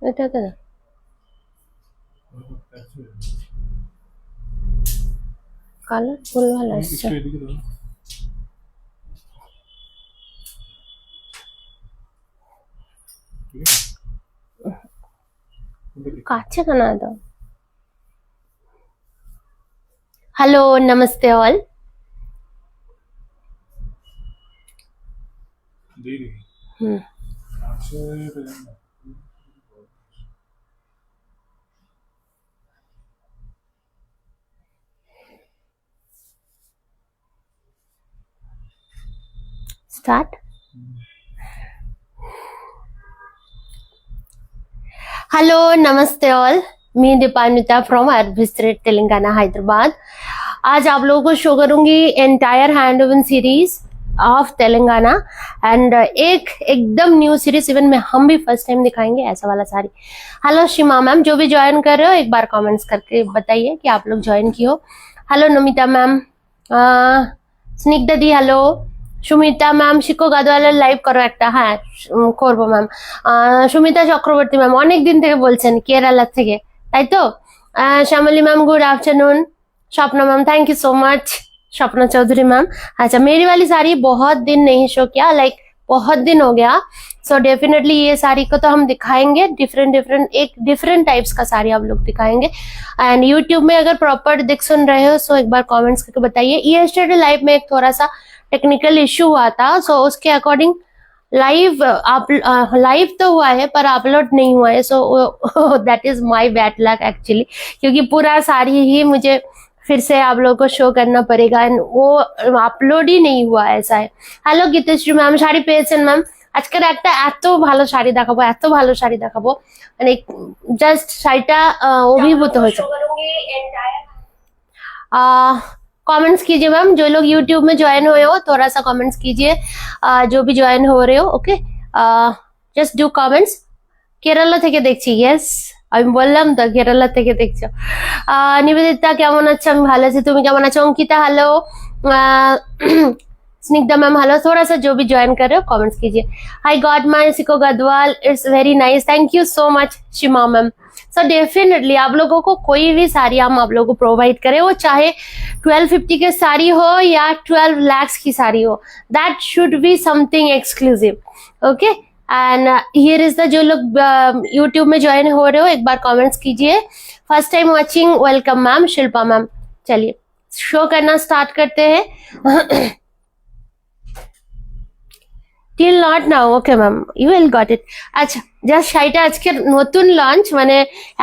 এটাতে না, কালার ভুলভাল আসছে। কাছে কেন এত? হ্যালো, নমস্তে অল। Hmm, start. हेलो, नमस्ते ऑल। मैं दीपान्विता फ्रॉम अरबी स्टेट तेलंगाना हैदराबाद। आज आप लोगों को शो करूंगी entire hand woven series of Telangana and एक एकदम न्यू सीरीज, इवन में हम भी फर्स्ट टाइम दिखाएंगे ऐसा वाला साड़ी। हेलो शिमा मैम, जो भी ज्वाइन कर रहे हो एक बार कमेंट्स करके बताइए कि आप लोग ज्वाइन किए हो। हेलो नमिता मैम, स्निग्धा दी हेलो, সুমিতা ম্যাম, শিক্ষক গাদওয়ালের লাইভ করো একটা। হ্যাঁ, করবো ম্যাম। সুমিতা চক্রবর্তী ম্যাম অনেক দিন থেকে বলছেন, কেরালা থেকে, তাই তো? Shyamali ma'am good afternoon. Swapna ma'am thank you so much. Swapna Chaudhary ma'am, अच्छा मेरी वाली साड़ी बहुत दिन नहीं शो किया, लाइक बहुत दिन हो गया। सो डेफिनेटली ये साड़ी को तो हम दिखाएंगे, डिफरेंट टाइप्स का साड़ी आप लोग दिखाएंगे। एंड यूट्यूब में अगर प्रॉपर दिख सुन रहे हो सो एक बार कमेंट्स करके बताइए। यस्टरडे लाइव में एक थोड़ा सा टेक्निकल इश्यू हुआ था, सो उसके अकॉर्डिंग लाइव तो हुआ है पर अपलोड नहीं हुआ है, सो that is my bad luck actually, क्योंकि पूरा साड़ी ही मुझे फिर से आप लोगों को शो करना पड़ेगा एंड वो আপলোড ही नहीं हुआ, ऐसा है। হ্যালো গীতশ্রী ম্যাম, শাড়ি পেয়েছেন ম্যাম? আজকের একটা এত ভালো শাড়ি দেখাবো, এত ভালো শাড়ি দেখাবো, মানে জাস্ট শাড়িটা অভিভূত হয়েছে। कमेंट्स कीजिए मैम, जो लोग यूट्यूब में ज्वाइन हुए हो थोड़ा सा कमेंट्स कीजिए, जो भी ज्वाइन हो रहे हो। Okay, just do comments. Kerala থেকে দেখছি, ইয়েস আমি বললাম তো কেরালা থেকে দেখছো। নিবেদিতা কেমন আছো? আমি ভালো আছি, তুমি কেমন আছো? Ankita hello, Snigdha ma'am hello. थोड़ा सा जो भी ज्वाइन कर रहे हो कमेंट्स कीजिए। हाय गॉड माय सिको Gadwal, it's very nice, thank you so much Shima ma'am. So definitely आप लोगों को कोई भी साड़ी हम आप लोगों को प्रोवाइड करें, वो चाहे 1250 के साड़ी हो या 12 lakhs की साड़ी हो, that should be something exclusive. Okay, and here is the, जो लोग यूट्यूब में ज्वाइन हो रहे हो एक बार कमेंट्स कीजिए। First time watching, welcome ma'am. Shilpa ma'am, चलिए शो करना स्टार्ट करते हैं। Till not now, okay ma'am, you will got it. আচ্ছা, জাস্ট শাড়িটা আজকের নতুন লঞ্চ, মানে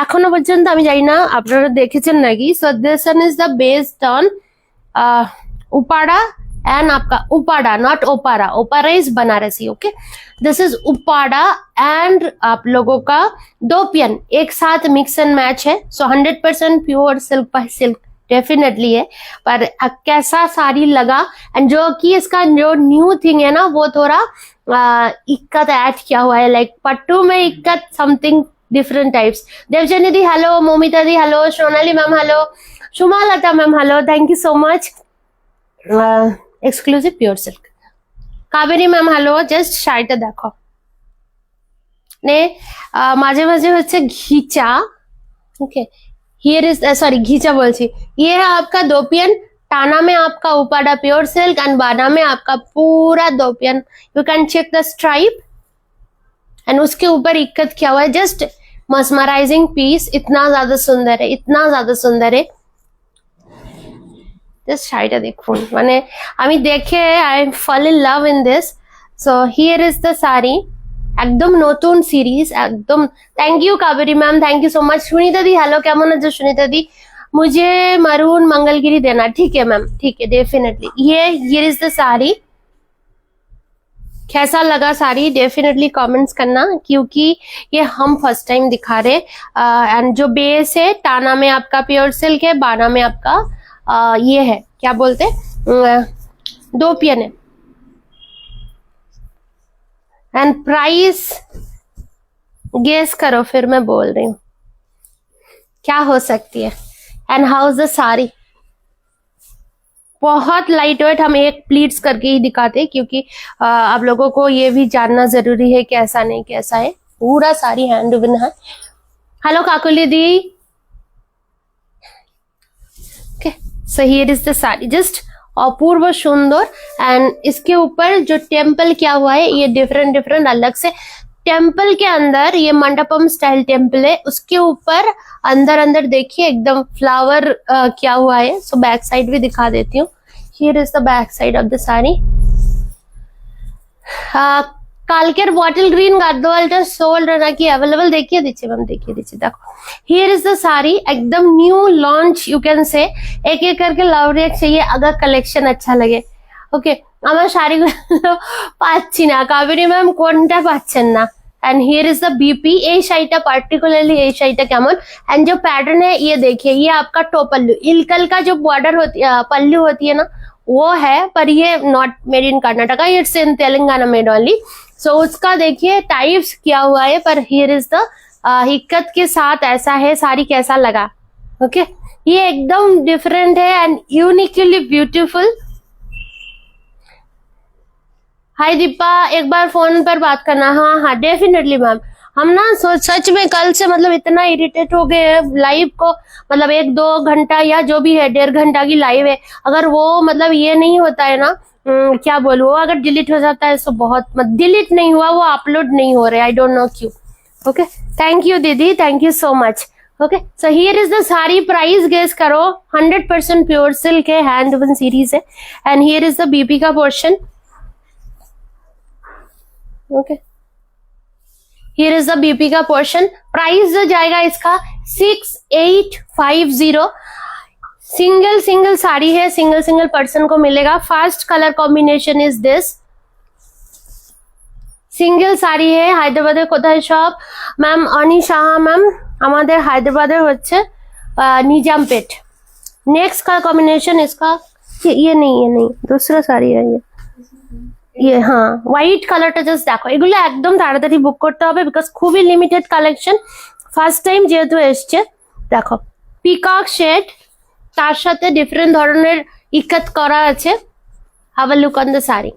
এখনো পর্যন্ত আমি জানি না আপনারা দেখেছেন নাকি। So this one is the based on Uppada and आपका Uppada, not Opara, Opara is Banarasi. Okay, this is Uppada and आप लोगों का दोपियन एक साथ मिक्स एंड मैच है। सो 100% pure silk bye silk definitely है, पर कैसा साड़ी लगा। एंड जो कि इसका जो न्यू थिंग है ना, वो थोड़ा इक्कत ऐड किया हुआ है, लाइक पट्टू में ikat, something different types. Devjani di hello, Momita di hello, Sonali ma'am hello, Sumalatha ma'am hello, thank you so much. Exclusive pure silk. Kaveri ma'am hello, just শাড়িটা দেখো, নে মাঝে মাঝে হচ্ছে ghicha. Okay, here is sorry ghicha बोलছি, ये है आपका दोपियन। टाना में आपका उपाड़ा प्योर सिल्क एंड बाना में आपका पूरा dupion. You can check the stripe and उसके ऊपर इक्कत किया हुआ है, जस्ट मस्मराइजिंग पीस, इतना ज्यादा सुंदर है, इतना ज्यादा सुंदर है। জাস্ট শাড়িটা দেখুন, মানে আমি দেখে I fall in love in this. So here is the sari, একদম নতুন সিরিজ একদম। Thank you Kaveri ma'am, thank you so much. Sunita दी हेलो, কেমন আছো सुनीता दी? मुझे मरून मंगलगिरी देना, ठीक है मैम, ठीक है डेफिनेटली। ये हियर इज द साड़ी, कैसा लगा साड़ी डेफिनेटली कमेंट्स करना, क्योंकि ये हम फर्स्ट टाइम दिखा रहे। एंड जो बेस है टाना में आपका प्योर सिल्क है, बाना में आपका ये है क्या बोलते दोपियन है। एंड प्राइस गेस करो, फिर मैं बोल रही हूँ क्या हो सकती है। And how is the sari, बहुत लाइट वेट, हम एक प्लीट्स करके ही दिखाते हैं, क्योंकि आप लोगों को ये भी जानना जरूरी है कैसा नहीं कैसा है। पूरा साड़ी हैंड वूवन है। Hello Kakuli di. Okay, so here is the sari, just अपूर्व सुंदर। एंड इसके ऊपर जो टेम्पल क्या हुआ है, ये डिफरेंट डिफरेंट अलग से टेम्पल के अंदर, ये मंडपम स्टाइल टेम्पल है, उसके ऊपर अंदर अंदर देखिए एकदम फ्लावर क्या हुआ है। सो बैक साइड भी दिखा देती हूँ। Here is the back side of the sari. कालकेर बॉटल ग्रीन गद्वालটা सोल्ड নাকি अवेलेबल, देखिए दीजिए मैम, देखिए दीजिए, देखो हियर इज द साड़ी, एकदम न्यू लॉन्च यू कैन से। एक एक करके लव रिएक्ट चाहिए अगर कलेक्शन अच्छा लगे। ওকে, আমার শাড়িগুলো পাচ্ছি না, কাবেরী ম্যাম কোনটা পাচ্ছেন না। And here is the BP, এই শাড়িটা पार्टिकुलरली এই শাড়িটা কেমন। एंड जो पैटर्न है ये देखिए, ये आपका टोपल्लू इलकल का जो बॉर्डर होती है, पल्लू होती है ना, वो है, पर ये not made in Karnataka, it's in Telangana made only. So उसका देखिए टाइप्स किया हुआ है, पर हियर इज द हिक्कत के साथ ऐसा है। साड़ी कैसा लगा? ओके, ये एकदम डिफरेंट है एंड यूनिकली ब्यूटीफुल। हाय दीपा, एक बार फोन पर बात करना। हाँ हाँ डेफिनेटली मैम। हम ना सच में कल से मतलब इतना इरिटेट हो गए हैं लाइव को, मतलब 1-2 घंटा या जो भी है 1.5 घंटा की लाइव है, अगर वो मतलब ये नहीं होता है ना, क्या बोलूं, वो अगर डिलीट हो जाता है तो बहुत, मतलब डिलीट नहीं हुआ, वो अपलोड नहीं हो रहे, आई डोंट नो क्यों। ओके, थैंक यू दीदी, thank you so much. Okay, so here is the sari price, guess करो। 100% प्योर सिल्क है, हैंड वूवन सीरीज है। And here is the BP का portion. Okay, here is the BP का portion. Price जो जाएगा इसका 6850। Single single sari है, single single person को मिलेगा। First colour combination is this. Single sari है। হায়দ্রাবাদের কোথায় শপ? ম্যাম অনি সাহা ম্যাম, আমাদের হায়দ্রাবাদের হচ্ছে निजामपेट। नेक्स्ट का कॉम्बिनेशन इसका ये नहीं, दूसरा साड़ी है ये हाँ হোয়াইট কালারটা জাস্ট দেখো। এগুলো একদম তাড়াতাড়ি বুক করতে হবে, বিকজ খুবই লিমিটেড কালেকশন, ফার্স্ট টাইম যেহেতু এসছে। দেখো পিকক শেড, তার সাথে ডিফারেন্ট ধরনের ইকাত করা আছে। Have a look on the sari.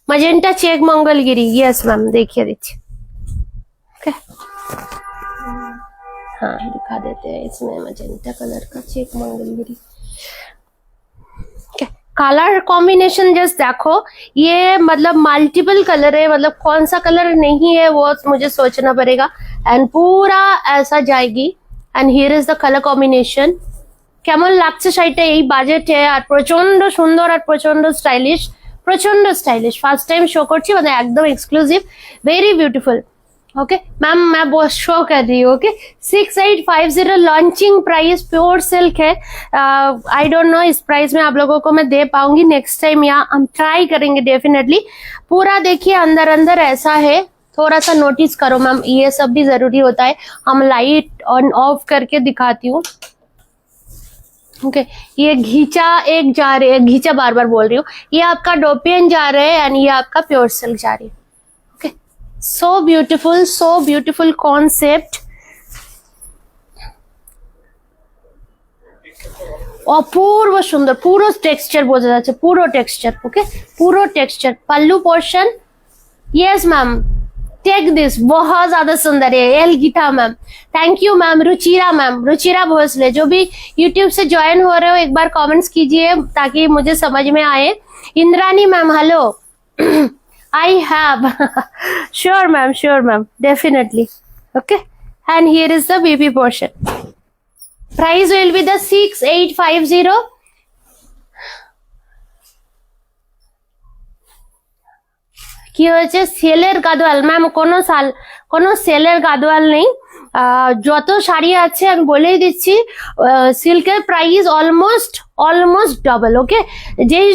Magenta check Mangalgiri, yes ma'am, देखिए दीजिए। ओके, हाँ दिखा देते हैं, इसमें मजेंटा कलर का check Mangalgiri. Colour combination just देखो, ये मतलब मल्टीपल कलर है, मतलब कौन सा कलर नहीं है वो मुझे सोचना पड़ेगा। एंड पूरा ऐसा जाएगी। And here is the colour combination. কেমন লাগছে শাড়িটা? এই বাজেটে আর প্রচন্ড সুন্দর আর প্রচন্ড স্টাইলিশ, ফার্স্ট टाइम शो করছি, মানে একদম exclusive, very beautiful. Okay ma'am, मैं बहुत शो कर रही हूँ। Okay, 6850 launching price, pure silk है। आई डोंट नो इस प्राइस में आप लोगों को मैं दे पाऊंगी, नेक्स्ट टाइम या हम ट्राई करेंगे डेफिनेटली। पूरा देखिए अंदर अंदर ऐसा है, थोड़ा सा नोटिस करो मैम, ये सब भी जरूरी होता है। हम लाइट ऑन ऑफ करके दिखाती हूँ। ओके, ये घीचा एक जा रहे है, घीचा बार बार बोल रही हूँ, ये आपका डोपियन जा रहे है एंड ये आपका प्योर सिल्क जा रही है। Okay, so beautiful concept. অপূর্ব সুন্দর, পুরো টেক্সচার বোঝা যাচ্ছে, পুরো টেক্সচার। ওকে, পুরো texture. Pallu portion, yes ma'am, take this, बहुत ज्यादा सुंदर है। L Geeta ma'am, thank you ma'am. Ruchira ma'am, Ruchira Bhosle, जो भी यूट्यूब से ज्वाइन हो रहे हो एक बार कमेंट्स कीजिए ताकि मुझे समझ में आए। Indrani ma'am, hello. I have sure ma'am, definitely. Okay, and here is the BB portion. Price will be the 6850। কি হয়েছে? সেলের গাদোয়াল ম্যাম, কোনো সেলের গাদোয়াল নেই। যত শাড়ি আছে আমি বলেই দিচ্ছি, সিল্কের প্রাইস অলমোস্ট ডবল। ওকে, যেই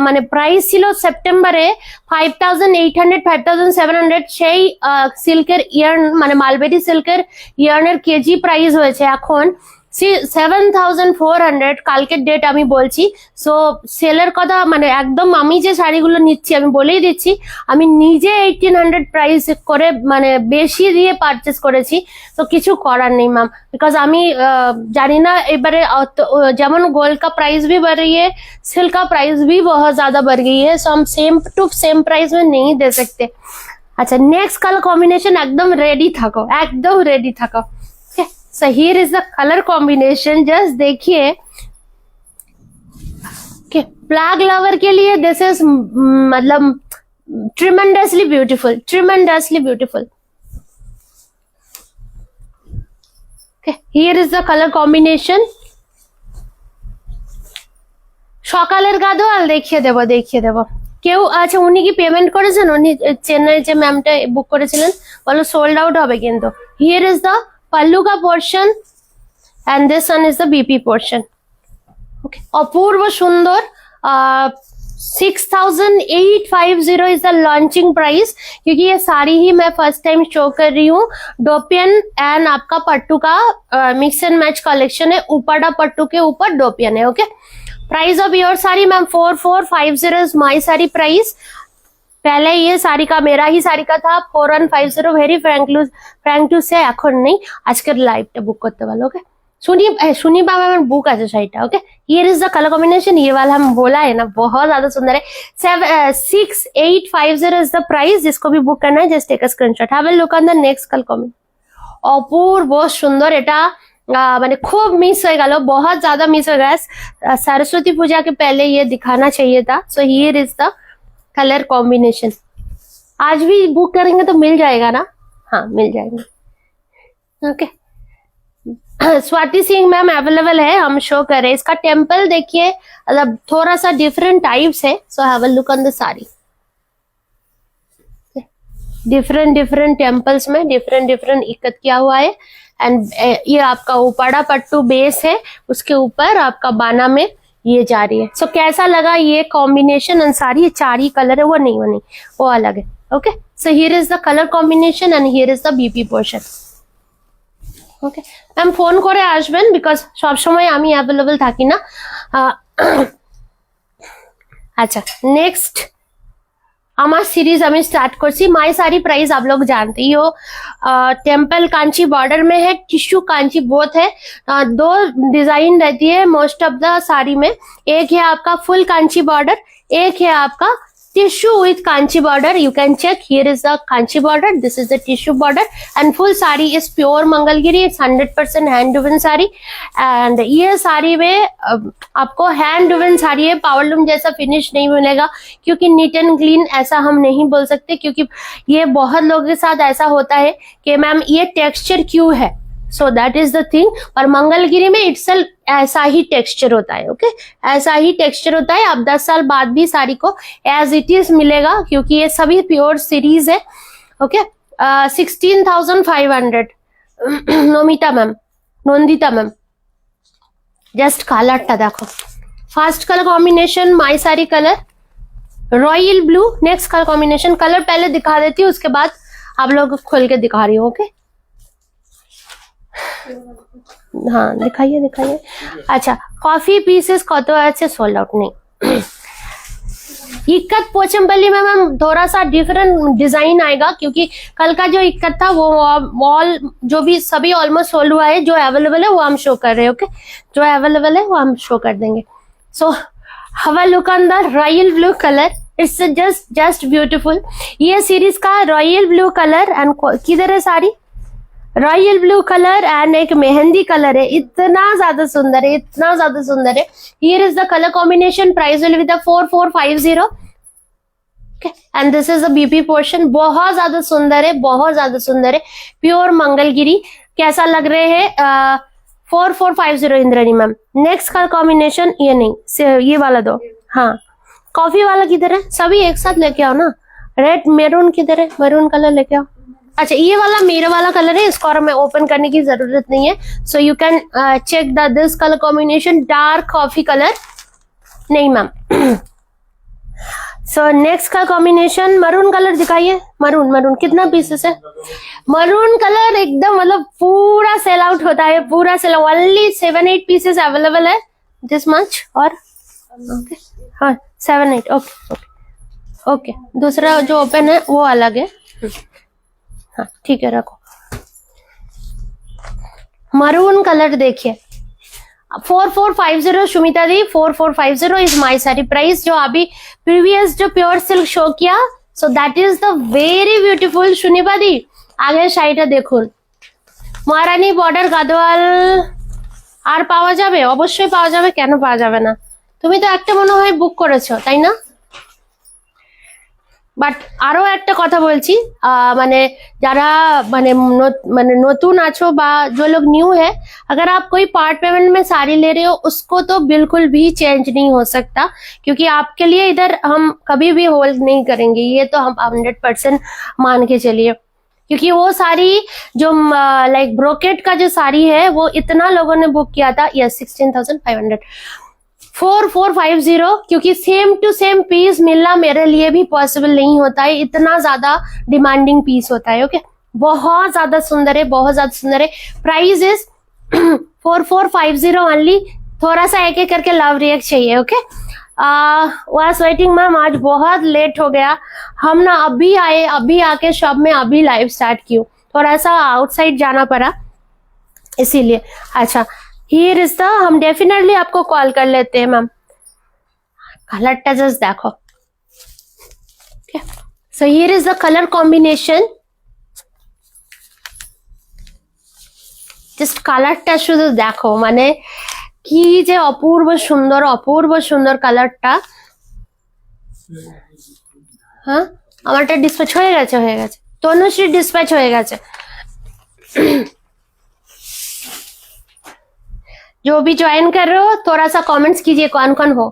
মানে প্রাইস ছিল সেপ্টেম্বরে 5800 5700, সেই সিল্কের ইয়ার্ন মানে মালবেরি সিল্কের ইয়ার্নের কেজি প্রাইস হয়েছে এখন 7400 কালকের ডেট আমি বলছি। সো সেলের কথা মানে একদম আমি যে শাড়িগুলো নিচ্ছি আমি বলেই দিচ্ছি, আমি নিজে 1800 প্রাইস করে মানে বেশি দিয়ে পারচেস করেছি। তো কিছু করার নেই ম্যাম, বিकॉज আমি জানি না এবারে যেমন गोल्ड का प्राइस भी बढ़ रही है, सिल्क का प्राइस भी बहुत ज्यादा बढ़ गई है। सो हम सेम टू सेम प्राइस में नहीं दे सकते। अच्छा, नेक्स्ट कलर कॉम्बिनेशन एकदम रेडी थाको, एकदम ready थाको। So here is the color combination, just देखिए। okay, black lover के लिए this is मतलब tremendously beautiful, tremendously beautiful। okay, here is the color combination। সকালের গাদোয়াল দেখিয়ে দেবো। কেউ আচ্ছা উনি কি পেমেন্ট করেছেন? উনি চেন্নাই যে ম্যামটা বুক করেছিলেন, বলো সোল্ড আউট হবে কিন্তু। হিয়ার ইজ দ্য पल्लू का portion and this one is the BP portion. Okay, अपूर्व सुंदर। 6850 इज द लॉन्चिंग प्राइस, क्योंकि ये सारी ही मैं फर्स्ट टाइम शो कर रही हूँ। डोपियन एंड आपका पट्टू का मिक्स एंड मैच कलेक्शन है, ऊपरडा पट्टू के ऊपर डोपियन है। Okay, price of your sari ma'am 4450 is my sari price. पहले ये साड़ी का मेरा ही साड़ी का था 4150। वेरी फ्रैंक टू से এখন নেই, আজকের লাইভটা বুক করতে পারলো। ओके, सुनिए बाबा मैं बुक আছে শাড়িটা। Okay, here is the colour combination, ये वाला हम बोला है ना बहुत ज्यादा सुंदर है। 6850 इज द प्राइस। जिसको भी बुक करना है just take a screenshot. Have a look on the next colour combination. অপূর্ব সুন্দর, এটা মানে खूब मिस हो गया, बहुत ज्यादा मिस हो गया। सरस्वती पूजा के पहले ये दिखाना चाहिए था। So here is the colour combination. आज भी बुक करेंगे तो मिल जाएगा ना? हाँ मिल जाएंगे। Okay, Swati Singh ma'am available है, हम शो कर रहे हैं। इसका टेम्पल देखिए, मतलब थोड़ा सा डिफरेंट टाइप्स है। So have a look on the sari. Different temples में डिफरेंट इकत किया हुआ है। एंड ये आपका ऊपड़ा पट्टू बेस है, उसके ऊपर आपका बाना में ये जा रही है। सो कैसा लगा ये कॉम्बिनेशन? सारी चार ही कलर है, वो नहीं वो अलग है। Okay, so here is the colour combination and here is the BP portion. Okay ma'am phone করে আসবেন, বিকজ সব সময় আমি অ্যাভেলেবল থাকি না। अच्छा, नेक्स्ट আমার सीरीज हमें स्टार्ट करছি। माई सारी प्राइस आप लोग जानते ही हो। टेम्पल कांची बॉर्डर में है, टिश्यू कांची बोथ है। दो डिजाइन रहती है मोस्ट ऑफ द साड़ी में। एक है आपका फुल कांची बॉर्डर, एक है आपका tissue with Kanchi border. You can check, here is the Kanchi border, this is the tissue border and full sari is pure Mangalgiri. It's 100% hand woven sari. And ये साड़ी में आपको हैंड वुवन साड़ी है, पावरलूम जैसा फिनिश नहीं मिलेगा, क्योंकि नीट एंड क्लीन ऐसा हम नहीं बोल सकते, क्योंकि ये बहुत लोगों के साथ ऐसा होता है कि मैम ये टेक्सचर क्यों है। सो दैट इज द थिंग। और मंगलगिरी में इटसेल्फ ऐसा ही टेक्सचर होता है। ओके, ऐसा ही टेक्सचर होता है। आप 10 साल बाद भी साड़ी को एज इट इज मिलेगा, क्योंकि ये सभी प्योर सीरीज है। Okay, 16,500 Nomita ma'am, Nandita ma'am. Just कलरটা देखो, fast colour combination my sari colour royal blue. Next colour combination, colour पहले दिखा देती हूँ, उसके बाद आप लोग को खोल के दिखा रही हूँ। ओके, हाँ दिखाइए। अच्छा, कॉफी पीसेस कत আছে सोल्ड आउट नहीं। इक्कत पोचमपल्ली में मैम थोड़ा सा डिफरेंट डिजाइन आएगा, क्योंकि कल का जो इक्कत था वो ऑल जो भी सभी ऑलमोस्ट सोल्ड हुआ है। जो अवेलेबल है वो हम शो कर रहे हैं। ओके, जो अवेलेबल है वो हम शो कर देंगे। So have a look on the royal blue colour, it's just beautiful. ये सीरीज का रॉयल ब्लू कलर एंड किधर है sari? Royal blue colour and एक मेहंदी कलर है। इतना ज्यादा सुंदर है, इतना ज्यादा सुंदर है। Here is the colour combination, price will be the 4450। And this is the BP portion. बहुत ज्यादा सुंदर है, बहुत ज्यादा सुंदर है। प्योर मंगलगिरी। कैसा लग रहे हैं? 4450 Indrani ma'am. Next colour combination ये नहीं, ये वाला दो। हाँ, कॉफी वाला किधर है? सभी एक साथ लेके आओ ना। रेड मेरून किधर है? मैरून कलर लेके आओ। अच्छा, ये वाला मेरा वाला कलर है, इसको और हमें ओपन करने की जरूरत नहीं है। So you can check the this colour combination, dark coffee colour नहीं मैम। सो नेक्स्ट का कॉम्बिनेशन मरून कलर दिखाइए। मरून कितना पीसेस है? मरून कलर एकदम मतलब पूरा सेल आउट होता है, पूरा सेल, ओनली 7-8 पीसेस अवेलेबल है, दिस मच। और ओके हाँ 7-8 ओके ओके ओके। दूसरा जो ओपन है वो अलग है, हाँ ठीक है रखो। मरून कलर देखिए 4450 सुमिता दी, 4450 इज माई सारी प्राइस। जो अभी प्रीवियस जो प्योर सिल्क शो किया, so that is the very beautiful Sunipa di. आगे শাড়িটা দেখুন, মহারানী বর্ডার গাদোয়াল আর পাওয়া যাবে? অবশ্যই পাওয়া যাবে, কেন পাওয়া যাবে না? তুমি তো একটা মনে হয় বুক করেছো তাই না? বাট আরো একটা কথা বলছি, মানে যারা মানে नतून आछो बा जो लोग न्यू है, अगर आप कोई पार्ट पेमेंट में साड़ी ले रहे हो उसको तो बिल्कुल भी चेंज नहीं हो सकता, क्योंकि आपके लिए इधर हम कभी भी होल्ड नहीं करेंगे, ये तो हम 100% मान के चलिए। क्योंकि वो साड़ी जो लाइक ब्रोकेट का जो साड़ी है वो इतना लोगों ने बुक किया था, यस 16,500 4450, क्योंकि सेम टू सेम पीस मिलना मेरे लिए भी पॉसिबल नहीं होता है, इतना ज्यादा डिमांडिंग पीस होता है। ओके बहुत ज्यादा सुंदर है, बहुत ज्यादा सुंदर है। Price is 4450 only. थोड़ा सा एक एक करके लव रिएक्ट चाहिए। ओके वाज वेटिंग मैम, आज बहुत लेट हो गया, हम ना अभी आए, अभी आके शॉप में अभी लाइव स्टार्ट की, थोड़ा सा आउटसाइड जाना पड़ा इसीलिए। अच्छा हियर इज द, हम डेफिनेटली आपको कॉल कर लेते हैं मैम। कलर जस्ट देखो, सो here is the colour combination, just কালারটা শুধু দেখো, মানে কি যে অপূর্ব সুন্দর কালারটা। হ্যাঁ আমারটা ডিসপ্যাচ হয়ে গেছে তনুশ্রী ডিসপ্যাচ হয়ে গেছে। जो भी ज्वाइन कर रहे हो थोड़ा सा कमेंट्स कीजिए कौन कौन हो।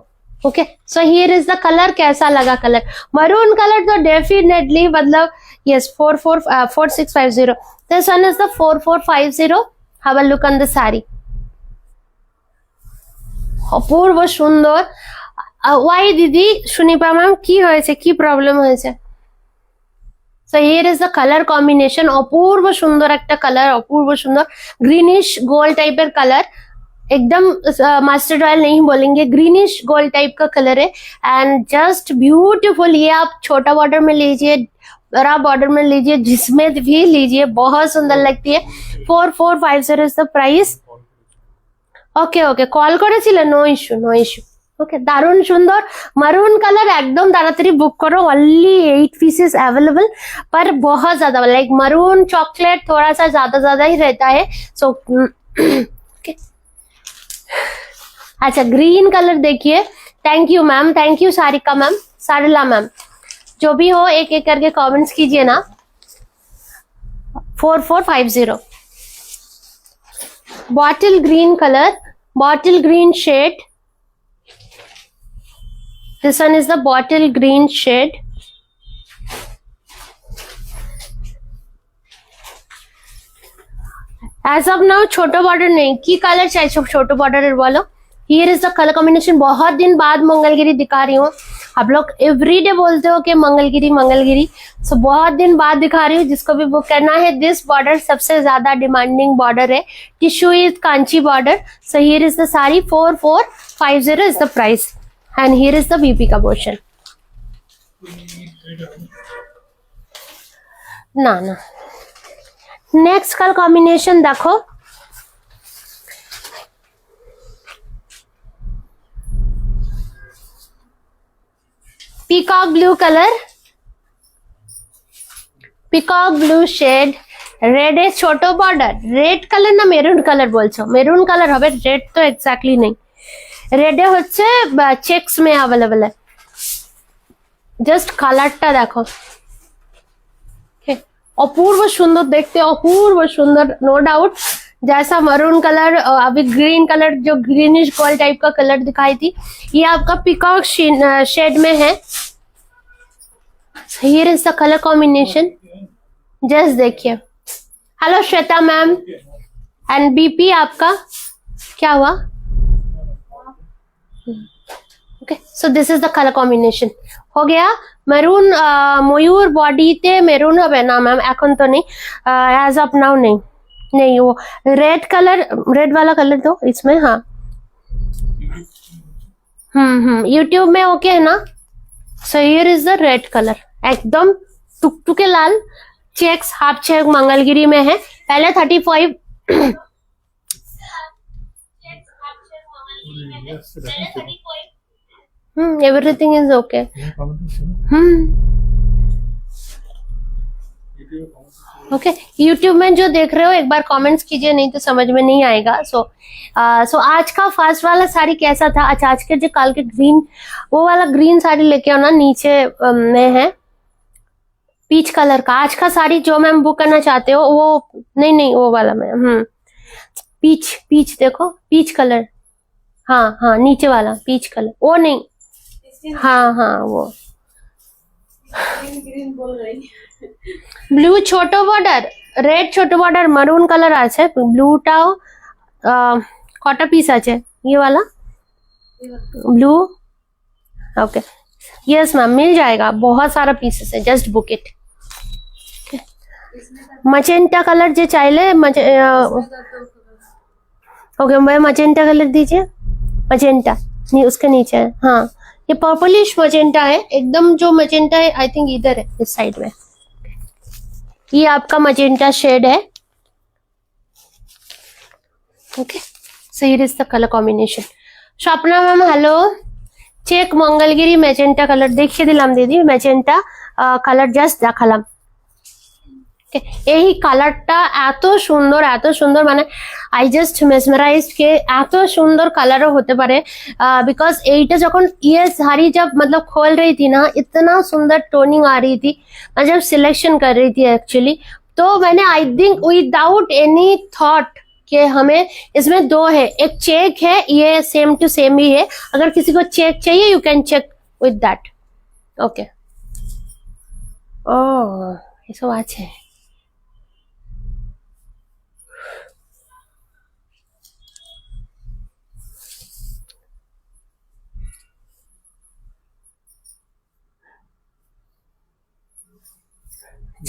Okay so here is the colour, कैसा लगा कलर? मरून कलर तो डेफिनेटली मतलब yes 4650, this one is the 4450। Have a look on the sari, অপূর্ব সুন্দর। ওয়াই দিদি সুনিপা ম্যাম কি হয়েছে, কি প্রবলেম হয়েছে? So here is the colour combination, অপূর্ব সুন্দর একটা কালার, অপূর্ব সুন্দর গ্রিনিশ গোল্ড टाइपर कलर, एकदम मस्टर्ड ऑयल नहीं बोलेंगे, ग्रीनिश गोल्ड टाइप का कलर है एंड जस्ट ब्यूटीफुल। ये आप छोटा बॉर्डर में लीजिए, बड़ा बॉर्डर में लीजिए, जिसमें भी लीजिए बहुत सुंदर लगती है। 4450 is the price. Okay okay call করেছিলে, no issue no issue. Okay दारुण सुंदर मरून कलर, एकदम ताड़ाताड़ी बुक करो, ओनली 8 पीसेस अवेलेबल, पर बहुत ज्यादा लाइक मरून चॉकलेट थोड़ा सा ज्यादा ही रहता है। सो अच्छा ग्रीन कलर देखिए, thank you ma'am, thank you Sarika ma'am, Sarila ma'am, जो भी हो एक एक करके कमेंट्स कीजिए ना। 4450 bottle green colour, bottle green shade, this one is the bottle green shade. As of now छोटो बॉर्डर नहीं, की कलर चाहिए छोटो बॉर्डर बोलो। Here is the colour combination, बहुत दिन बाद मंगलगिरी दिखा रही हूँ, आप लोग एवरीडे बोलते हो कि मंगलगिरी, सो बहुत दिन बाद दिखा रही हूँ, जिसको भी बुक करना है। दिस बॉर्डर सबसे ज्यादा डिमांडिंग बॉर्डर है, tissue is Kanchi border. So here is the sari 4450 is the price and here is the BP का पोर्शन। ना नेक्स्ट कलर कॉम्बिनेशन देखो, peacock blue colour, peacock blue shade, red है छोटो बॉर्डर, रेड कलर ना maroon colour बोलছো, maroon colour হবে, red तो exactly नहीं, रेड হচ্ছে চেকস में अवेलेबल है। जस्ट कलरটা देखो, अपूर्व सुंदर देखते, अपूर्व सुंदर नो डाउट। जैसा मरून कलर, अभी ग्रीन कलर जो ग्रीनिश गोल्ड टाइप का कलर दिखाई थी, ये आपका पीकॉक शेड में है। Here is the colour combination, just देखिए। Hello Shweta ma'am and BP आपका क्या हुआ? Okay so this is the colour combination हो गया। মেরুন ময়ূর বডিতে মেরুন হবে না ম্যাম, এখন তো নেই, অ্যাজ অফ নাও নেই। नहीं वो रेड कलर, रेड वाला कलर दो इसमें। हाँ यूट्यूब में ओके है ना। सो here is the red colour, एकदम टुकटुके लाल, चेक्स हाफ चेक मंगलगिरी में है। पहले 35 everything is okay. Okay YouTube में जो देख रहे हो एक बार कमेंट्स कीजिए, नहीं तो समझ में नहीं आएगा। सो आज का फर्स्ट वाला साड़ी कैसा था। अच्छा आज के जो कल के ग्रीन, वो वाला ग्रीन साड़ी लेके आओ ना, नीचे में है पीच कलर का। आज का साड़ी जो मैम बुक करना चाहते हो वो नहीं वो वाला मैम पीच, पीच देखो पीच कलर। हाँ नीचे वाला पीच कलर, वो नहीं। हाँ वो ग्रीन बोल रही। ব্লু ছোট বর্ডার, রেড ছোট বর্ডার, মারুন কালার আছে, ব্লুটাও কটা পিস আছে ये वाला ब्लू। ओके यस मैम मिल जाएगा, बहुत सारा पीसेस है, just book it. Magenta colour जो चाइले ओके मैं मजेंटा कलर दीजिए, मजेंटा नहीं उसके नीचे है। हाँ ये पर्पलिश मजेंटा है एकदम, जो मजेंटा है आई थिंक इधर है इस साइड में। ये आपका मजेंटा शेड है। Okay so here is the colour combination. Swapna ma'am hello, check Mangalgiri magenta colour দেখিয়ে দিলাম দিদি, ম্যাজেন্টা কালার জাস্ট দেখালাম। এই কালারটা এত সুন্দর মানে আই জাস্ট মেসমেরাইজড के এত সুন্দর কালারও হতে পারে। बिकॉज এইটা যখন ये साड़ी जब मतलब खोल रही थी ना, इतना सुंदर टोनिंग आ रही थी, मैं जब सिलेक्शन कर रही थी एक्चुअली, तो मैंने I think without any thought कि हमें इसमें दो है, एक चेक है, ये सेम टू सेम ही है। अगर किसी को चेक चाहिए you can check with that. Okay oh ये सब আছে।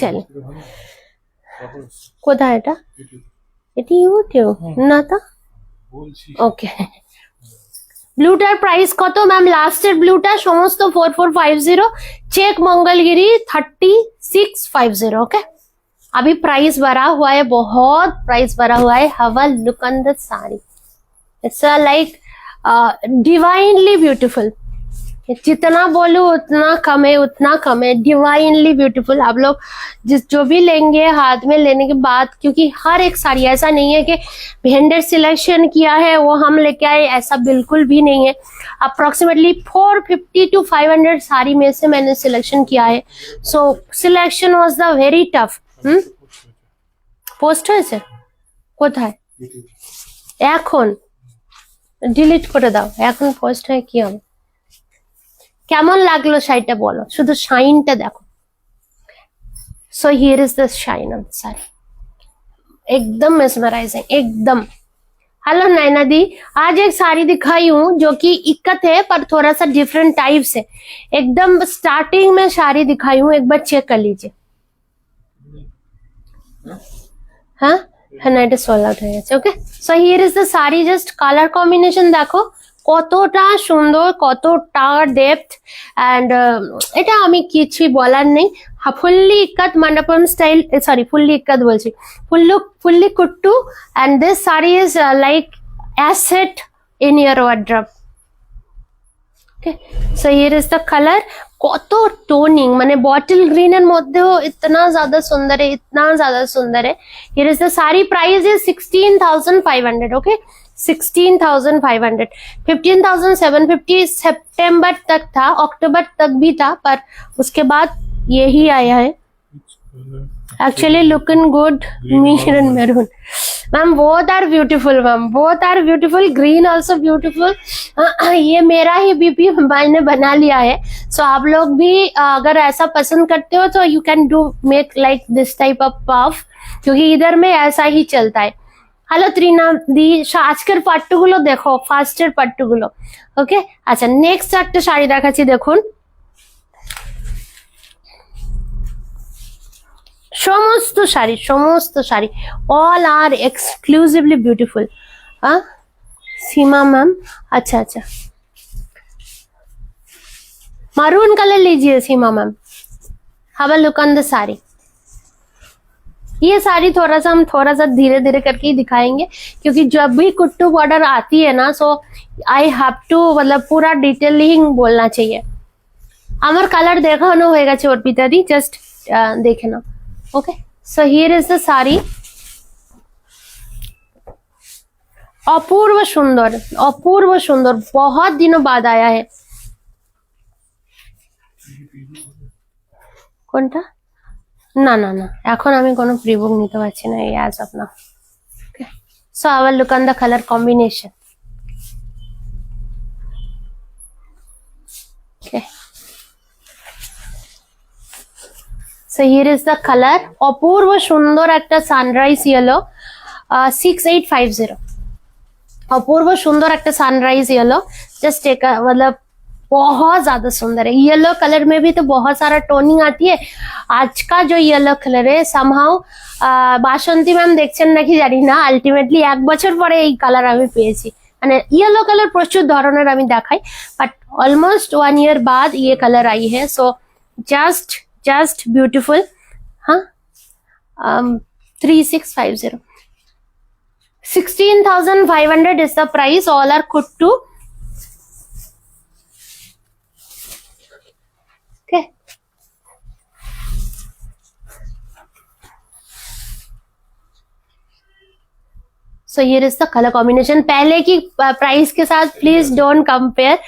চলে কোথায় এটা, এটি ইউটিউব না তো। ওকে ব্লুটার প্রাইস কত ম্যাম, লাস্টের ব্লুটা সমস্ত 4450, चेक मंगलगिरी 3650। ओके अभी प्राइस बढ़ा हुआ है, बहुत प्राइस बढ़ा हुआ है। Have a look on the sari, it's like divinely beautiful. जितना बोलूं उतना कम है, उतना कम है। Divinely beautiful. आप लोग जो भी लेंगे हाथ में लेने के बाद, क्योंकि हर एक साड़ी ऐसा नहीं है कि वेंडर सिलेक्शन किया है वो हम लेके आए, ऐसा बिल्कुल भी नहीं है। अप्रोक्सीमेटली 450 to 500 साड़ी में से मैंने सिलेक्शन किया है। So selection was the very tough. Post হয়েছে কোথায়, এখন ডিলিট করে দাও, এখন পোস্ট হয় কি হবে। কেমন লাগলো শাড়িটা বলো, শুধু শাইনটা দেখো। सो here is the shine of sari, एकदम मेस्मराइजिंग एकदम। हेलो नैना दी, आज एक साड़ी दिखाई हूँ जो कि इक्कत है पर थोड़ा सा डिफरेंट टाइप से, एकदम स्टार्टिंग में साड़ी दिखाई हूँ, एक बार चेक कर लीजिए। हाँ না এটা সোল্ড আউট হয়ে গেছে। ওকে so here is the sari, just colour combination দেখো কতটা সুন্দর, কতটা ডেপথ। অ্যান্ড এটা আমি কিছুই বলার নেই। Fully ikat Mandapam style, sorry fully ikat বলছি, fully kuttu. And this sari is like asset in your wardrobe. Okay so here is the colour, কত টোনিং, মানে বটল গ্রিনের মধ্যেও इतना ज्यादा सुंदर है, इतना ज्यादा सुंदर है। Here is the sari price is 16,500। Okay 16,500। 15,750 सितंबर तक था, अक्टूबर तक भी था, पर उसके बाद यही आया है। Actually looking good maroon maroon ma'am, both are beautiful ma'am, both are beautiful. Green also beautiful. ये मेरा ही बीपी मैंने बना लिया है। सो आप लोग भी अगर ऐसा पसंद करते हो तो you can do make like this type of puff, क्योंकि इधर में ऐसा ही चलता है। হ্যালো ত্রিনা দি, আজকের পাট্টুগুলো দেখো, ফার্স্টের পাট্টুগুলো। ওকে আচ্ছা নেক্সট একটা শাড়ি দেখাচ্ছি, দেখুন সমস্ত sari all are exclusively beautiful. Seema ma'am, अच्छा अच्छा, मरून कलर लीजिए Seema ma'am. Have a look on the sari. ये साड़ी हम थोड़ा सा धीरे धीरे करके ही दिखाएंगे, क्योंकि जब भी कुट्टू बॉर्डर आती है ना, सो आई हैव टू मतलब पूरा डिटेलिंग बोलना चाहिए. আমার কালার দেখানো হয়ে গেছে অর্পিতা দি, জাস্ট দেখে নাও. Okay, so here is the sari. अपूर्व सुंदर, बहुत दिनों बाद आया है. কোনটা? না না না, এখন আমি কোনো প্রিবুক নিতে পারছি না এই as of now. Okay, so I will look on the colour combination. Okay, so here is the colour. অপূর্ব সুন্দর একটা সানরাইজ ইয়েলো, 6850. अपूर्व सुंदर एक सनराइज येलो. जस्ट एक मतलब बहुत ज्यादा सुंदर है. येलो कलर में भी तो बहुत सारा टोनिंग आती है. आज का जो येलो कलर है সামহাউ বাসন্তী ম্যাম দেখছেন নাকি জানি না, আলটিমেটলি 1 বছর পরে এই কালার আমি পেয়েছি. মানে येलो कलर প্রচুর ধরনের আমি দেখাই, বাট অলমোস্ট 1 ईयर बाद ये कलर आई है. So just beautiful. हाँ, 3650, 16,500 is the price. All are kuttu. Okay. So here is the color combination. पहले की प्राइस के साथ प्लीज डोंट कंपेयर,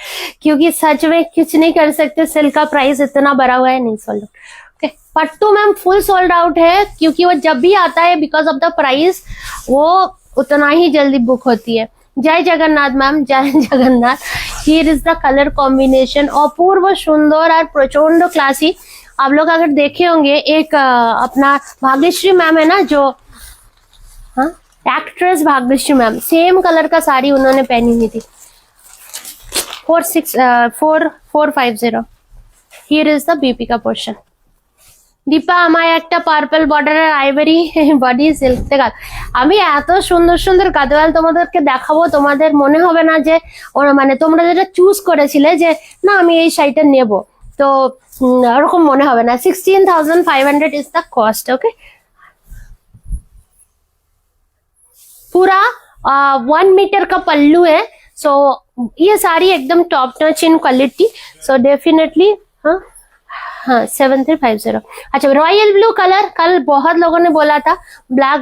क्योंकि सच में कुछ नहीं कर सकते. सिल्क का प्राइस इतना बढ़ा हुआ है, नहीं sold. Okay, pattu ma'am full sold out है, क्योंकि वो जब भी आता है बिकॉज ऑफ द प्राइस वो उतना ही जल्दी बुक होती है. जय जगन्नाथ मैम, जय Jagannath. Here is the colour combination. अपूर्व सुंदर और प्रचंड क्लासी. आप लोग अगर देखे होंगे, एक अपना भाग्यश्री मैम है ना, जो actress Bhagyashree ma'am, same colour का साड़ी उन्होंने पहनी हुई थी. 4450. हियर इज द बीपी का पोर्शन. দীপা, আমায় একটা পার্পল বর্ডারের আইভরি বডি সিল্ক দেখাল. আমি এত সুন্দর সুন্দর গাদোয়াল তোমাদেরকে দেখাবো, তোমাদের মনে হবে না যে মানে তোমরা যেটা চুজ করেছিলে যে না আমি এই শাড়িটা নেব, তো ওরকম মনে হবে না. 16,500 इज द कॉस्ट. ओके, पूरा 1 मीटर का पल्लू है. सो ये साड़ी एकदम top notch in quality. So definitely हाँ 7350. अच्छा, रॉयल ब्लू कलर, कल बहुत लोगों ने बोला था ब्लैक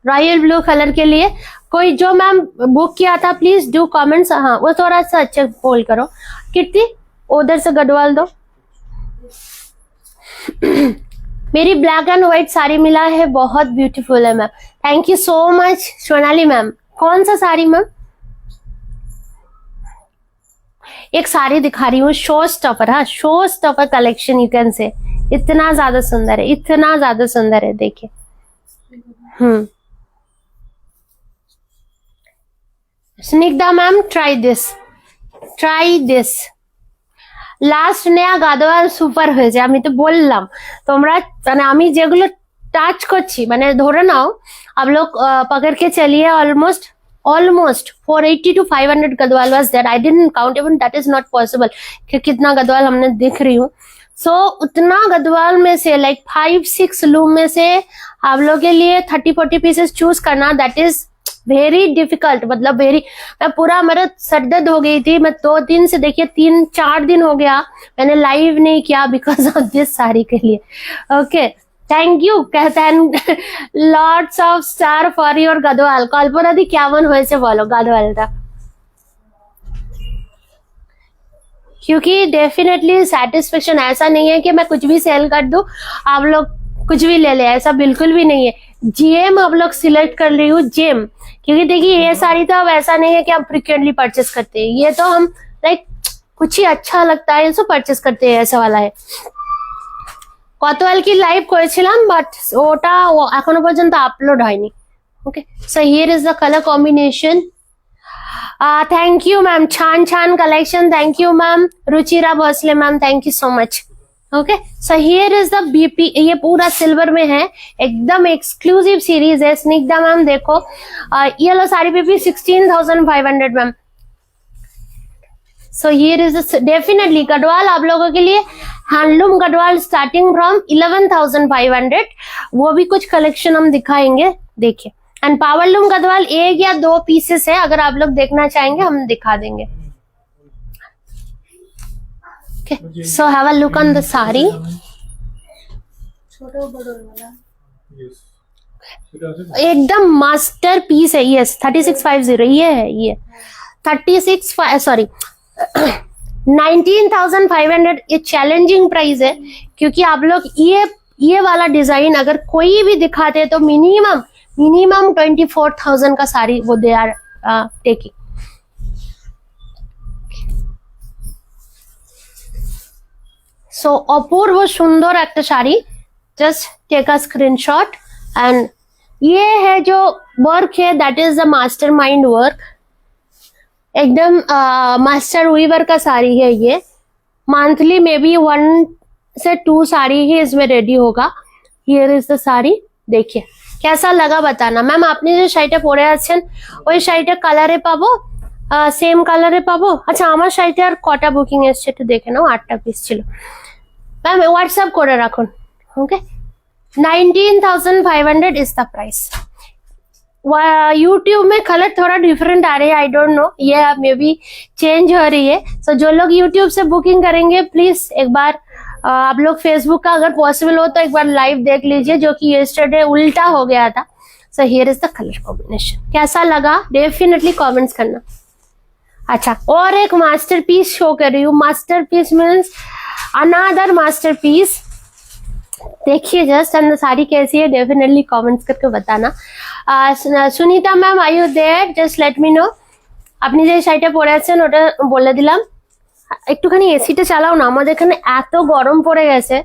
रॉयल ब्लू कलर के लिए. कोई जो मैम बुक किया था प्लीज डू कमेंट्स. हाँ, वो थोड़ा सा अच्छे बोल करो. कीर्ति, उधर से गढ़वाल दो. मेरी ब्लैक एंड व्हाइट साड़ी मिला है, बहुत ब्यूटीफुल है ma'am. Thank you so much Sonali ma'am. कौन सा साड़ी मैम? एक साड़ी दिखा रही हूँ, शो स्टफर. हाँ, show stuffer collection you can say. इतना ज्यादा सुंदर है, इतना ज्यादा सुंदर है. देखिए, Snigdha ma'am, try this. Last নেয়া গাদোয়াল সুপার হয়েছে. আমি তো বললাম, তোমরা মানে আমি যেগুলো টাচ করছি, মানে ধরে নাও आप लोग पकड़ के चलिए, almost 480 to 500 Gadwal was there. I didn't count, even that is not possible कि कितना गदवाल हमने दिख रही हूँ. सो उतना गदवाल में से लाइक 5-6 लूम में से आप लोग के लिए 30-40 पीसेस चूज करना, दैट इज वेरी डिफिकल्ट. मतलब वेरी, मैं पूरा मेरा सर दर्द हो गई थी. मैं 2 दिन से, देखिए 3-4 दिन हो गया मैंने लाइव नहीं किया बिकॉज ऑफ दिस साड़ी के लिए. Okay, thank you. कहते हैं lots of star for your Gadwal. Kalpana di কেমন হয়েছে বলো गदवालটা, क्योंकि डेफिनेटली सेटिस्फेक्शन ऐसा नहीं है कि मैं कुछ भी सेल कर दूं आप लोग कुछ भी ले ले, ऐसा बिल्कुल भी नहीं है. जेम आप लोग सिलेक्ट कर रही हूँ, जेम, क्योंकि देखिए ये साड़ी तो अब ऐसा नहीं है कि हम फ्रिक्वेंटली परचेस करते हैं. ये तो हम लाइक कुछ ही अच्छा लगता है इसको परचेस करते हैं, ऐसा वाला है. গতকালকে লাইভ করেছিলাম, বাট ওটা এখনো পর্যন্ত আপলোড হয়নি. Okay, so here is the colour combination. Thank you ma'am, छान छान collection. Thank you ma'am. Ruchira Bhosle ma'am, thank you so much. Okay so here is the BP, ये पूरा सिल्वर में है, एकदम एक्सक्लूसिव सीरीज है। स्निग्धा मैम देखो, ये लो sari BP 16,500 ma'am. So here is definitely Gadwal आप लोगों के लिए, हैंडलूम गढ़वाल स्टार्टिंग फ्रॉम 11,500, वो भी कुछ कलेक्शन हम दिखाएंगे, देखिए। एंड पावरलूम गढ़वाल 1 या 2 पीसेस है, अगर आप लोग देखना चाहेंगे हम दिखा देंगे। Okay, so have a look on the sari. एकदम मास्टर पीस है। यस 3650 ये है, ये 19,500। ये चैलेंजिंग प्राइस है, क्योंकि आप लोग ये वाला डिजाइन अगर कोई भी दिखाते तो मिनिमम 24,000 का साड़ी वो दे आर टेकिंग। सो अपूर्व सुंदर एक sari, just take a screenshot. And ये है जो वर्क है, that is the master mind work, एकदम मास्टर वीवर का साड़ी है ये। मंथली में भी 1 से 2 साड़ी ही इसमें रेडी होगा। हियर इज द साड़ी, देखिए कैसा लगा बताना। मैम आपने जो শাড়িটা পরে আছেন ওই শাড়িটা কালারে পাবো, সেম কালারে পাবো? আচ্ছা আমার শাড়িটা আর কটা বুকিং এসছে একটু দেখে নাও, 8টা পিস ছিল मैम, व्हाट्सएप করে রাখুন। Okay 19,500 is the price. YouTube में कलर थोड़ा डिफरेंट आ रहे हैं, आई डोंट नो, ये मे बी चेंज हो रही है। सो जो लोग यूट्यूब से बुकिंग करेंगे प्लीज एक बार आप लोग फेसबुक का अगर पॉसिबल हो तो एक बार लाइव देख लीजिए, जो कि यस्टरडे उल्टा हो गया था। So here is the colour combination, कैसा लगा डेफिनेटली कमेंट्स करना। अच्छा और एक मास्टरपीस शो कर रही हूँ। मास्टरपीस मीन्स अनदर मास्टरपीस, देखिए जस्ट एंड साड़ी कैसी है डेफिनेटली कमेंट्स करके बताना। Sunita ma'am I you there, just let me know. আপনি যে শাড়িটা পরে আছেন ওটা বলে দিলাম। একটুখানি এসিটা চালাও না, আমাদের এখানে এত গরম পড়ে গেছে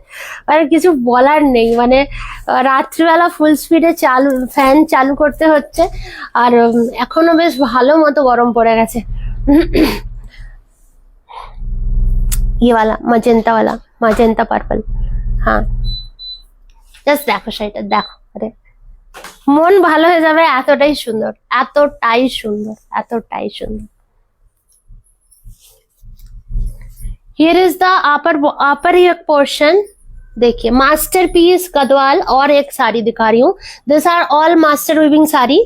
মানে কিছু বলার নেই। মানে রাত্রিবেলা ফুল স্পিডে ফ্যান চালু করতে হচ্ছে, আর এখনো বেশ ভালো মতো গরম পড়ে গেছে। ये वाला मजेंटा पर्पल, हाँ জাস্ট দেখো শাড়িটা দেখো, আরে মন ভালো হয়ে যাবে, এতটাই সুন্দর এতটাই সুন্দর এতটাই সুন্দর। Here is the upper portion, देखिए मास्टरपीस गढ़वाल। और एक साड़ी दिखा रही हूँ, this are all master weaving sari.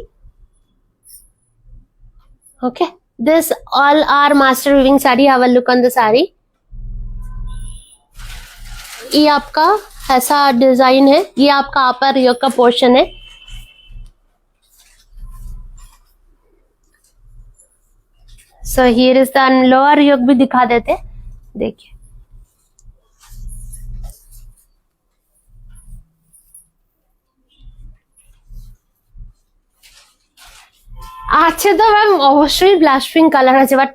Okay this all are master weaving sari, have a look on the sari. ये आपका ऐसा डिजाइन है, ये आपका अपर योक का पोर्शन है। So here is the lower yoke भी दिखा देते, देखिए আছে তো ম্যাম, অবশ্যই ব্লাশ পিঙ্ক কালার আছে, বাট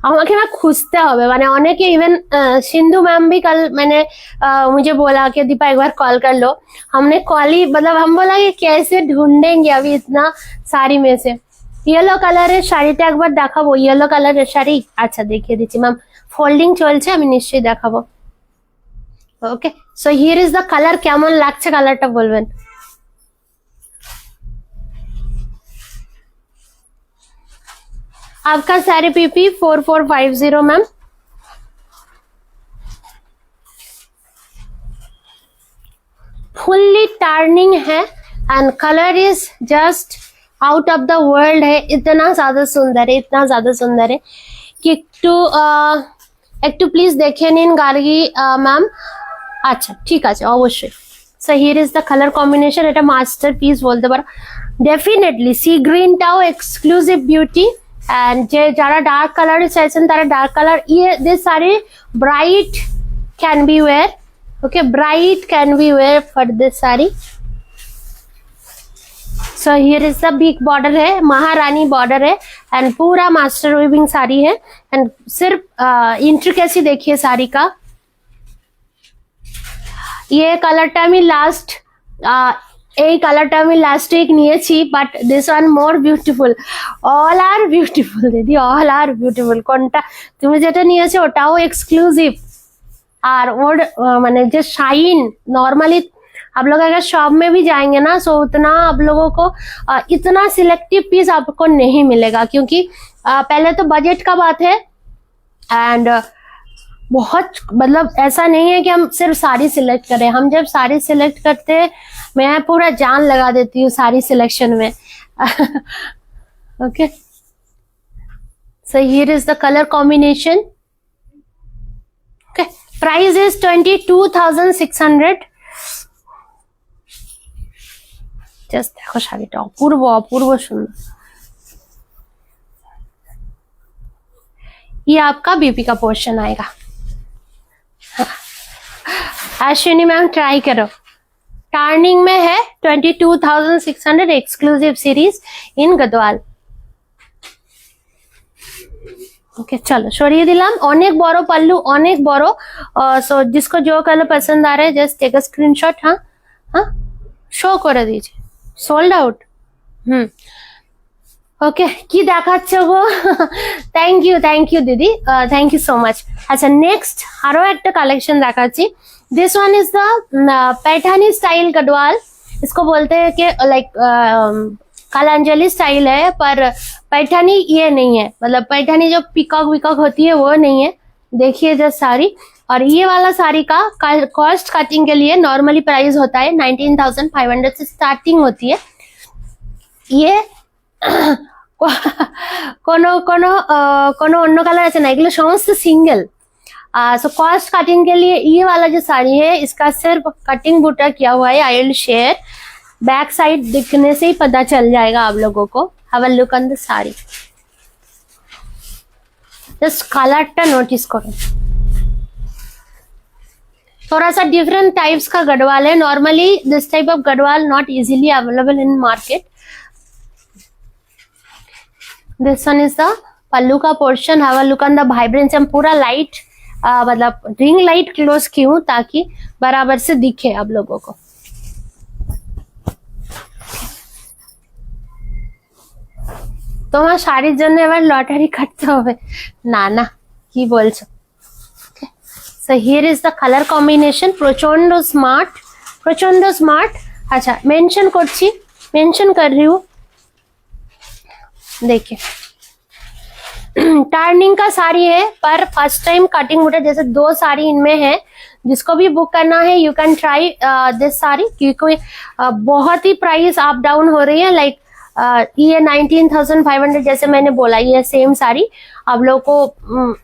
আমাকে ना খুঁজতে হবে। মানে অনেকে इवन सिंधु मैम भी कल मैंने मुझे बोला कि दीपा एक बार कॉल कर लो। हमने कॉल ही मतलब हम बोला कि कैसे ढूंढेंगे अभी इतना साड़ी में से। येलो কালারের শাড়িটা একবার দেখাবো, येलो কালারের শাড়ি। আচ্ছা দেখিয়ে দিচ্ছি ম্যাম, ফোল্ডিং চলছে, আমি নিশ্চয়ই দেখাবো। ওকে so here is the colour, কেমন লাগছে কালারটা বলবেন। आपका सारी पीपी 4450 मैम। फुल्ली टर्निंग है and colour is just out of the world है, इतना ज्यादा सुंदर है, इतना ज्यादा सुंदर है कि একটু প্লিজ দেখে নিন গার্গী ম্যাম। আচ্ছা ঠিক আছে অবশ্যই। So here is the colour combination, এটা মাস্টারপিস বলতে পারো ডেফিনেটলি। সি গ্রিনটাও এক্সক্লুসিভ বিউটি, एंड যারা ডার্ক কালার চাইছেন তারা ডার্ক কালার। ये this sari bright can be wear, okay bright can be wear for this sari. So here is the big border है, महारानी बॉर्डर है एंड पूरा मास्टर वीविंग साड़ी है। एंड सिर्फ इंट्रिकेसी देखिए साड़ी का। ये कलरটা আমি লাস্ট এই কালারটা আমি লাস্ট উইক নিয়েছি, but this one more beautiful. All are beautiful দিদি, অল আর বিউটিফুল। কোনটা তুমি যেটা নিয়েছো ওটাও এক্সক্লুসিভ, और वो माने जो शाइन नॉर्मली आप लोग अगर शॉप में भी जाएंगे ना, सो उतना आप लोगों को इतना सिलेक्टिव पीस आपको नहीं मिलेगा, क्योंकि पहले तो बजट का बात है एंड बहुत मतलब ऐसा नहीं है कि हम सिर्फ साड़ी सिलेक्ट करें। हम जब साड़ी सिलेक्ट करते हैं, मैं पूरा जान लगा देती हूँ साड़ी सिलेक्शन में। Okay, so here is the colour combination. Okay, price is 22,600। Just देखो শাড়িটা অপূর্ব অপূর্ব সুন্দর। ये आपका बीपी का पोर्शन आएगा। अश्विनी मैम ट्राई करो, टार्निंग में है 22,600 exclusive series in Gadwal. Okay चलो সরিয়ে দিলাম, অনেক বড় পাল্লু, অনেক বড়। সো जिसको जो कलर पसंद आ रहा है जस्ट टेक अ स्क्रीनशॉट। हाँ हाँ, শো করে दीजिए, সোল্ড আউট। ওকে, কি দেখাচ্ছে গো? থ্যাংক ইউ দিদি, থ্যাংক ইউ সো মাচ। আচ্ছা, নেক্সট আরো একটা কালেকশন দেখাচ্ছি। This one is the Paithani style Garhwal. इसको बोलते हैं कि लाइक कालांजलि स्टाइल है, पर पैठानी ये नहीं है। मतलब पैठानी जो पिकॉक विकॉक होती है वो नहीं है। देखिए जस्ट साड़ी, और ये वाला साड़ी का कॉस्ट कटिंग के लिए नॉर्मली प्राइस होता है 19,500 से स्टार्टिंग होती है। ये কোনো কোনো কোনো অন্য কালার আছে না, এগুলো সমস্ত সিঙ্গেল। सो कॉस्ट कटिंग के लिए ये वाला जो साड़ी है, इसका सिर्फ कटिंग बूटा किया हुआ है। I will share, back side दिखने से ही पता चल जाएगा आप लोगों को। Have a look on the sari, just कलरটা नोटिस करो। थोड़ा सा डिफरेंट टाइप्स का गढ़वाल है। Normally this type of Gadwal not easily available in market. This one is the pallu का portion. Have a look on the vibrance. हम पूरा लाइट मतलब रिंग लाइट क्लोज की हूँ ताकि बराबर से दिखे आप लोगों को। তোমার শাড়ির জন্য এবার লটারি কাটতে হবে না? না, কি বলছো? So here is the colour combination. প্রচন্ড স্মার্ট, প্রচন্ড স্মার্ট। আচ্ছা, মেंशन করছি, मेंशन कर रही हूँ। देखिए टर्निंग का साड़ी है, पर फर्स्ट टाइम कटिंग बूटा। जैसे 2 साड़ी इनमें है, जिसको भी बुक करना है you can try this sari, क्योंकि बहुत ही प्राइस अप डाउन हो रही है। लाइक ये 19,500 जैसे मैंने बोला, ये सेम साड़ी आप लोग को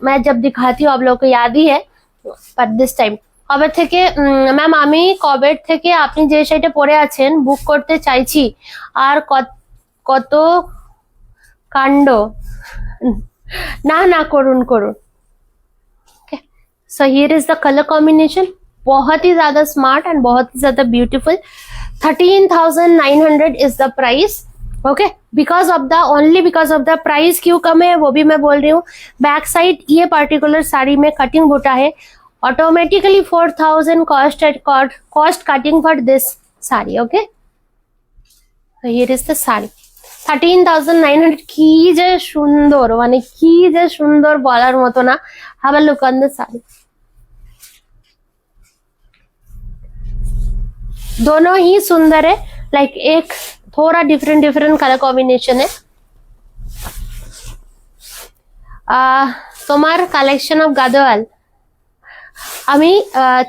मैं जब दिखाती हूँ आप लोग को याद ही है। पर दिस टाइम কবে থেকে ম্যাম আমি কবে থেকে আপনি যে শাড়িটা পরে আছেন বুক করতে চাইছি, আর কত কাণ্ড না না করুন করুন। सो here is the colour combination. बहुत ही ज्यादा स्मार्ट एंड बहुत ही ज्यादा beautiful. 13,900 is the price. Okay, because of the only because of the price क्यों कम है वो भी मैं बोल रही हूँ। बैक साइड ये पर्टिकुलर साड़ी में कटिंग बूटा है। Automatically 4,000 cost cutting for this sari. Okay, here is the sari 13,900। কি যে সুন্দর, মানে কি যে সুন্দর বলার মতো না। হ্যাভ আ লুক অন দ साड़ी। दोनों ही सुंदर है। लाइक एक थोड़ा डिफरेंट कलर कॉम्बिनेशन है। তোমার কালেকশন অফ গাদোয়াল আমি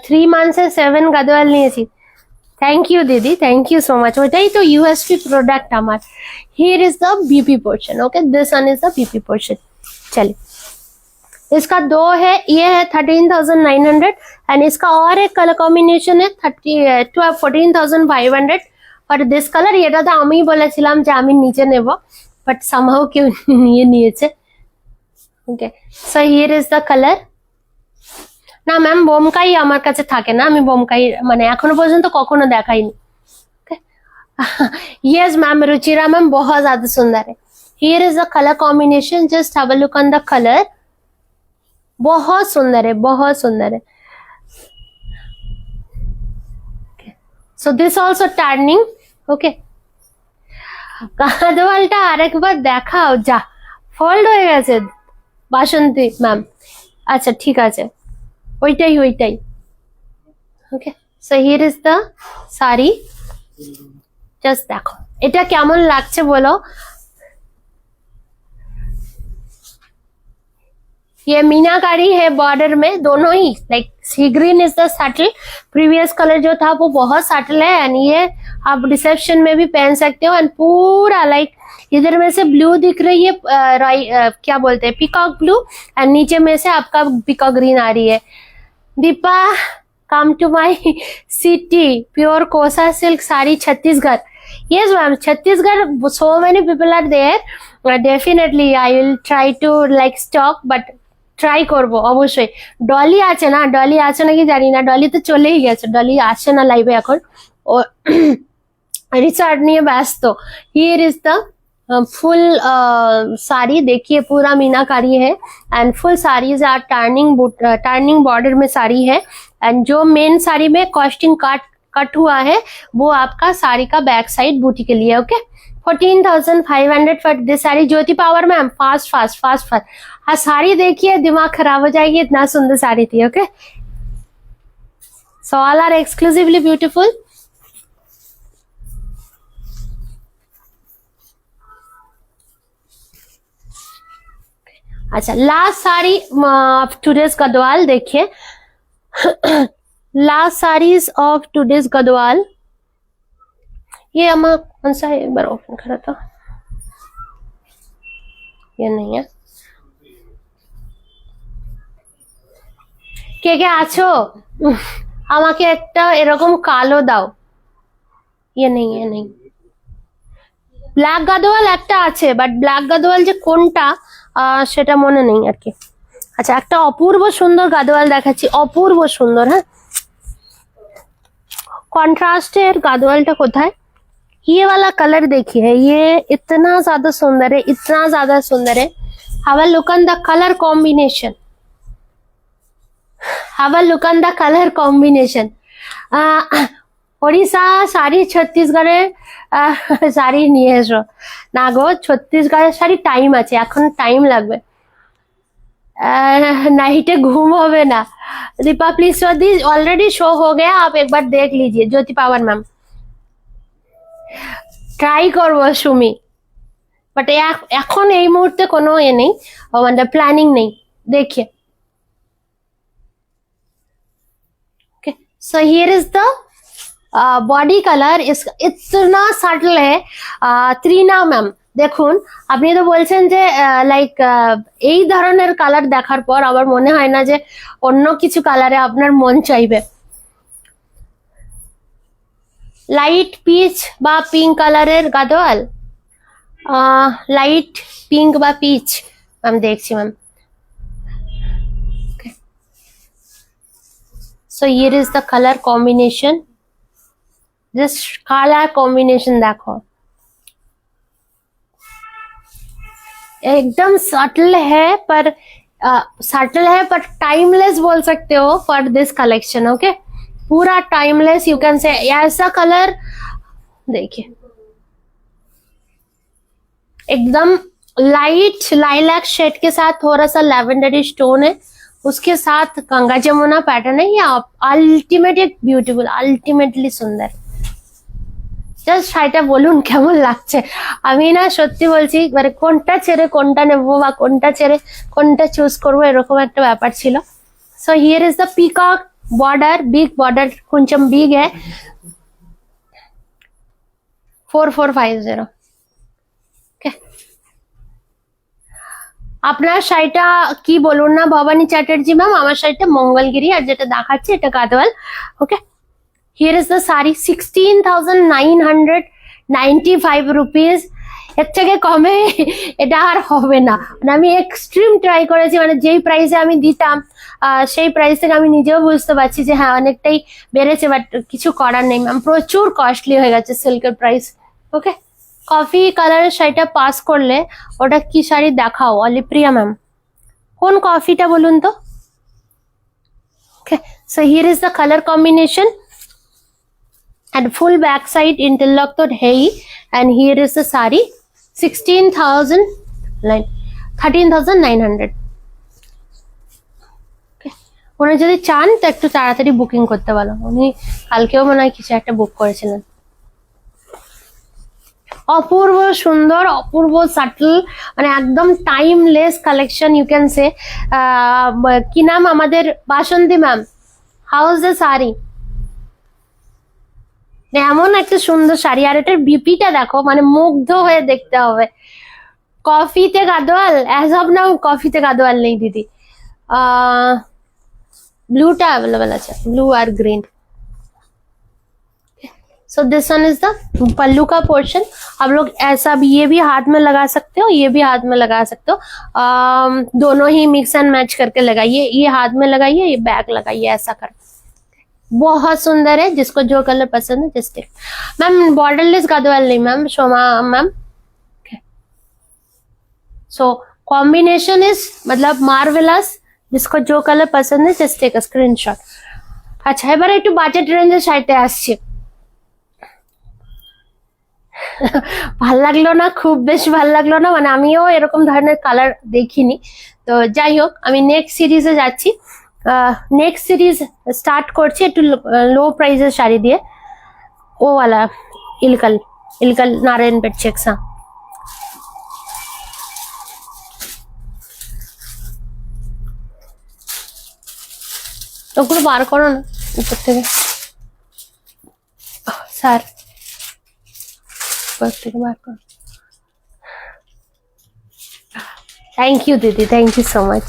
3 মান্থসে 7 গাদোয়াল নিয়েছি। थैंक यू दीदी, थैंक यू सो मच। ওইটাই তো यूएसपी प्रोडक्ट আমার। Here is the BP portion. Okay, this one is the BP portion. चलिए, इसका 2 है, ये है 13,900 एंड इसका और एक कलर कॉम्बिनेशन है 14,500। और दिस कलर এটা তো আমি বলেছিলাম যে আমি নিচে নেব, বাট সামহাউ কেউ নিয়ে নিয়েছে। Okay, so here is the colour. না ম্যাম, বোমকাই আমার কাছে থাকে না, আমি বোমকাই মানে এখনো পর্যন্ত কখনো দেখাইনি। यस मैम, रुचिरा मैम बहुत ज्यादा सुंदर है। Here is the colour combination. Just have a look on the colour. बहुत सुंदर है, बहुत सुंदर है। So this also turning. Okay, গাদোয়ালটা আরেকবার দেখাও। যা ফোল্ড হয়ে গেছে বাসন্তী ম্যাম। আচ্ছা ঠিক আছে, ওইটাই ওইটাই। Okay, so here is the sari, just দেখো এটা কেমন লাগছে বলো। ये मीनाकारी है बॉर्डर में, दोनों ही like sea green is the subtle, previous colour जो था वो बहुत सटल है, एंड ये आप रिसेप्शन में भी पहन सकते हो। एंड पूरा लाइक इधर में से ब्लू दिख रही है, क्या बोलते हैं, पीकॉक ब्लू, एंड नीचे में से आपका पीकॉक ग्रीन आ रही है। Deepa, come to my city, pure kosa silk sari, Chhattisgarh. Yes, ma'am. Chhattisgarh, so many people are there. Definitely, I will try to like stock, but try করবো অবশ্যই। ডলি আছে না, ডলি আছে নাকি জানি না, ডলি তো চলেই গেছে, ডলি আসছে না লাইভে এখন, ও রিচার্ড নিয়ে ব্যস্ত। Here is the full sari, देखिए पूरा मीनाकारी है, and full saris are turning border में साड़ी है, एंड जो मेन साड़ी में कॉस्टिंग कट हुआ है वो आपका साड़ी का बैक साइड बूटी के लिए। Okay, 14,500 for this sari. Jyoti power ma'am, fast fast fast fast. हाँ, साड़ी देखिए दिमाग खराब हो जाएगी, इतना सुंदर साड़ी थी। Okay, so all are exclusively beautiful. अच्छा, last sari of today's Gadwal देखिए, last saris of today's Gadwal. ये अम्मा कौन सा है, एक बार ओपन करा था, ये नहीं है। কে কে আছো, আমাকে একটা এরকম কালো দাও। ये नहीं, ये नहीं। ব্ল্যাক গাদোয়াল একটা আছে, বাট ব্ল্যাক গাদোয়াল যে কোনটা সেটা মনে নেই আর কি। আচ্ছা, একটা অপূর্ব সুন্দর গাদোয়াল দেখাচ্ছি, অপূর্ব সুন্দর। হ্যাঁ, কন্ট্রাস্টের গাদোয়ালটা কোথায়, ये वाला कलर देखिए, ये इतना ज्यादा सुंदर है, इतना ज्यादा सुंदर है। Have a look on the colour combination, have a look on the colour combination. Odisha sari, ছত্তিশগড়ের শাড়ি নিয়ে এসো না গো, ছত্তিশগড়ের শাড়ি টাইম আছে, এখন টাইম লাগবে, नाइटे घूम হবে না। Deepa please show this, already show हो गया, आप एक बार देख लीजिए। ज्योति पावर मैम, ট্রাই করবো সুমি, বাট এখন এই মুহূর্তে কোনো এ নেই, মানে প্ল্যানিং নেই। देखिए, okay, so here is the body colour, इतना सटल है। ত্রিনা ম্যাম, দেখুন আপনি তো বলছেন যে লাইক এই ধরনের কালার দেখার পর আমার মনে হয় না যে অন্য কিছু কালারে আপনার মন চাইবে। লাইট পিচ বা পিঙ্ক কালারের গাদোয়াল, লাইট পিঙ্ক বা পিচ ম্যাম দেখছি ma'am. So here is the colour combination, just colour combination देखो, एकदम सटल है, पर टाइमलेस बोल सकते हो फॉर दिस कलेक्शन। ओके, पूरा टाइमलेस यू कैन से। ऐसा कलर देखिए, एकदम लाइट लाइलैक शेड के साथ थोड़ा सा लैवेंडरी स्टोन है, उसके साथ गंगा जमुना पैटर्न है। ये अल्टीमेट ब्यूटीफुल, अल्टीमेटली सुंदर। জাস্ট শাড়িটা বলুন কেমন লাগছে। আমি না সত্যি বলছি, মানে কোনটা ছেড়ে কোনটা নেবো বা কোনটা ছেড়ে কোনটা চুজ করবো এরকম একটা ব্যাপার ছিল। So here is the peacock border, big border, కొంచెం বিগ है, 4450। ওকে, আপনার শাড়িটা কি বলুন না ভবানী চ্যাটার্জি ম্যাম, আমার শাড়িটা মঙ্গলগিরি, আর যেটা দেখাচ্ছে এটা গাদোয়াল। ওকে, here is the saree, 16,995 rupees। এর থেকে কমে এটা আর হবে না, মানে আমি এক্সট্রিম ট্রাই করেছি, মানে যেই প্রাইসে আমি দিতাম সেই প্রাইস থেকে আমি নিজেও বুঝতে পারছি যে হ্যাঁ অনেকটাই বেড়েছে, বাট কিছু করার নেই ম্যাম, প্রচুর কস্টলি হয়ে গেছে সিল্কের প্রাইস। ওকে, কফি কালারের শাড়িটা পাস করলে ওটা কি শাড়ি দেখাও অলিপ্রিয়া ম্যাম, কোন কফিটা বলুন তো। Okay, so here is the colour combination, and full back side interlock to hai, and here is the sari, 13,900। okay, উনি যদি চান তো একটু তাড়াতাড়ি বুকিং করতে বলো, উনি কালকেও মনে হয় কিছু একটা বুক করেছিলেন। অপূর্ব সুন্দর, অপূর্ব সাটল, মানে একদম timeless collection you can say. কি নাম আমাদের Basanti ma'am, how is the sari? এমন একটা সুন্দর শাড়ি, আর এটার বিপিটা দেখো, মানে মুগ্ধ হয়ে দেখতে হবে। কফিতে গাদোয়াল, অ্যাজ অফ নাও কফিতে গাদোয়াল নেই দিদি। ব্লুটা अवेलेबल আছে, ब्लू और green. So this one is the pallu का पोर्शन। आप लोग ऐसा भी, ये भी हाथ में लगा सकते हो, ये भी हाथ में लगा सकते हो। दोनों ही मिक्स एंड मैच करके लगाइए, ये हाथ में लगाइए, ये बैक लगाइए, ऐसा कर। बहुत सुंदर है, जिसको जो कलर पसंद है जस्ट। मैम बॉर्डरलेस गादोवाल नहीं ma'am, Shoma ma'am. So combination is मतलब मार्वेलस, जिसको जो कलर पसंद है जस्ट टेक अ स्क्रीनशॉट। আচ্ছা, এবারে একটু বাজেট রেঞ্জের সাইডে আসছি। ভাল লাগলো না, খুব বেশ ভাল লাগলো না, মানে আমিও এরকম ধরনের কালার দেখিনি। তো যাই হোক, আমি নেক্সট সিরিজে যাচ্ছি। নেক্সট সিরিজ স্টার্ট করছি একটু লো প্রাইসের শাড়ি দিয়ে। ও वाला ইলকাল, ইলকাল নারায়ণপেট চেক্স। ওগুলো বার করো না উপর থেকে স্যার, উপর থেকে বার করো। থ্যাংক ইউ দিদি, থ্যাংক ইউ সো মাচ।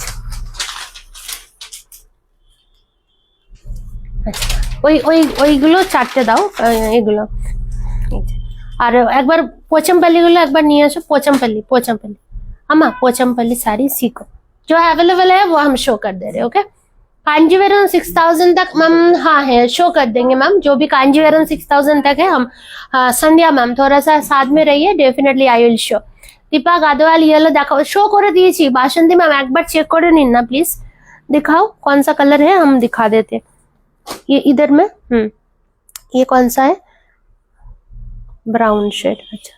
ওই ওই ওইগুলো চারটে দাও, এগুলো। আর একবার पोचमपल्ली গুলো একবার নিয়ে আসো। पोचमपल्ली, पोचमपल्ली अम्मा, पोचमपल्ली साड़ी सीखो, जो अवेलेबल है वो हम शो कर दे रहे हैं। ओके, कांजीवरम 6000 तक मैम, हाँ है, शो कर देंगे मैम। जो भी कांजीवरम 6000 तक है हम। संध्या मैम थोड़ा सा साथ में रहिए, definitely I will show. Deepa Gadwal yellow देखाओ, शो করে দিয়েছি। বাসন্তী ম্যাম একবার চেক করে নিন না প্লিজ, दिखाओ कौन सा कलर है, हम दिखा देते। ये इधर में, ये कौन सा है? Brown shade. अच्छा,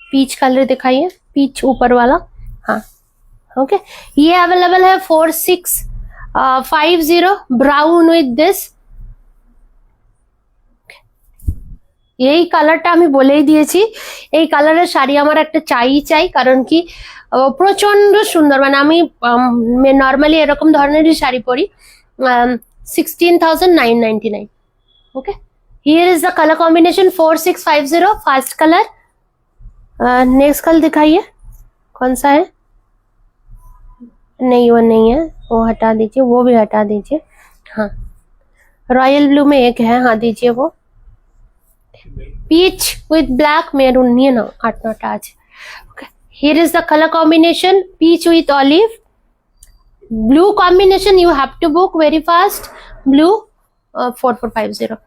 पीच कलर दिखाइए, पीच ऊपर वाला। हाँ ओके, ये अवेलेबल है 4650 ব্রাউন উইথ দিস। এই কালারটা আমি বলেই দিয়েছি, এই কালারের শাড়ি আমার একটা চাই, কারণ কি প্রচন্ড সুন্দর। মানে আমি নর্মালি এরকম ধরনেরই শাড়ি পরি। 16,999। Okay, here is the colour combination 4650, first colour. Next colour दिखाइए, कौन सा है? नहीं वो नहीं है, वो हटा दीजिए, वो भी हटा दीजिए। हाँ, रॉयल ब्लू में एक है, हाँ दीजिए वो। पीच विथ ब्लैक मेरून नहीं है ना, 8 आज। Okay, here is the colour combination peach with olive. Blue combination you have to book very fast, blue 4450।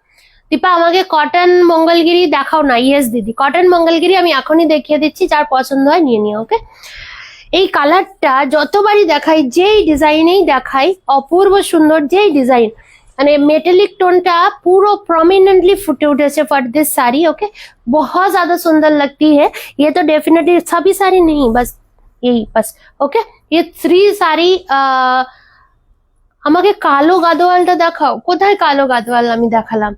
Deepa আমাকে কটন মঙ্গলগিরি দেখাও না। ইয়েস দিদি, কটন মঙ্গলগিরি আমি এখনই দেখিয়ে দিচ্ছি, যার পছন্দ হয় নিয়ে নিও। ওকে, এই কালারটা যতবারই দেখাই, যেই ডিজাইনেই দেখাই, অপূর্ব সুন্দর যেই ডিজাইন, মানে मेटेलिक टोनটা पूरा प्रोमिनेंटली फुटे उठे फॉर दिस साड़ी। ओके, बहुत ज्यादा सुंदर लगती है ये तो, डेफिनेटली सभी साड़ी नहीं, बस यही बस। ओके, ये 3 साड़ी। আমাকে কালো গাদোয়ালটা দেখাও, কোথায় কালো গাদোয়াল আমি দেখালাম?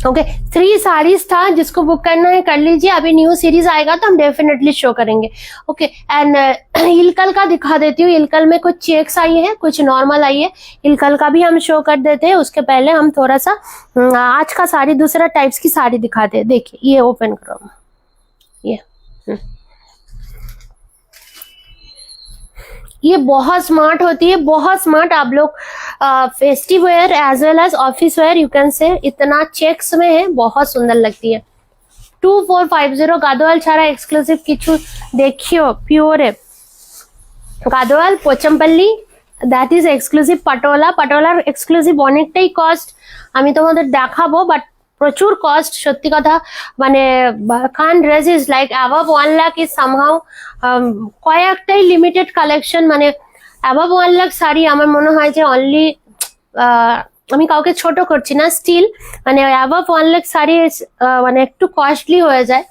ओके, 3 साड़ीज था, जिसको बुक करना है कर लीजिए। अभी न्यू सीरीज आएगा तो हम डेफिनेटली शो करेंगे। ओके, एंड इलकल का दिखा देती हूँ। इलकल में कुछ चेक्स आई है, कुछ नॉर्मल आई है, इलकल का भी हम शो कर देते हैं। उसके पहले हम थोड़ा सा आज का साड़ी, दूसरा टाइप्स की साड़ी दिखाते हैं। देखिए, ये ओपन करो, ये बहुत स्मार्ट होती है, बहुत स्मार्ट। आप लोग festive wear as well as office wear you can say, इतना चेक्स में है, बहुत सुंदर लगती है। 2450 গাদোয়াল ছাড়া এক্সক্লুসিভ কিছু দেখিও, পিওরে Gadwal Pochampally, that is exclusive. Patola, পাটোলার এক্সক্লুসিভ অনেকটাই কস্ট, আমি তোমাদের দেখাবো, বাট প্রচুর কস্ট, সত্যি কথা। মানে can't resist, like above 1 lakh is somehow. কয়েকটাই লিমিটেড কালেকশন, মানে অ্যাবভ 1 লাখ শাড়ি আমার মনে হয় যে অনলি, আমি কাউকে ছোট করছি না, স্টিল মানে অ্যাবভ 1 লাখ শাড়ি মানে একটু কস্টলি হয়ে যায়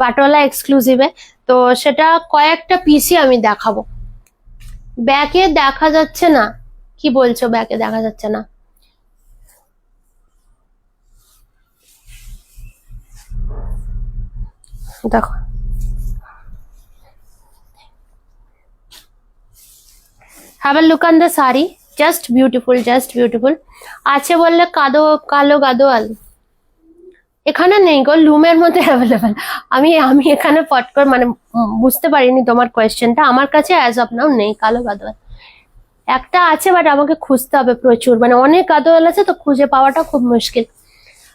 পাটোলা এক্সক্লুসিভে। তো সেটা কয়েকটা পিসই আমি দেখাবো। ব্যাকে দেখা যাচ্ছে না, কি বলছো ব্যাকে দেখা যাচ্ছে না দেখো have a look on the sari, just beautiful, just beautiful. আছে বললে কাদো কালো গাদোয়াল এখানে নেই গো, লুমের মধ্যে অ্যাভেলেবেল। আমি আমি এখানে পট করে মানে বুঝতে পারিনি তোমার কোয়েশ্চেনটা, আমার কাছে অ্যাজ অফ নাও নেই কালো গাদোয়াল। একটা আছে বাট আমাকে খুঁজতে হবে প্রচুর, মানে অনেক গাদোয়াল আছে তো খুঁজে পাওয়াটা খুব मुश्किल।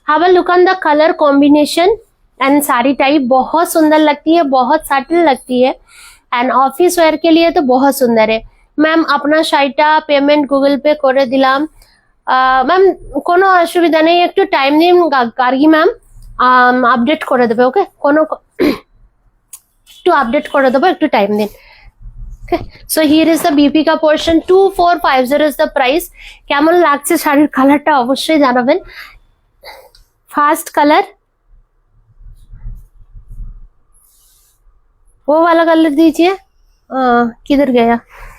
Have a look on the colour combination and sari type बहुत सुंदर लगती है, बहुत सटल लगती है एंड ऑफिस वेयर के लिए तो बहुत सुंदर है। मैम अपना শাড়িটা পেমেন্ট গুগল পে করে দিলাম। ম্যাম কোনো অসুবিধা নেই, একটু টাইম দিন গার্গী ম্যাম, আপডেট করে দেবে। ওকে কোনো একটু আপডেট করে দেবো, একটু টাইম দিন। So here is the BP কা পোর্শন, 2450 ইজ দ্য প্রাইস। কেমন লাগছে শাড়ির কালারটা অবশ্যই জানাবেন। फास्ट कलर वो वाला कलर दीजिए, किधर गया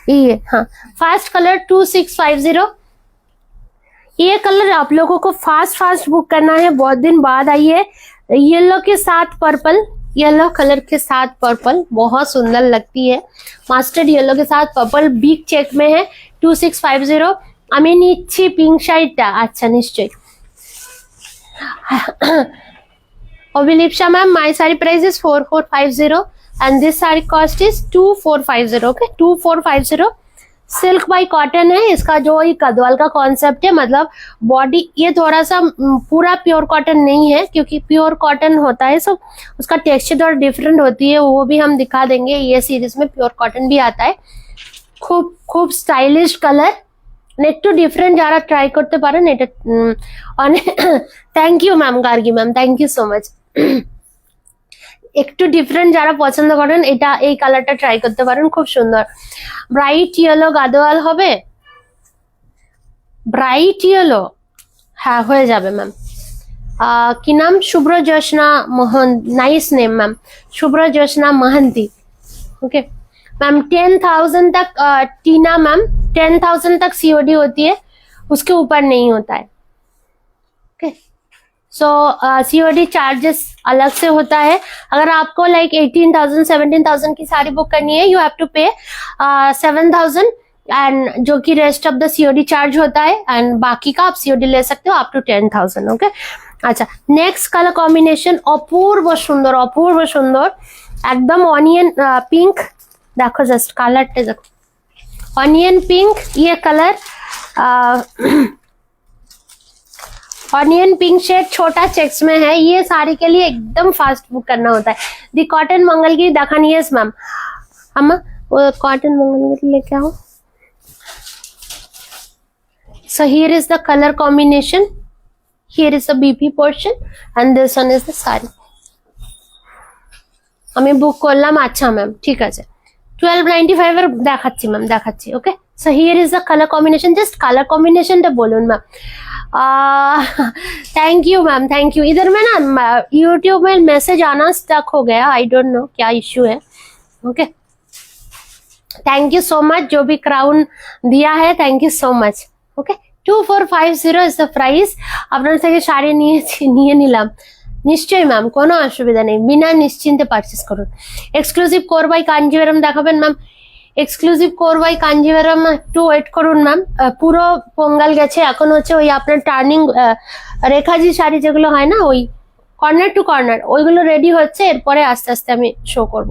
ये, हाँ फास्ट कलर 2650। ये कलर आप लोगों को फास्ट बुक करना है, बहुत दिन बाद आई है। येलो के साथ पर्पल, येलो कलर के साथ पर्पल बहुत सुंदर लगती है, मास्टर्ड येलो के साथ पर्पल बिग चेक में है 2650। আমি নিচ্ছি পিঙ্ক শাড়িটা, আচ্ছা নিশ্চয়ই। Obilipsha ma'am, my saree price is 4450 and this saree cost is 2450। okay 2450 silk by cotton है। इसका जो ये गदवाल का कॉन्सेप्ट है, मतलब बॉडी ये थोड़ा सा पूरा प्योर कॉटन नहीं है, क्योंकि प्योर कॉटन होता है सब उसका टेक्सचर थोड़ा डिफरेंट होती है, वो भी हम दिखा देंगे। ये सीरीज में प्योर कॉटन भी आता है। खूब खूब स्टाइलिश कलर, একটু ডিফারেন্ট যারা ট্রাই করতে পারেন এটা অনেক। Thank you ma'am, Gargi ma'am thank you so much. একটু ডিফারেন্ট যারা পছন্দ করেন এটা এই কালারটা ট্রাই করতে পারেন, খুব সুন্দর। ব্রাইট ইয়েলো গাদোয়াল হবে, ব্রাইট ইয়েলো, হ্যাঁ হয়ে যাবে ম্যাম। কি নাম? শুভ্র জ্যোৎস্না মোহন, নাইস নেম ম্যাম, শুভ্র জ্যোৎস্না মহান্তি। ओके मैम 10,000 तक टीना मैम 10,000 तक सीओडी होती है, उसके ऊपर नहीं होता है। ओके सो सीओडी चार्जेस अलग से होता है। अगर आपको लाइक 18,000 17,000 की साड़ी बुक करनी है, यू हैव टू पे 7,000 एंड जो कि rest of the COD charge होता है, एंड बाकी का आप सीओडी ले सकते हो अप टू 10,000। ओके अच्छा नेक्स्ट कलर कॉम्बिनेशन अपूर्व सुंदर, अपूर्व सुंदर एकदम ऑनियन पिंक। देखो जस्ट कलरটা देखो, ऑनियन पिंक ये कलर, ऑनियन पिंक शेड छोटा चेक्स में है। ये साड़ी के लिए एकदम फास्ट बुक करना होता है। दी कॉटन मंगलगिरी दखन, यस मैम अम्मा वो कॉटन मंगलगिरी लेके आओ। So here is the colour combination, here is the BP portion and this one is the sari. আমি বুক করলাম, আচ্ছা ম্যাম ঠিক আছে। 1295 এর দেখাচ্ছি ম্যাম, দেখাচ্ছি। Okay so here is the colour combination, just colour कॉम्बिनेशनটা বলুন ma'am. Thank you ma'am, thank you. इधर में ना यूट्यूब में मैसेज आना स्टक हो गया, आई डोंट नो क्या इश्यू है। Okay thank you so much, जो भी क्राउन दिया है thank you so much. Okay 2450 is the price. আপনার থেকে শাড়ি নিয়ে নিলাম, নিশ্চয়ই ম্যাম কোনো অসুবিধা নেই, বিনা নিশ্চিন্তে পারচেস করুন। এক্সক্লুসিভ কোর বাই কাঞ্জিভারাম দেখাবেন ম্যাম, এক্সক্লুসিভ কোর বাই কাঞ্জিভারাম একটু ওয়েট করুন ম্যাম। পুরো পোঙ্গাল গেছে, এখন হচ্ছে ওই আপনার টার্নিং রেখাজি শাড়ি যেগুলো হয় না, ওই কর্নার টু কর্নার ওইগুলো রেডি হচ্ছে, এরপরে আস্তে আস্তে আমি শো করব।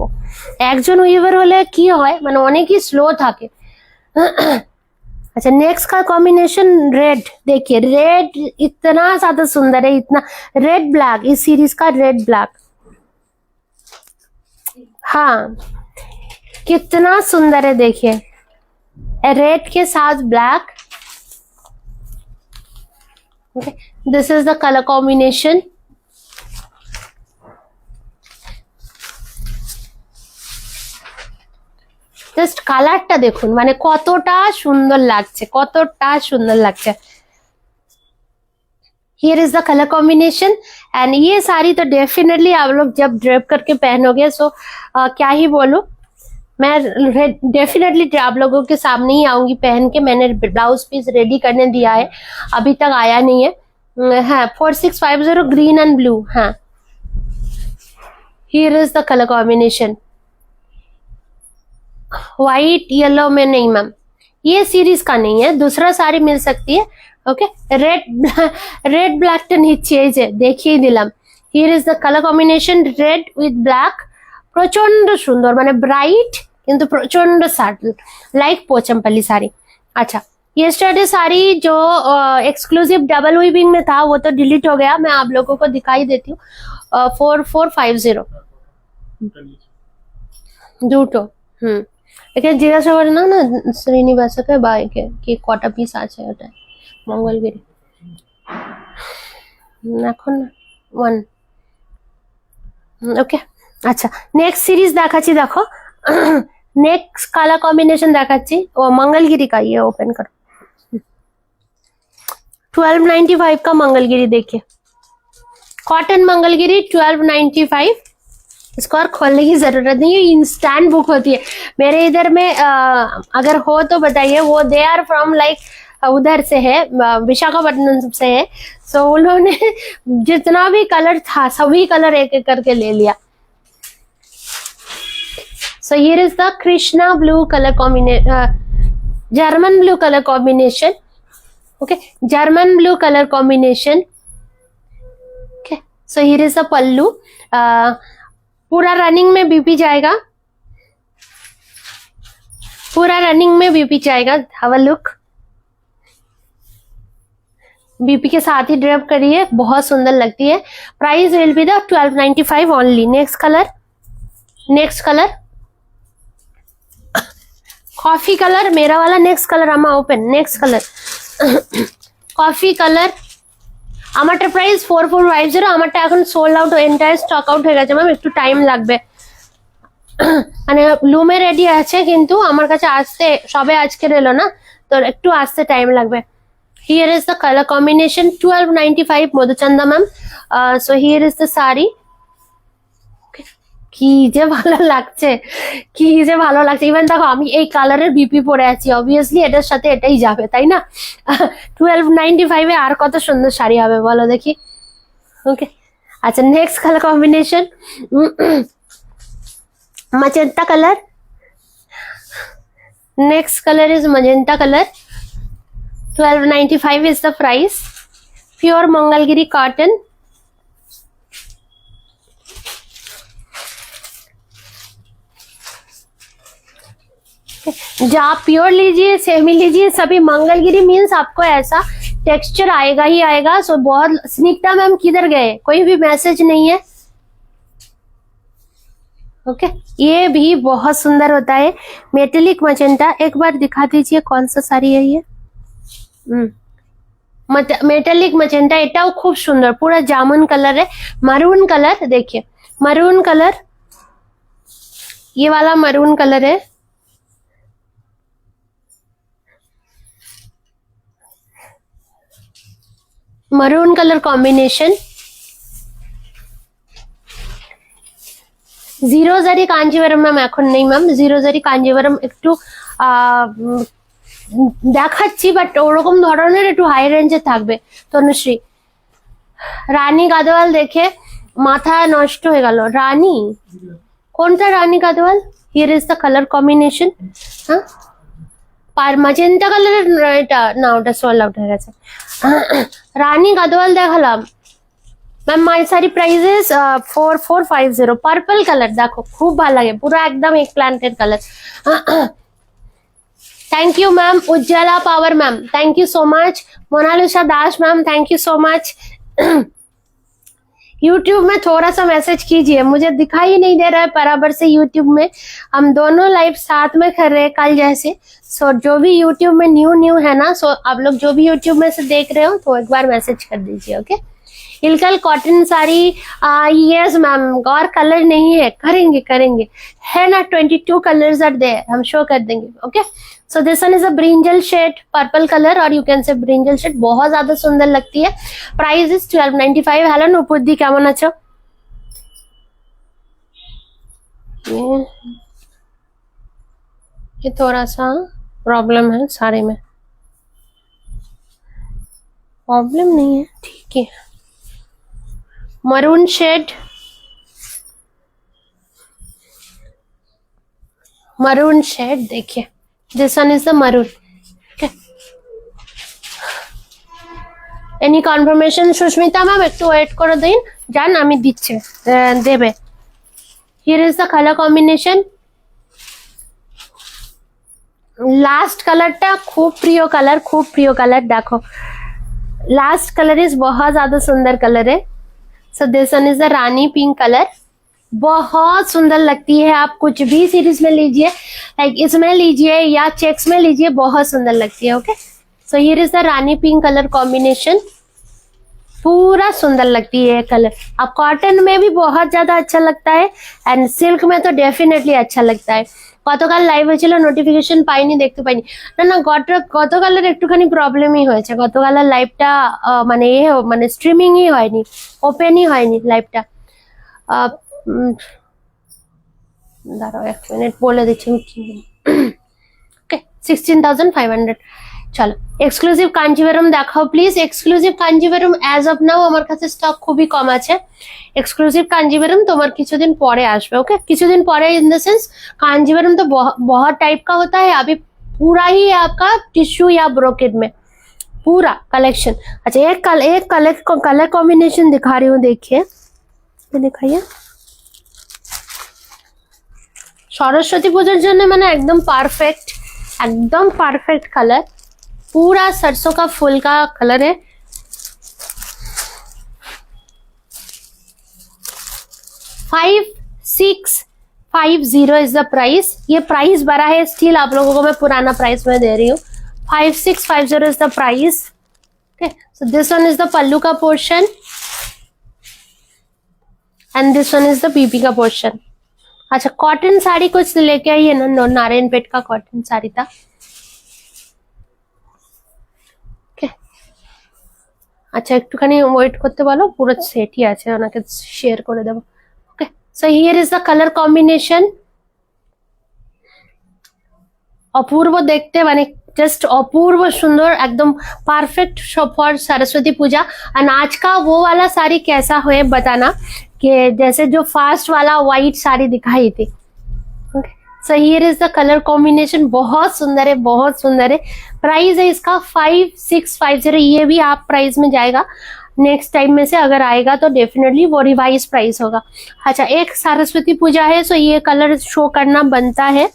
একজন উইভার হলে কি হয় মানে অনেকই স্লো থাকে। अच्छा नेक्स्ट का कॉम्बिनेशन रेड, देखिए रेड इतना ज्यादा सुंदर है, इतना रेड ब्लैक, इस सीरीज का रेड ब्लैक, हाँ कितना सुंदर है देखिए, रेड के साथ black. This is the colour combination. Just কালারটা দেখুন, মানে কতটা সুন্দর লাগছে, কতটা সুন্দর লাগছে। Here is the colour combination and ये साड़ी तो डेफिनेटली आप लोग जब ड्रेप करके पहनोगे सो क्या ही बोलो, मैं डेफिनेटली आप लोगों के सामने ही आऊंगी पहन के। मैंने ब्लाउज पीस रेडी करने दिया है, अभी तक आया नहीं है। हाँ 4650 ग्रीन एंड ब्लू। हाँ here is the colour combination. White yellow में नहीं मैम, ये सीरीज का नहीं है, दूसरा साड़ी मिल सकती है। ओके रेड ब्लैक टन हिचे देखिए दिलाम। Here is the colour combination red with black. प्रचंड सुंदर माने ब्राइट किंतु प्रचंड साटल लाइक पोचमपल्ली साड़ी। अच्छा येस्टरडे साड़ी जो एक्सक्लूसिव डबल वीविंग में था वो तो डिलीट हो गया, मैं आप लोगों को दिखाई देती हूँ। 4450 দুটো। এখানে জিজ্ঞাসা করে নাও না শ্রীনিবাসকে বা একে কি কটা পিস আছে ওটা মঙ্গলগিরি এখন 1। ওকে আচ্ছা নেক্সট সিরিজ দেখাচ্ছি, দেখো नेक्स्ट कलर कॉम्बिनेशन দেখাচ্ছি। ও मंगलगिरी का ये ओपन करो। 1295 का मंगलगिरी देखिए, कॉटन मंगलगिरी 1295। इसको और खोलने की जरूरत नहीं है, इंस्टेंट बुक होती है। मेरे इधर में अगर हो तो बताइए, वो दे आर फ्रॉम लाइक उधर से है, विशाखापट्टनम से है। सो उन्होंने जितना भी कलर था सभी कलर एक एक करके ले लिया। So here is the Krishna blue color combination, German blue color combination. Okay, German blue color combination. Okay, so here is the pallu. पूरा रनिंग में बीपी जाएगा, पूरा रनिंग में बीपी जाएगा। हैव अ लुक, बीपी के साथ ही drape करिए, बहुत सुंदर लगती है। Price will be the 1295 only. Next colour, next colour coffee colour, मेरा वाला नेक्स्ट कलर आमा open. Next colour coffee colour, আমারটা প্রাইস 4450। আমারটা এখন sold out, entire stock out হয়ে গেছে ম্যাম, একটু টাইম লাগবে। মানে লুমে রেডি আছে কিন্তু আমার কাছে আসতে সবে আজকে এলো না, তো একটু আসতে টাইম লাগবে। Here is the colour combination 1295 Madhuchanda ma'am. So here is the sari. কি যে ভালো লাগছে, কি যে ভালো লাগছে। ইভেন দেখো আমি এই কালারের বিপি পরে আছি, অবভিয়াসলি এটার সাথে এটাই যাবে তাই না। 1295 এ আর কত সুন্দর শাড়ি হবে বলো দেখি। ওকে আচ্ছা next colour combination magenta color। next color is magenta color। 1295 is the price। pure mangalgiri cotton। जो आप प्योर लीजिए सेमी लीजिए, सभी मंगलगिरी मीन्स आपको ऐसा टेक्सचर आएगा ही आएगा। सो बहुत स्निग्धा मैम किधर गए, कोई भी मैसेज नहीं है। ओके ये भी बहुत सुंदर होता है, मेटेलिक मजेंटा। एक बार दिखा दीजिए कौन सा साड़ी है ये। मेटेलिक मजेंटा, एटाও खूब सुंदर, पूरा जामुन कलर है। मरून कलर देखिए, मरून कलर, ये वाला मरून कलर है। Maroon colour combination. জিরো জারি কাঞ্জিভারম ম্যাম এখন নেই ম্যাম, জিরো জারি কাঞ্জিভারম একটু দেখাচ্ছি বাট ওরকম ধরনের একটু হাই রেঞ্জে থাকবে। তনুশ্রী রানী গাদোয়াল দেখে মাথা নষ্ট হয়ে গেল। রানী কোনটা রানী Gadwal? Here is the colour combination. হ্যাঁ আর ম্যাজেন্টা কালারের এটা না, ওটা সোল্ড আউট হয়ে গেছে। রানী গাদোয়াল দেখালাম मैम। माई सारी प्राइजेस 4450। पर्पल कलर देखो खूब भालो लगे, पूरा एकदम एक planted colour. Thank you ma'am. Ujjwala Pawar ma'am thank you so much. Monalisa Das ma'am thank you so much. YouTube में थोड़ा सा मैसेज कीजिए, मुझे दिखाई नहीं दे रहा है बराबर से यूट्यूब में। हम दोनों लाइव साथ में कर रहे हैं कल जैसे। सो जो भी यूट्यूब में न्यू है ना, सो आप लोग जो भी यूट्यूब में से देख रहे हो तो एक बार मैसेज कर दीजिए। Okay Ilkal cotton sari yes ma'am, और कलर नहीं है, करेंगे करेंगे है ना। 22 कलर्स आर देयर, हम शो कर देंगे। Okay so this one is a brinjal shade purple colour, और you can say brinjal shade, बहुत ज्यादा सुंदर लगती है। Price is 1295। हेलो नुपुद्दी केमन आछो? ये थोड़ा सा प्रॉब्लम है, सारे में प्रॉब्लम नहीं है, ठीक है। मरून शेड, मरून शेड देखिए, this one is the maroon. Any confirmation Susmita ma'am? একটু ওয়েট করে দিন, জান আমি দিচ্ছি, দেবে। Here is the colour combination. Last কালারটা খুব প্রিয় কালার, খুব প্রিয় কালার। देखो लास्ट कलर इज बहुत ज्यादा सुंदर कलर है। So this one is the Rani pink colour, बहुत सुंदर लगती है। आप कुछ भी सीरीज में लीजिए, लाइक इसमें लीजिए या चेक्स में लीजिए, बहुत सुंदर लगती है। Okay, so here is the Rani pink colour combination, पूरा सुंदर लगती है ये कलर। अब कॉटन में भी बहुत ज्यादा अच्छा लगता है एंड सिल्क में तो डेफिनेटली अच्छा लगता है। গতকাল লাইভ হয়েছিল, নোটিফিকেশন পাইনি, দেখতে পাইনি। না গতকালের একটুখানি প্রবলেমই হয়েছে, গতকালের লাইভটা মানে স্ট্রিমিংই হয়নি, ওপেনই হয়নি লাইভটা। দাঁড়াও এক মিনিট বলে দিচ্ছি। ওকে, 16,500। চলো এক্সক্লুসিভ কাঞ্জিভারম দেখাও please. Exclusive Kanjivaram as of now আমার কাছে স্টক খুবই কম আছে। एक्सक्लूसिव कांजीवरम তোমার কিছুদিন পরে আসবে। ओके, কিছুদিन परे इन द सेंस कांजीवरम तो बहुत टाइप का होता है, अभी पूरा ही आपका टिश्यू या ब्रोकेड में पूरा कलेक्शन। अच्छा एक कलर कॉम्बिनेशन दिखा रही हूँ, देखिए, दिखाइए। सरस्वती पूजार जन्य मैंने एकदम परफेक्ट कलर, पूरा सरसों का फूल का कलर है। 5650 इज द प्राइस। ये प्राइस बढ़ा है, स्टिल आप लोगों को मैं पुराना प्राइस में दे रही हूँ। 5650 is the price. Okay, so this one is the pallu का portion and this one is the BB का पोर्शन। अच्छा, कॉटन साड़ी कुछ लेके आई है ना, नारायणपेट का कॉटन साड़ी था। ओके, अच्छा একটুখানি ওয়েট করতে বলো, পুরো সেটই আছে, ওনাকে শেয়ার করে দেবো। So here is the color combination, अपूर्व देखते माने जस्ट अपूर्व सुंदर, एकदम परफेक्ट फॉर सरस्वती पूजा। और आज का वो वाला साड़ी कैसा है बताना, कि जैसे जो फास्ट वाला व्हाइट साड़ी दिखाई थी। सो here is the colour combination, बहुत सुंदर है, बहुत सुंदर है। प्राइस है इसका 5650, ये भी आप प्राइस में जाएगा। नेक्स्ट टाइम में से अगर आएगा तो डेफिनेटली वो रिवाइज प्राइस होगा। अच्छा, एक सरस्वती पूजा है, सो ये कलर शो करना बनता है।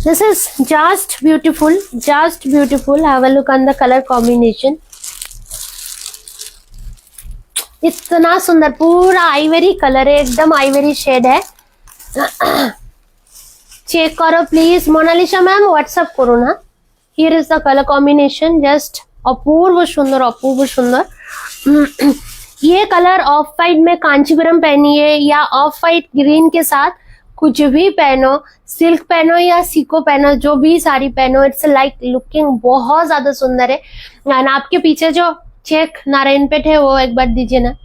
This is just beautiful, just beautiful. Have a look on the colour combination, इतना सुंदर, पूरा आइवरी कलर है, एकदम आइवरी शेड है। चेक करो प्लीज, मोनालिसा मैम व्हाट्सएप करो ना। Here is the colour combination, just अपूर्व सुंदर, अपूर्व सुंदर। ये कलर ऑफ वाइट में कांचीवरम पहनिए या ऑफ वाइट ग्रीन के साथ कुछ भी पहनो, सिल्क पहनो या सीको पहनो, जो भी साड़ी पहनो, इट्स लाइक लुकिंग बहुत ज्यादा सुंदर है। एंड आपके पीछे जो चेक नारायणपेट है वो एक बार दीजिए ना।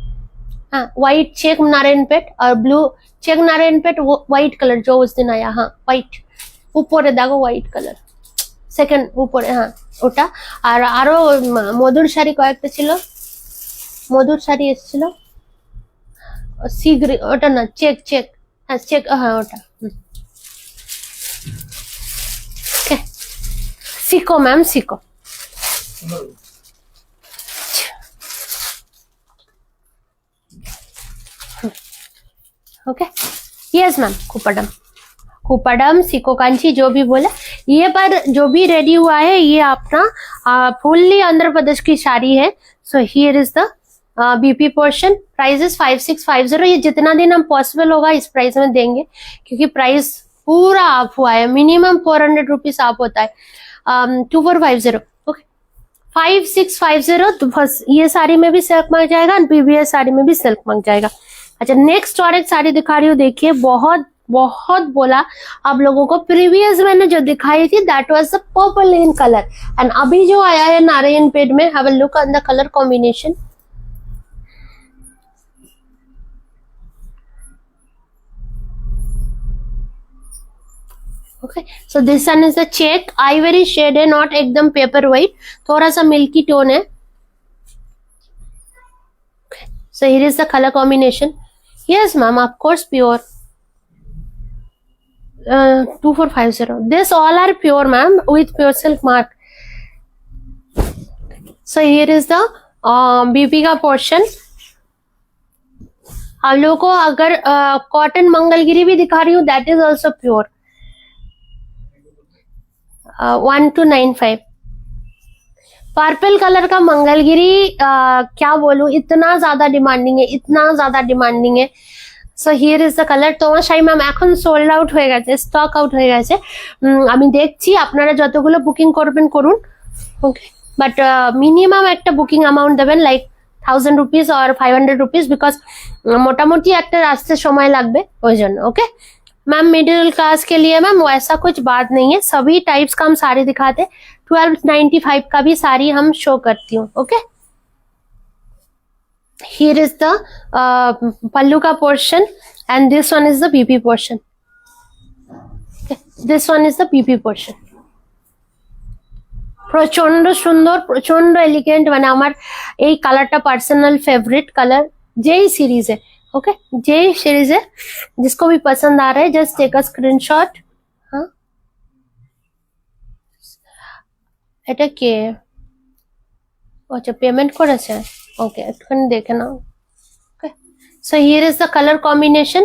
हाँ, व्हाइट चेक नारायणपेट और ब्लू चेक नारायणपेट, वो व्हाइट कलर जो उस दिन आया। हाँ, व्हाइट ऊपर देखो, व्हाइट कलर সেকেন্ড উপরে, হ্যাঁ ওটা। আর আরো মধুর শাড়ি কয়েকটা ছিল, মধুর শাড়ি এসেছিল, সি গ্রিন, ওটা না, চেক, হ্যাঁ চেক, হ্যাঁ ওটা। ওকে, সিকো ma'am, সিকো। Okay, yes ma'am, Kuppadam सिको Kanchi जो भी बोले, ये पर जो भी रेडी हुआ है ये अपना फुल्ली आंध्र प्रदेश की साड़ी है। So here is the BP portion, price is 5650। ये जितना दिन हम पॉसिबल होगा इस प्राइस में देंगे, क्योंकि प्राइस पूरा आप हुआ है, मिनिमम 400 रुपीज आप होता है। 2450, ओके, 5650। तो बस ये साड़ी में भी सिल्क मांग जाएगा, पीवीएस साड़ी में भी सिल्क मांग जाएगा। अच्छा, नेक्स्ट और एक साड़ी दिखा रही हूँ, देखिए, बहुत बोला आप लोगों को, प्रीवियस मैंने जो दिखाई थी that was the purple in colour, and अभी जो आया है नारायणपेट में, have a look on the colour combination. Okay, so this one is the check ivory shade है, नॉट एकदम पेपर वाइट, थोड़ा सा मिल्की टोन है. So here is the color combination. Yes, ma'am, of course, pure. 2450. This all are pure, ma'am, with pure silk mark. So here is the BP का portion. आप लोगों को अगर cotton Mangalagiri भी दिखा रही हूँ, that is also pure. 1295. Purple colour का मंगलगिरी क्या बोलूं, इतना ज्यादा डिमांडिंग है, इतना ज्यादा डिमांडिंग है. So here is the colour. তোমার শাড়ি ম্যাম এখন সোল্ড আউট হয়ে গেছে, স্টক আউট হয়ে গেছে. আমি দেখছি, আপনারা যতগুলো বুকিং করবেন করুন. ওকে, বাট মিনিমাম একটা বুকিং অ্যামাউন্ট দেবেন, লাইক 1000 रुपीज और 500 रुपीज, बिकॉज मोटामोटी একটা আসতে সময় লাগবে ওই জন্য. ओके मैम, मिडिल क्लास के लिए मैम वैसा कुछ बात नहीं है, सभी टाइप्स का हम साड़ी दिखाते. 1295 का भी साड़ी हम शो करती हूँ. Okay, here is the pallu ka portion and this one is the BP portion. Okay, this one is the BP portion. প্রচন্ড সুন্দর, প্রচন্ড এলিগেন্ট, মানে আমার এই কালারটা পার্সোনাল फेवरेट कलर যেই সিরিজে. ओके, যেই সিরিজে जिसको भी पसंद आ रहा है जस्ट टेक अ स्क्रीनशॉट. हाँ, এটা কে? আচ্ছা, পেমেন্ট করেছে. ওকে, একটুখানি দেখে নাও. Okay, so here is the colour combination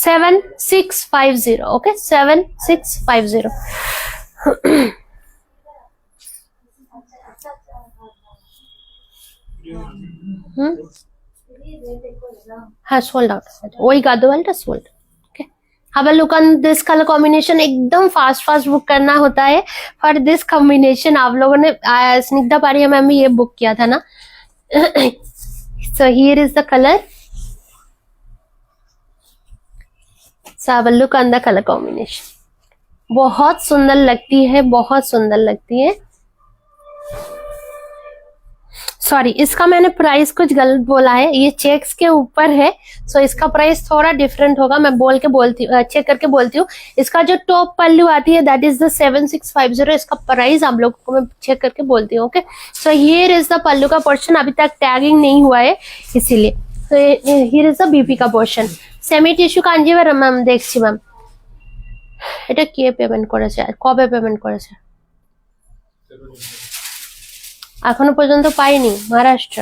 7650. Okay, 7650. हाँ, सोल्ड आउट. वही गादोवालটা sold. Okay, have a look on this color combination. एकदम फास्ट बुक करना होता है फॉर दिस कॉम्बिनेशन. आप लोगों ने स्निग्धा पारिया मैम भी ये बुक किया था ना. so here is the color. so have a look on the color combination. बहुत सुंदर लगती है, बहुत सुंदर लगती है. सॉरी, इसका मैंने प्राइस कुछ गलत बोला है, ये चेक्स के ऊपर है, सो इसका प्राइस थोड़ा डिफरेंट होगा. मैं चेक करके बोलती हूँ. इसका जो टॉप पल्लू आती है दैट इज द 7650. इसका प्राइस आप लोगों को मैं चेक करके बोलती हूँ. Okay, so here is the pallu का पोर्शन. अभी तक टैगिंग नहीं हुआ है इसीलिए. तो हियर इज द बीपी का portion. Semi tissue Kanjivaram ma'am দেখছি ম্যাম. এটা কে পেমেন্ট করেছে, কবে পেমেন্ট করেছে? এখনো পর্যন্ত পাইনি, মহারাষ্ট্র.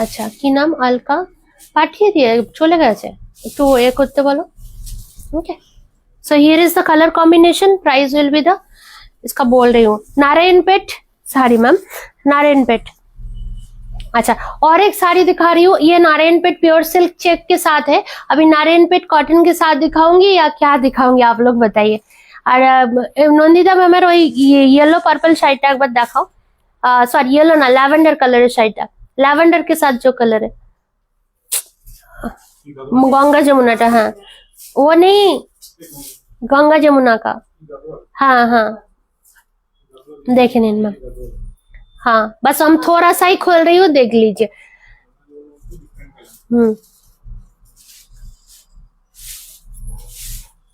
আচ্ছা, কি নাম? আলকা পাঠিয়ে দিয়ে চলে গেছে, একটু এ করতে বলো. Okay, so here is the colour combination. Price will be the, इसका बोल रही हूँ नारायणपेट साड़ी मैम, नारायणपेट. अच्छा, और एक साड़ी दिखा रही हूँ, ये नारायणपेट प्योर सिल्क चेक के साथ है. अभी नारायणपेट कॉटन के साथ दिखाऊंगी या क्या दिखाऊंगी, आप लोग बताइए. আর নন্দিতা ম্যামের ওই येलो पर्पल শাড়িটা একবার দেখাও. सॉरी, येलो ना, लैवेंडर कलर है শাড়িটা, लैवेंडर के साथ जो कलर है, गंगा जमुनाটা. हाँ, वो नहीं, गंगा जमुना का. हाँ हाँ, देखे नहीं मैम. हाँ, बस हम थोड़ा सा ही खोल रही हूँ, देख लीजिए.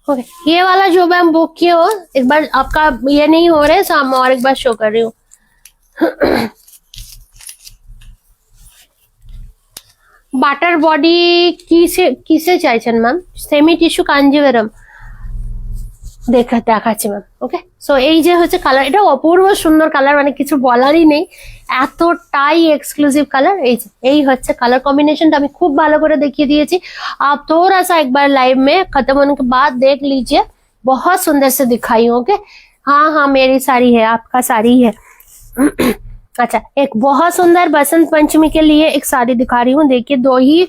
ओके, ये वाला जो मैम बुक किए हो, एक बार आपका ये नहीं हो रहा है, तो मैं और एक बार शो कर रही हूँ. বাটার বডি কিসে চাইছেন ম্যাম? সেমি টিস্যু কাঞ্জিভারাম দেখাচ্ছি ম্যাম. ওকে, সো এই যে হচ্ছে কালার, এটা অপূর্ব সুন্দর কালার, মানে কিছু বলারই নেই, এতটাই এক্সক্লুসিভ কালার. এই হচ্ছে কালার कॉम्बिनेशन. আমি খুব ভালো করে দেখিয়ে দিয়েছি. आप थोड़ा सा एक बार लाइव में खत्म होने के बाद देख लीजिए, बहुत सुंदर से दिखाई हूँ. ओके, हाँ हाँ, मेरी साड़ी है, आपका साड़ी है. अच्छा, एक बहुत सुंदर बसंत पंचमी के लिए एक साड़ी दिखा रही हूँ. देखिए, दो ही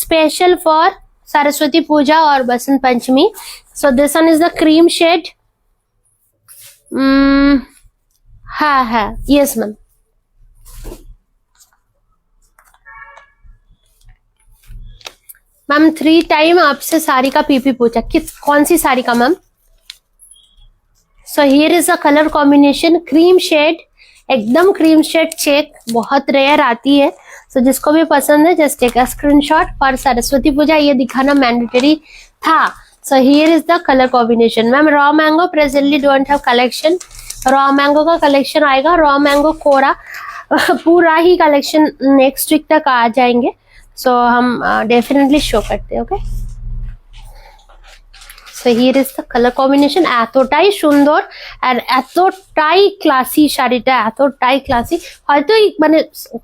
स्पेशल फॉर सरस्वती पूजा और Basant Panchami. So this one is the cream shade. हाँ, यस मैम. मैम 3 टाइम आपसे साड़ी का पीपी पूछा, कौन सी साड़ी का ma'am? So here is the colour combination, cream shade. एकदम क्रीम शेड चेक, बहुत रेयर आती है। सो जिसको भी पसंद है just take a screenshot. For Saraswati Puja ये दिखाना मैंडेटरी था। So here is the colour combination. Ma'am raw mango presently don't have collection. Raw mango का कलेक्शन आएगा, रॉ मैंगो कोरा पूरा ही कलेक्शन नेक्स्ट वीक तक आ जाएंगे। सो हम डेफिनेटली शो करते हैं। Okay, so here is the colour combination. এতটাই সুন্দর আর এতটাই ক্লাসি, শাড়িটা এতটাই ক্লাসি, হয়তো মানে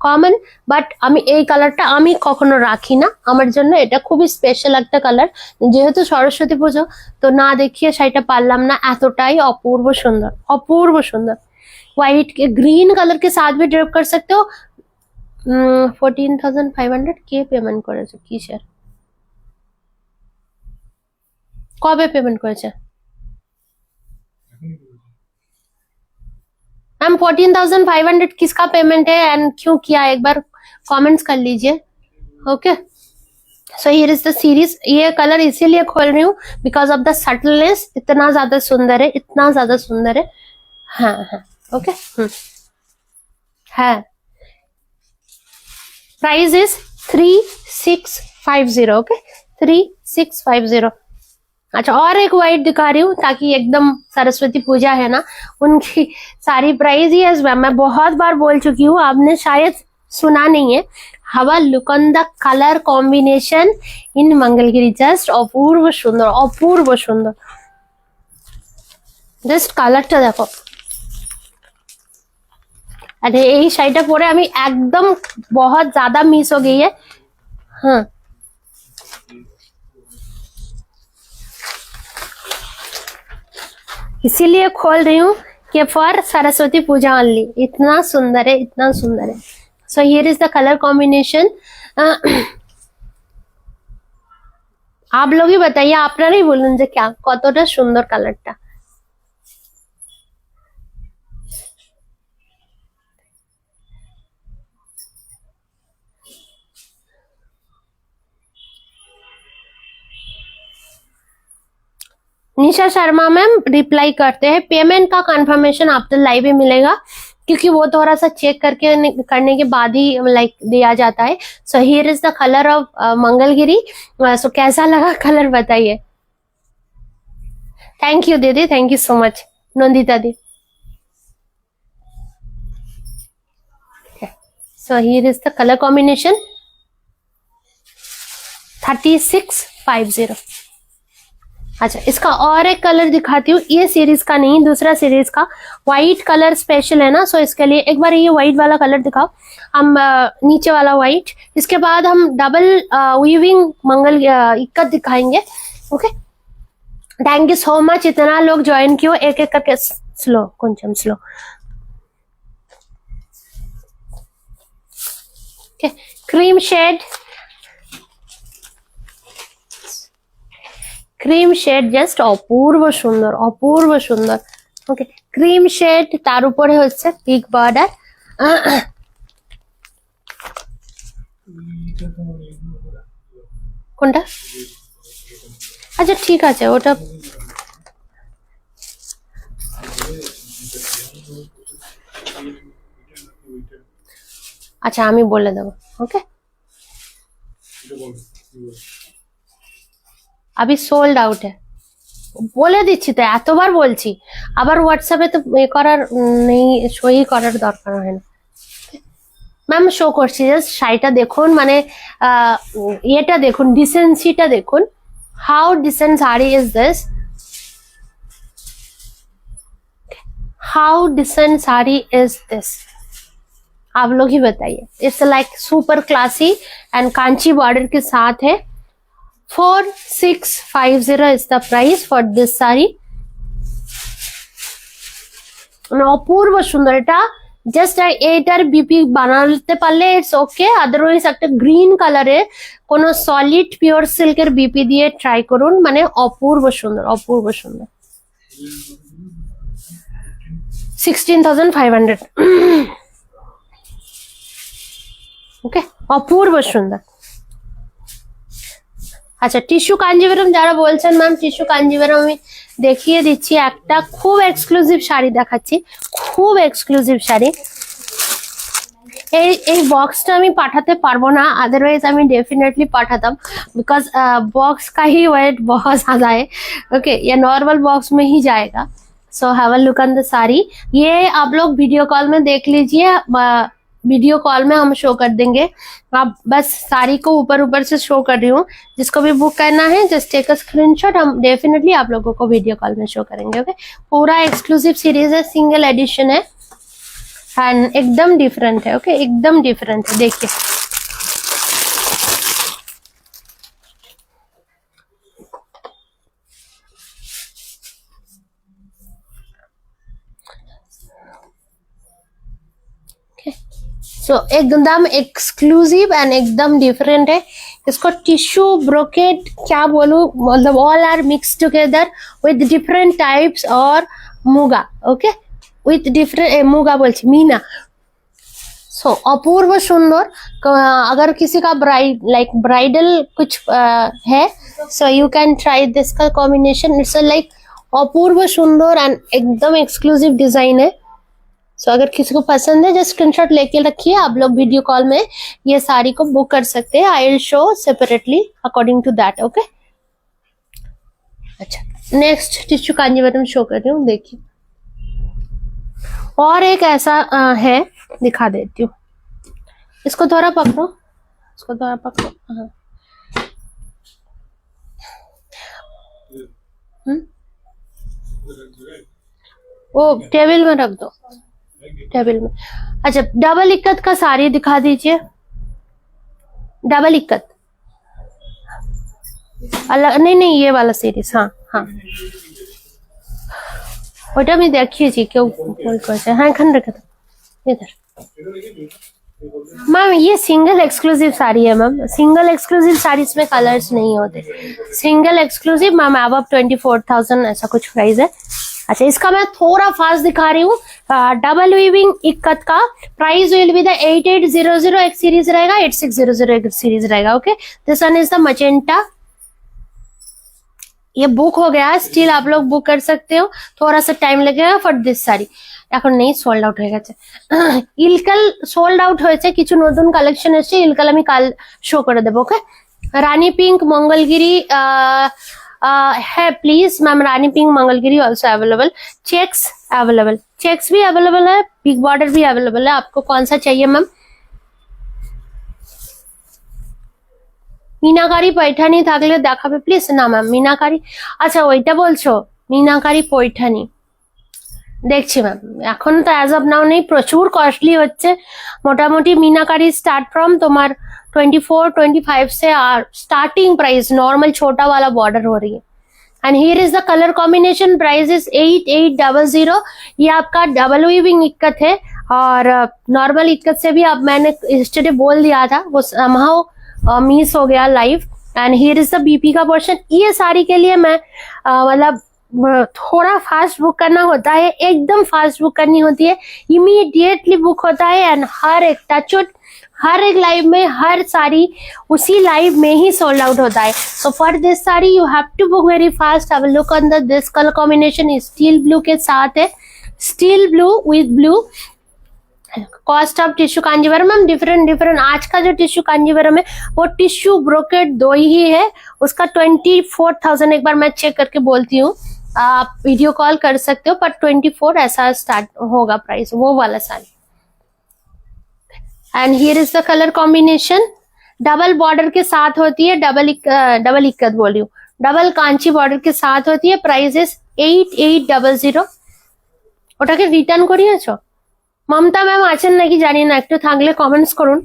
কমন, বাট আমি এই কালারটা আমি কখনো রাখি না, আমার জন্য এটা খুবই স্পেশাল একটা কালার। যেহেতু সরস্বতী পুজো, তো না দেখিয়ে শাড়িটা পারলাম না। এতটাই অপূর্ব সুন্দর, অপূর্ব সুন্দর। व्हाइट के ग्रीन कलर के साथ भी ड्रेप कर सकते हो। 14,500 কে পেমেন্ট করেছে কিসের, কবে পেমেন্ট করেছে मैम? 14,500 किसका पेमेंट है एंड क्यों किया, एक बार कमेंट्स कर लीजिए। Okay, so here is the series. ये कलर इसीलिए खोल रही हूँ बिकॉज ऑफ द सटलनेस। इतना ज्यादा सुंदर है, इतना ज्यादा सुंदर है। हाँ हाँ, ओके। है प्राइस इज 3650। ओके, 3650। अच्छा, और एक व्हाइट दिखा रही हूँ ताकि एकदम सरस्वती पूजा है ना, उनकी सारी प्राइस ही है। मैं बहुत बार बोल चुकी हूँ, आपने शायद सुना नहीं है। Have a look on the colour combination in Mangalagiri, just अपूर्व सुंदर, अपूर्व सुंदर। জাস্ট কালারটা দেখো। अरे এই শাড়িটা পরে আমি একদম बहुत ज्यादा मिस हो गई है। हाँ, इसीलिए खोल रही हूँ कि फॉर सरस्वती पूजा ओनली। इतना सुंदर है, इतना सुंदर है। So here is the colour combination. आप लोग ही बताइए, আপনারাই বলুন যে কতটা সুন্দর কালারটা। निशा शर्मा मैम रिप्लाई करते हैं, पेमेंट का कंफर्मेशन आफ्टर लाइव ही मिलेगा, क्योंकि वो थोड़ा सा चेक करने के बाद ही लाइक दिया जाता है। So here is the colour of Mangalagiri. So कैसा लगा कलर बताइए। थैंक यू दीदी, thank you so much Nandita दी। So here is the colour combination 3650। अच्छा, इसका और एक कलर दिखाती हूँ। ये सीरीज का नहीं, दूसरा सीरीज का व्हाइट कलर स्पेशल है ना, सो इसके लिए एक बार ये व्हाइट वाला कलर दिखाओ हम, नीचे वाला व्हाइट। इसके बाद हम डबल वीविंग मंगल इक्कत दिखाएंगे। Okay, thank you so much, इतना लोग ज्वाइन किया, एक एक करके स्लो, కొంచెం slow. Okay, cream shade, cream shade, just অপূর্ব সুন্দর, অপূর্ব সুন্দর। ওকে, ক্রিম শেড, তার উপরে হচ্ছে পিক বর্ডার। কোনটা? আচ্ছা ঠিক আছে, ওটা আচ্ছা আমি বলে দেবো। ওকে, अभी सोल्ड आउट है, বলে দিচ্ছি তো, এতবার বলছি। আবার হোয়াটসঅ্যাপে তো এ করার নেই, সই করার দরকার হয় না। ম্যাম শো করছি, জাস্ট শাড়িটা দেখুন, মানে এটা দেখুন, ডিসেন্সিটা দেখুন। How decent sari is this, how decent sari is this, आप लोग ही बताइए। It's like super classy and Kanchi border के साथ है। 4650 is the price for this saree। অপূর্ব সুন্দর। এটা জাস্ট এইটার বিপি বানাতে পারলে ইটস ওকে, আদারওয়াইজ একটা গ্রিন কালারে কোনো সলিড পিওর সিল্কের বিপি দিয়ে ট্রাই করুন, মানে অপূর্ব সুন্দর, অপূর্ব সুন্দর। 16,500। ওকে, অপূর্ব সুন্দর। আচ্ছা, টিস্যু কাঞ্জিভরম যারা বলছেন ম্যাম টিস্যু কাঞ্জিভরম আমি দেখিয়ে দিচ্ছি একটা খুব এক্সক্লুসিভ শাড়ি দেখাচ্ছি, খুব এক্সক্লুসিভ শাড়ি। এই বক্সটা আমি পাঠাতে পারবো না, अदरवाइज আমি डेफिनेटली पाठाताम, बिकॉज बॉक्स का ही वेट बहुत ज्यादा है। ओके, ये नॉर्मल बॉक्स में ही जाएगा। So have a look on the sari. ये आप लोग वीडियो कॉल में देख लीजिए, वीडियो कॉल में हम शो कर देंगे। आप बस साड़ी को ऊपर ऊपर से शो कर रही हूँ, जिसको भी बुक करना है जस्ट टेक अ स्क्रीनशॉट, हम डेफिनेटली आप लोगों को वीडियो कॉल में शो करेंगे। ओके, पूरा एक्सक्लूसिव सीरीज है, सिंगल एडिशन है एंड एकदम डिफरेंट है। ओके, एकदम डिफरेंट है, देखिए। सो एकदम एक्सक्लूसिव एंड एकदम डिफरेंट है। इसको टिश्यू ब्रोकेट क्या बोलूं, मतलब all are mix together with different types और muga. Okay, with different muga बोलছি मीना। सो अपूर्व सुंदर। अगर किसी का ब्राइडल कुछ है, so you can try this का कॉम्बिनेशन। इट्स लाइक अपूर्व सुंदर एंड एकदम एक्सक्लूसिव डिजाइन है। सो अगर किसी को पसंद है जस्ट स्क्रीनशॉट लेके रखिए, आप लोग वीडियो कॉल में ये साड़ी को बुक कर सकते हैं। I will show separately according to that. Okay, अच्छा, नेक्स्ट टिश्यू कांजीवरम शो कर रही हूँ, देखिए। और एक ऐसा है, दिखा देती हूँ। इसको थोड़ा पकड़ो, इसको थोड़ा पकड़ो। हाँ, वो टेबल में रख दो, टेबल में। अच्छा, डबल इक्कत का साड़ी दिखा दीजिए। डबल इक्कत अलग नहीं, ये वाला सीरीज। हाँ हाँ, ওটা আমি দেখিয়েছি, কেউ কল করেছে। হ্যাঁ, এখানে রেখে দাও, इधर। मैम ये सिंगल एक्सक्लूसिव साड़ी है मैम, सिंगल एक्सक्लूसिव साड़ी इसमें कलर्स नहीं होते। सिंगल एक्सक्लूसिव मैम अब 24,000 ऐसा कुछ प्राइस है। अच्छा, इसका मैं थोड़ा फास्ट दिखा रही हूँ। डबल वीविंग इक्कत का प्राइस विल बी द 8800 एक सीरीज रहेगा, 8600 एक सीरीज रहेगा। Okay, this one is the magenta. ये बुक हो गया, स्टिल आप लोग बुक कर सकते हो, थोड़ा सा टाइम लगेगा फॉर दिस साड़ी। এখন নেই, সোল্ড আউট হয়ে গেছে। ইলকাল সোল্ড আউট হয়েছে, কিছু নতুন কালেকশন এসেছে, ইলকাল আমি কাল শো করে দেবো। ওকে, রানী পিঙ্ক मंगलगिरी है please ma'am, Rani pink Mangalagiri also available. Checks available, checks भी अवेलेबल है, बिग बॉर्डर भी अवेलेबल है। आपको कौन सा चाहिए मैम? মিনাকারি পৈঠানি থাকলে দেখাবে প্লিজ। না ম্যাম, মিনাকারি, আচ্ছা ওইটা বলছো, মিনাকারি পৈঠানি দেখছি ম্যাম। এখন তো অ্যাজ অফ নাও নেই, প্রচুর কস্টলি হচ্ছে। মোটামুটি মিনাকারি स्टार्ट फ्रॉम तुम्हार 24-25 से स्टार्टिंग प्राइस नॉर्मल छोटा वाला बॉर्डर हो रही है। And here is the colour combination, price is 8800। ये आपका डबल वीविंग इक्कत है, और नॉर्मल इक्कत से भी अब मैंने यस्टरडे बोल दिया था, वो समहाउ मिस हो गया live. And here is the BP का पोर्शन। ये साड़ी के लिए मैं मतलब थोड़ा फास्ट बुक करना होता है, एकदम फास्ट बुक करनी होती है, इमीडिएटली बुक होता है। एंड हर एक टचवुड, हर एक लाइव में हर साड़ी उसी लाइव में ही सोल्ड आउट होता है। So for this sari you have to book very fast. Have a look on the this colour combination, steel blue के साथ है, steel blue with blue. Cost of tissue Kanjivaram ma'am different. आज का जो tissue Kanjeevaram है वो टिश्यू ब्रोकेट 2 ही है, उसका 24,000 एक बार मैं चेक करके बोलती हूँ, आप वीडियो कॉल कर सकते हो, पर 24 ऐसा स्टार्ट होगा प्राइस, वो वाला sari. And here is the colour combination. Double border के साथ होती है, डबल इक्कत बोल रही हूँ, डबल कांची बॉर्डर के साथ होती है। Price is 8800। ওটাকে রিটার্ন করিয়েছো? মমতা ম্যাম আছেন নাকি জানি না, একটু থাকলে কমেন্টস করুন।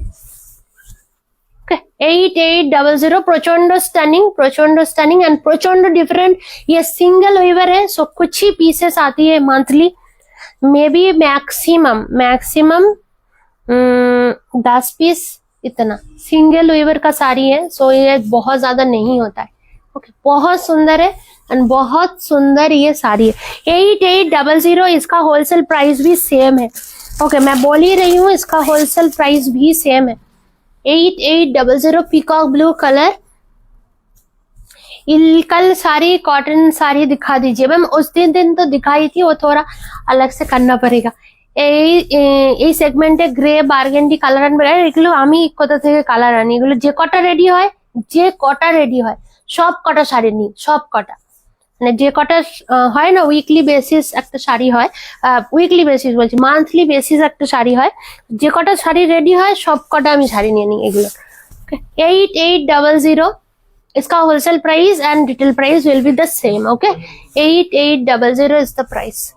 ओके, 8800। प्रचंड स्टनिंग एंड प्रचंड डिफरेंट। ये सिंगल वीवर है, सो कुछ ही पीसेस आती है monthly, maybe maximum 10 piece इतना। सिंगल वीवर का साड़ी है, सो ये बहुत ज्यादा नहीं होता है। ओके, बहुत सुंदर है एंड बहुत सुंदर ये साड़ी है। 8800। इसका होलसेल प्राइस भी सेम है। ओके, मैं बोल ही रही हूँ, इसका होलसेल प्राइस भी सेम है। 8800 पीकॉक ब्लू कलर। कल सारी कॉटन साड़ी दिखा दीजिए मैम। उस दिन तो दिखाई थी, वो थोड़ा अलग से करना पड़ेगा। এই সেগমেন্টে গ্রে বার্গেন্ডি কালার আনবে। এগুলো আমি কোথা থেকে কালার আনি, এগুলো যে কটা রেডি হয়, সব কটা শাড়ি নিই, সব কটা, মানে যে কটা হয় না উইকলি বেসিস একটা শাড়ি হয়, উইকলি বেসিস বলছি, মান্থলি বেসিস একটা শাড়ি হয়, যে কটা শাড়ি রেডি হয় সব কটা আমি শাড়ি নিয়ে নিই এগুলো। 8800 इसका wholesale price and retail price will be the same. Okay, 8800 is the price.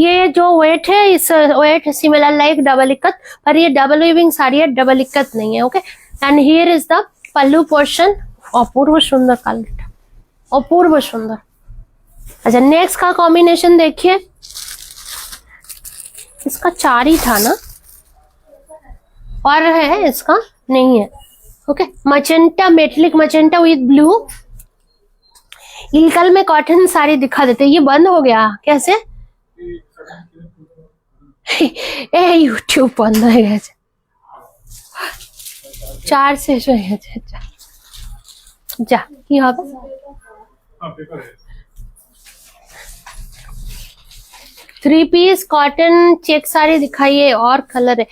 ये जो वेट है, इस weight similar like double ikat, पर ये डबल वीविंग साड़ी है, डबल इक्कत नहीं है। Okay, and here is the pallu portion. अपूर्व सुंदर कलर, अपूर्व सुंदर। अच्छा, नेक्स्ट का कॉम्बिनेशन देखिए, इसका 4 ही था ना, और है इसका नहीं है। Okay, magenta, metallic magenta with blue. Ilkal में कॉटन साड़ी दिखा देते। ये बंद हो गया कैसे? ए यूट्यूब बंद হয়ে গেছে, 4 শেষ হয়ে গেছে। যা কি হবে? Three piece cotton check sari दिखाइए और कलर है।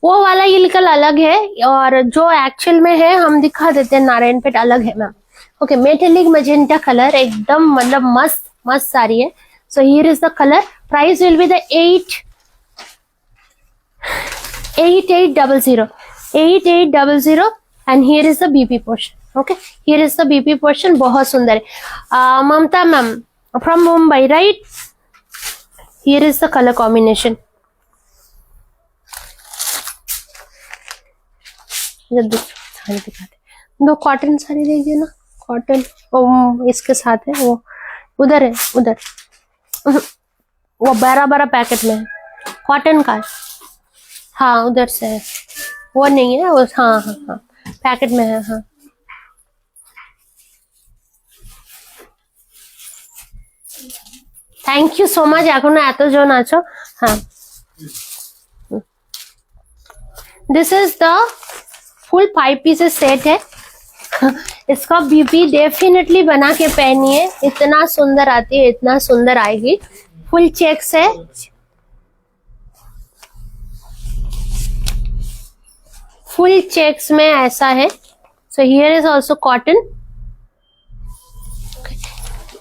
वो वाला इलकल अलग है और जो एक्चुअल में है हम दिखा देते हैं, नारायणपेट अलग है ma'am. Okay, metallic magenta colour, एकदम मतलब मस्त मस्त साड़ी है। So here is the colour, price will be the 8800 and here is the BP portion. Okay, here is the BP portion, बहुत सुंदर है। Mamata ma'am from Mumbai, right? Here is the colour combination. Sari दिखाते, दो कॉटन साड़ी देखिए ना, कॉटन इसके साथ है, वो उधर है, उधर वो बड़ा बड़ा पैकेट में है कॉटन का। हाँ उधर से है, वो नहीं है वो। हाँ हाँ हाँ, पैकेट में है। हाँ, थैंक यू सो मच। एखोनो एतজন আছো। हाँ, this is the full 5 pieces set है। इसका बीपी डेफिनेटली बना के पहनिए, इतना सुंदर आती है, इतना सुंदर आएगी। फुल चेक्स है, फुल चेक्स में ऐसा है। So here is also cotton.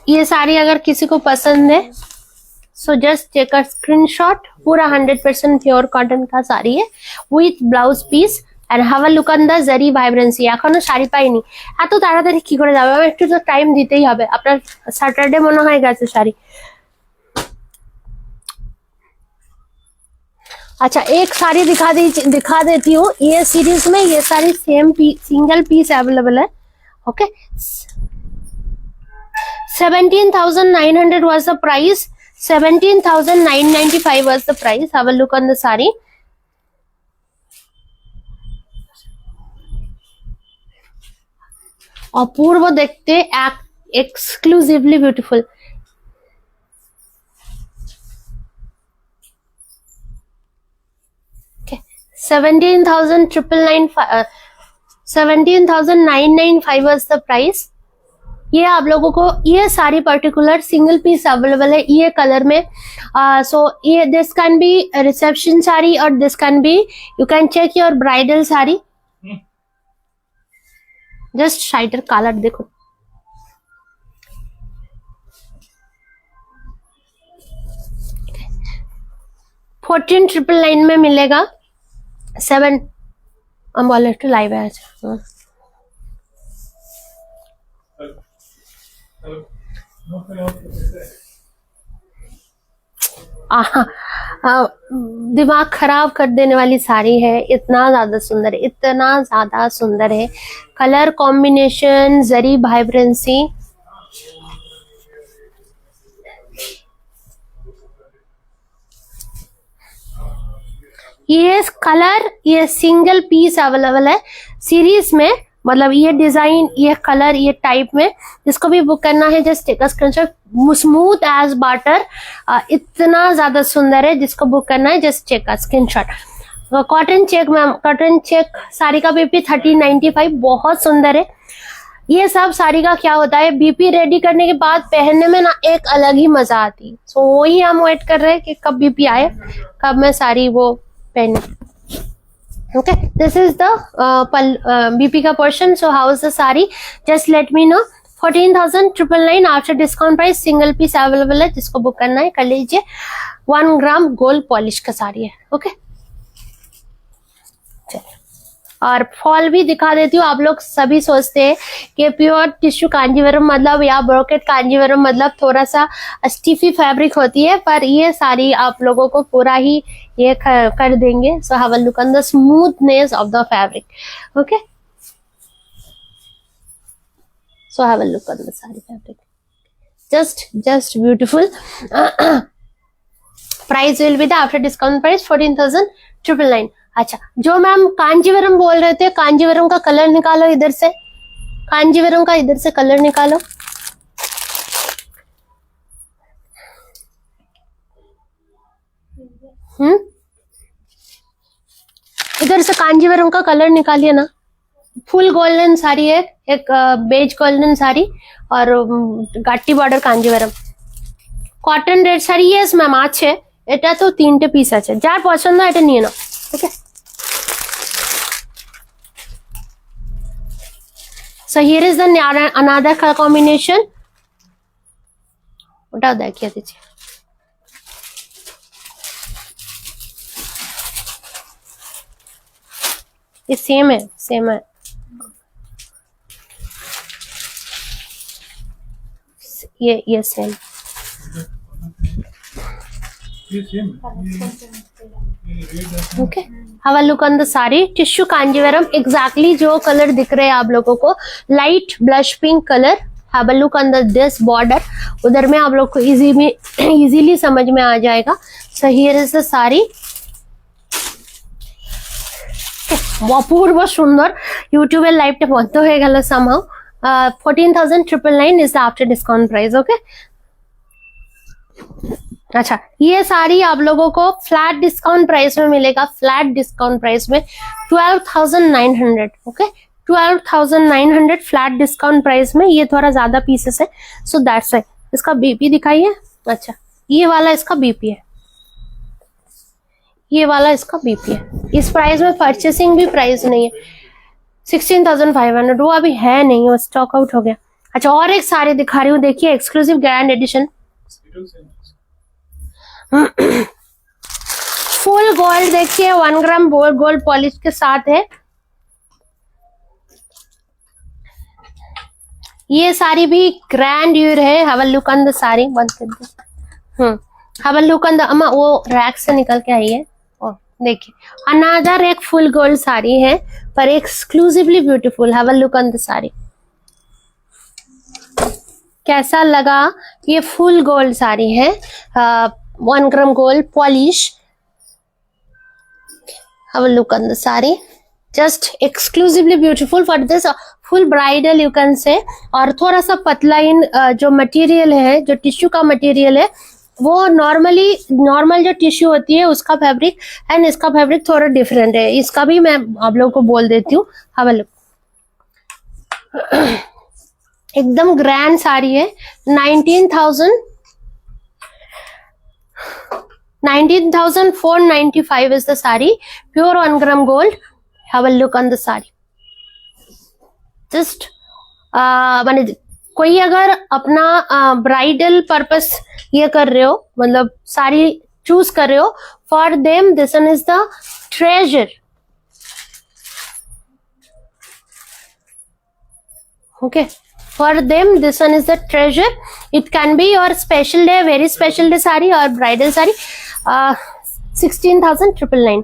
ये साड़ी अगर किसी को पसंद है so just take a screenshot. पूरा 100% प्योर कॉटन का साड़ी है with blouse piece and have a look on the zari vibrancy। এখনো শাড়ি পাইনি, এত তাড়াতাড়ি কি করে যাবে? আমার একটু তো টাইম দিতেই হবে। আপনার স্যাটারডে মনে হয় গেছে শাড়ি। अच्छा, एक साड़ी दिखा देती हूँ। ये सीरीज में ये सारी सेम सिंगल पीस अवेलेबल है। Okay, 17,900 was the price, 17,995 was the price। have a look on the saree। अपूर्व देखते, exclusively beautiful. okay, 17,995 was the price। ये आप लोगों को ये सारी पर्टिकुलर सिंगल पीस अवेलेबल है ये कलर में। सो ये this can be reception sari और this can be, you can check your bridal sari. Just शाइटर कलर देखो, $14,999 में मिलेगा। 7 हम बोले तो लाइव है आज। दिमाग खराब कर देने वाली साड़ी है, इतना ज्यादा सुंदर है, इतना ज्यादा सुंदर है। कलर कॉम्बिनेशन, जरी वाइब्रेंसी, ये कलर, ये सिंगल पीस अवेलेबल है सीरीज में। मतलब ये डिजाइन, ये कलर, ये टाइप में जिसको भी बुक करना है just take a screenshot. Smooth as butter, इतना ज्यादा सुंदर है, जिसको बुक करना है just take a screenshot. Cotton check ma'am, cotton check sari का बीपी 1395, बहुत सुंदर है। ये सब साड़ी का क्या होता है, बीपी रेडी करने के बाद पहनने में ना एक अलग ही मजा आती है। सो वही हम वेट कर रहे हैं कि कब बीपी आए, कब मैं साड़ी वो पहने। Okay, this is the BP का portion. So how is the sari, just let me know. 14,999 after discount price, single piece available है, जिसको बुक करना है कर लीजिए। 1 ग्राम गोल्ड पॉलिश का साड़ी है। ओके, और फॉल भी दिखा देती हूँ। आप लोग सभी सोचते हैं कि प्योर टिश्यू कांजीवरम मतलब या ब्रोकेट कांजीवरम मतलब थोड़ा सा स्टिफी फैब्रिक होती है, पर ये साड़ी आप लोगों को पूरा ही ये कर देंगे। So have a look on the smoothness of the fabric. Okay, so have a look on the sari fabric, just beautiful. Price will be the after discount price 14,999। अच्छा, जो मैम कांजीवरम बोल रहे थे, कांजीवरम का कलर निकालो इधर से, कांजीवरम का इधर से कलर निकालो। इधर से कांजीवरम का कलर निकालिए ना। फुल गोल्डन साड़ी है, एक बेज गोल्डन साड़ी और गाट्टी border Kanjivaram cotton red sari. Yes ma'am আছে, এটা তো 3টে পিস আছে, যার পছন্দ এটা নিয়ে নাও। ওকে, so here is the another color combination। ওটাও দেখিয়ে দিচ্ছি। ये सेम है, सेम है, ये same. Okay, have a look on the sari, tissue Kanjivaram, exactly जो कलर दिख रहे हैं आप लोगों को, light blush pink colour. Have a look on the this border, उधर में आप लोग को इजीली समझ में आ जाएगा। So here is the sari, অপূর্ব সুন্দর। ইউটিউবের লাইভটা বন্ধ হয়ে গেল somehow। 14,999 is the after discount price. Okay, अच्छा, ये साड़ी आप लोगों को फ्लैट डिस्काउंट प्राइस में मिलेगा, फ्लैट डिस्काउंट प्राइस में 12,900। ओके, 12,900 फ्लैट डिस्काउंट प्राइस में। ये थोड़ा ज्यादा पीसेस है, सो दैट्स इट। इसका बीपी दिखाइए। अच्छा, ये वाला इसका बीपी है, ये वाला इसका बीपी है। इस प्राइस में परचेसिंग भी प्राइस नहीं है, 16,500, वो अभी है नहीं, वो स्टॉक आउट हो गया। अच्छा, और एक साड़ी दिखा रही हूँ, देखिए, exclusive grand edition, full gold. देखिए 1 ग्राम गोल्ड पॉलिश के साथ है। ये साड़ी भी ग्रैंड यूर है। Have a look on the sari, बंद कर दो। Have a look on the, अम्मा वो रैक से निकल के आई है। देखिए, अनदर एक फुल गोल्ड साड़ी है, पर exclusively beautiful. Have a look on the sari, कैसा लगा? ये फुल गोल्ड साड़ी है, 1 gram gold polish. Have a look on the sari, just exclusively beautiful for this full bridal you can से। और थोड़ा सा पतला इन जो मटेरियल है, जो टिश्यू का मटेरियल है, वो नॉर्मल जो टिश्यू होती है उसका फैब्रिक एंड इसका फैब्रिक थोड़ा डिफरेंट है। इसका भी मैं आप लोगों को बोल देती हूँ। हैव अ लुक, एकदम ग्रैंड साड़ी है। 19,495 is the sari, pure 1 gram gold. Have a look on the sari, just माने कोई अगर अपना ब्राइडल पर्पस ये कर रहे हो, मतलब साड़ी चूज कर रहे हो, for them this one is the treasure. Okay, for them this one is the treasure. It can be your special day, very special day sari और ब्राइडल साड़ी। 16,999।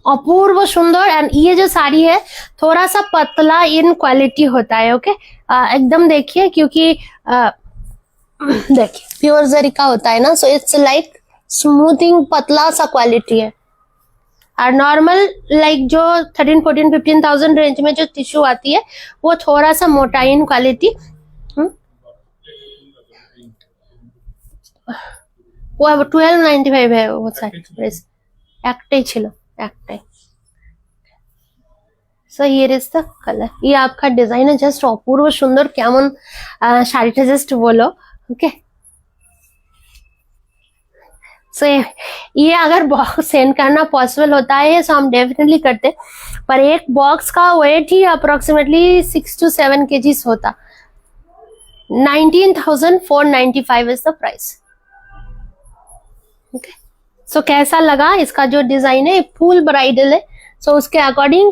अपूर्व सुंदर। एंड ये जो साड़ी है थोड़ा सा पतला इन क्वालिटी होता है। ओके, एकदम देखिए, क्योंकि देखिए प्योर जरी का होता है ना, सो इट्स लाइक स्मूथिंग, पतला सा क्वालिटी है। और नॉर्मल लाइक जो 13, 14, 15,000 रेंज में जो टिश्यू आती है वो थोड़ा सा मोटा इन क्वालिटी। वो 1295 है वो साड़ी, একটাই ছিল। একটাই। So here is the colour. ये आपका डिजाइन है जस्ट অপূর্ব সুন্দর। কেমন শাড়িটা জাস্ট বলো। ओके सो ये अगर बॉक्स सेंड करना पॉसिबल होता है तो हम डेफिनेटली करते, पर एक बॉक्स का वेट ही अप्रोक्सीमेटली 6 to 7 kgs होता। 19,495 is the price. Okay so कैसा लगा? इसका जो डिजाइन है फुल ब्राइडल है, सो उसके अकॉर्डिंग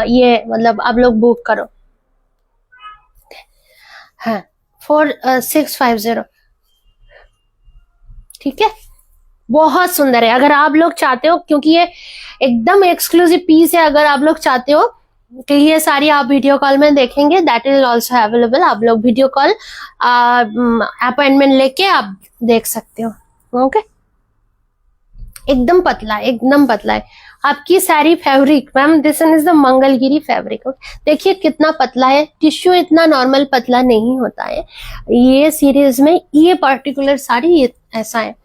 ये मतलब आप लोग बुक करो। हाँ 4650 ठीक है, बहुत सुंदर है। अगर आप लोग चाहते हो, क्योंकि ये एकदम एक्सक्लूसिव पीस है, अगर आप लोग चाहते हो कि ये सारी आप वीडियो कॉल में देखेंगे, दैट इज ऑल्सो अवेलेबल। आप लोग वीडियो कॉल अपॉइंटमेंट लेके आप देख सकते हो। ओके एकदम पतला है, एकदम पतला है। आपकी सारी fabric ma'am this is the Mangalagiri fabric. देखिए कितना पतला है, टिश्यू इतना नॉर्मल पतला नहीं होता है। ये सीरीज में ये पर्टिकुलर साड़ी ये ऐसा है।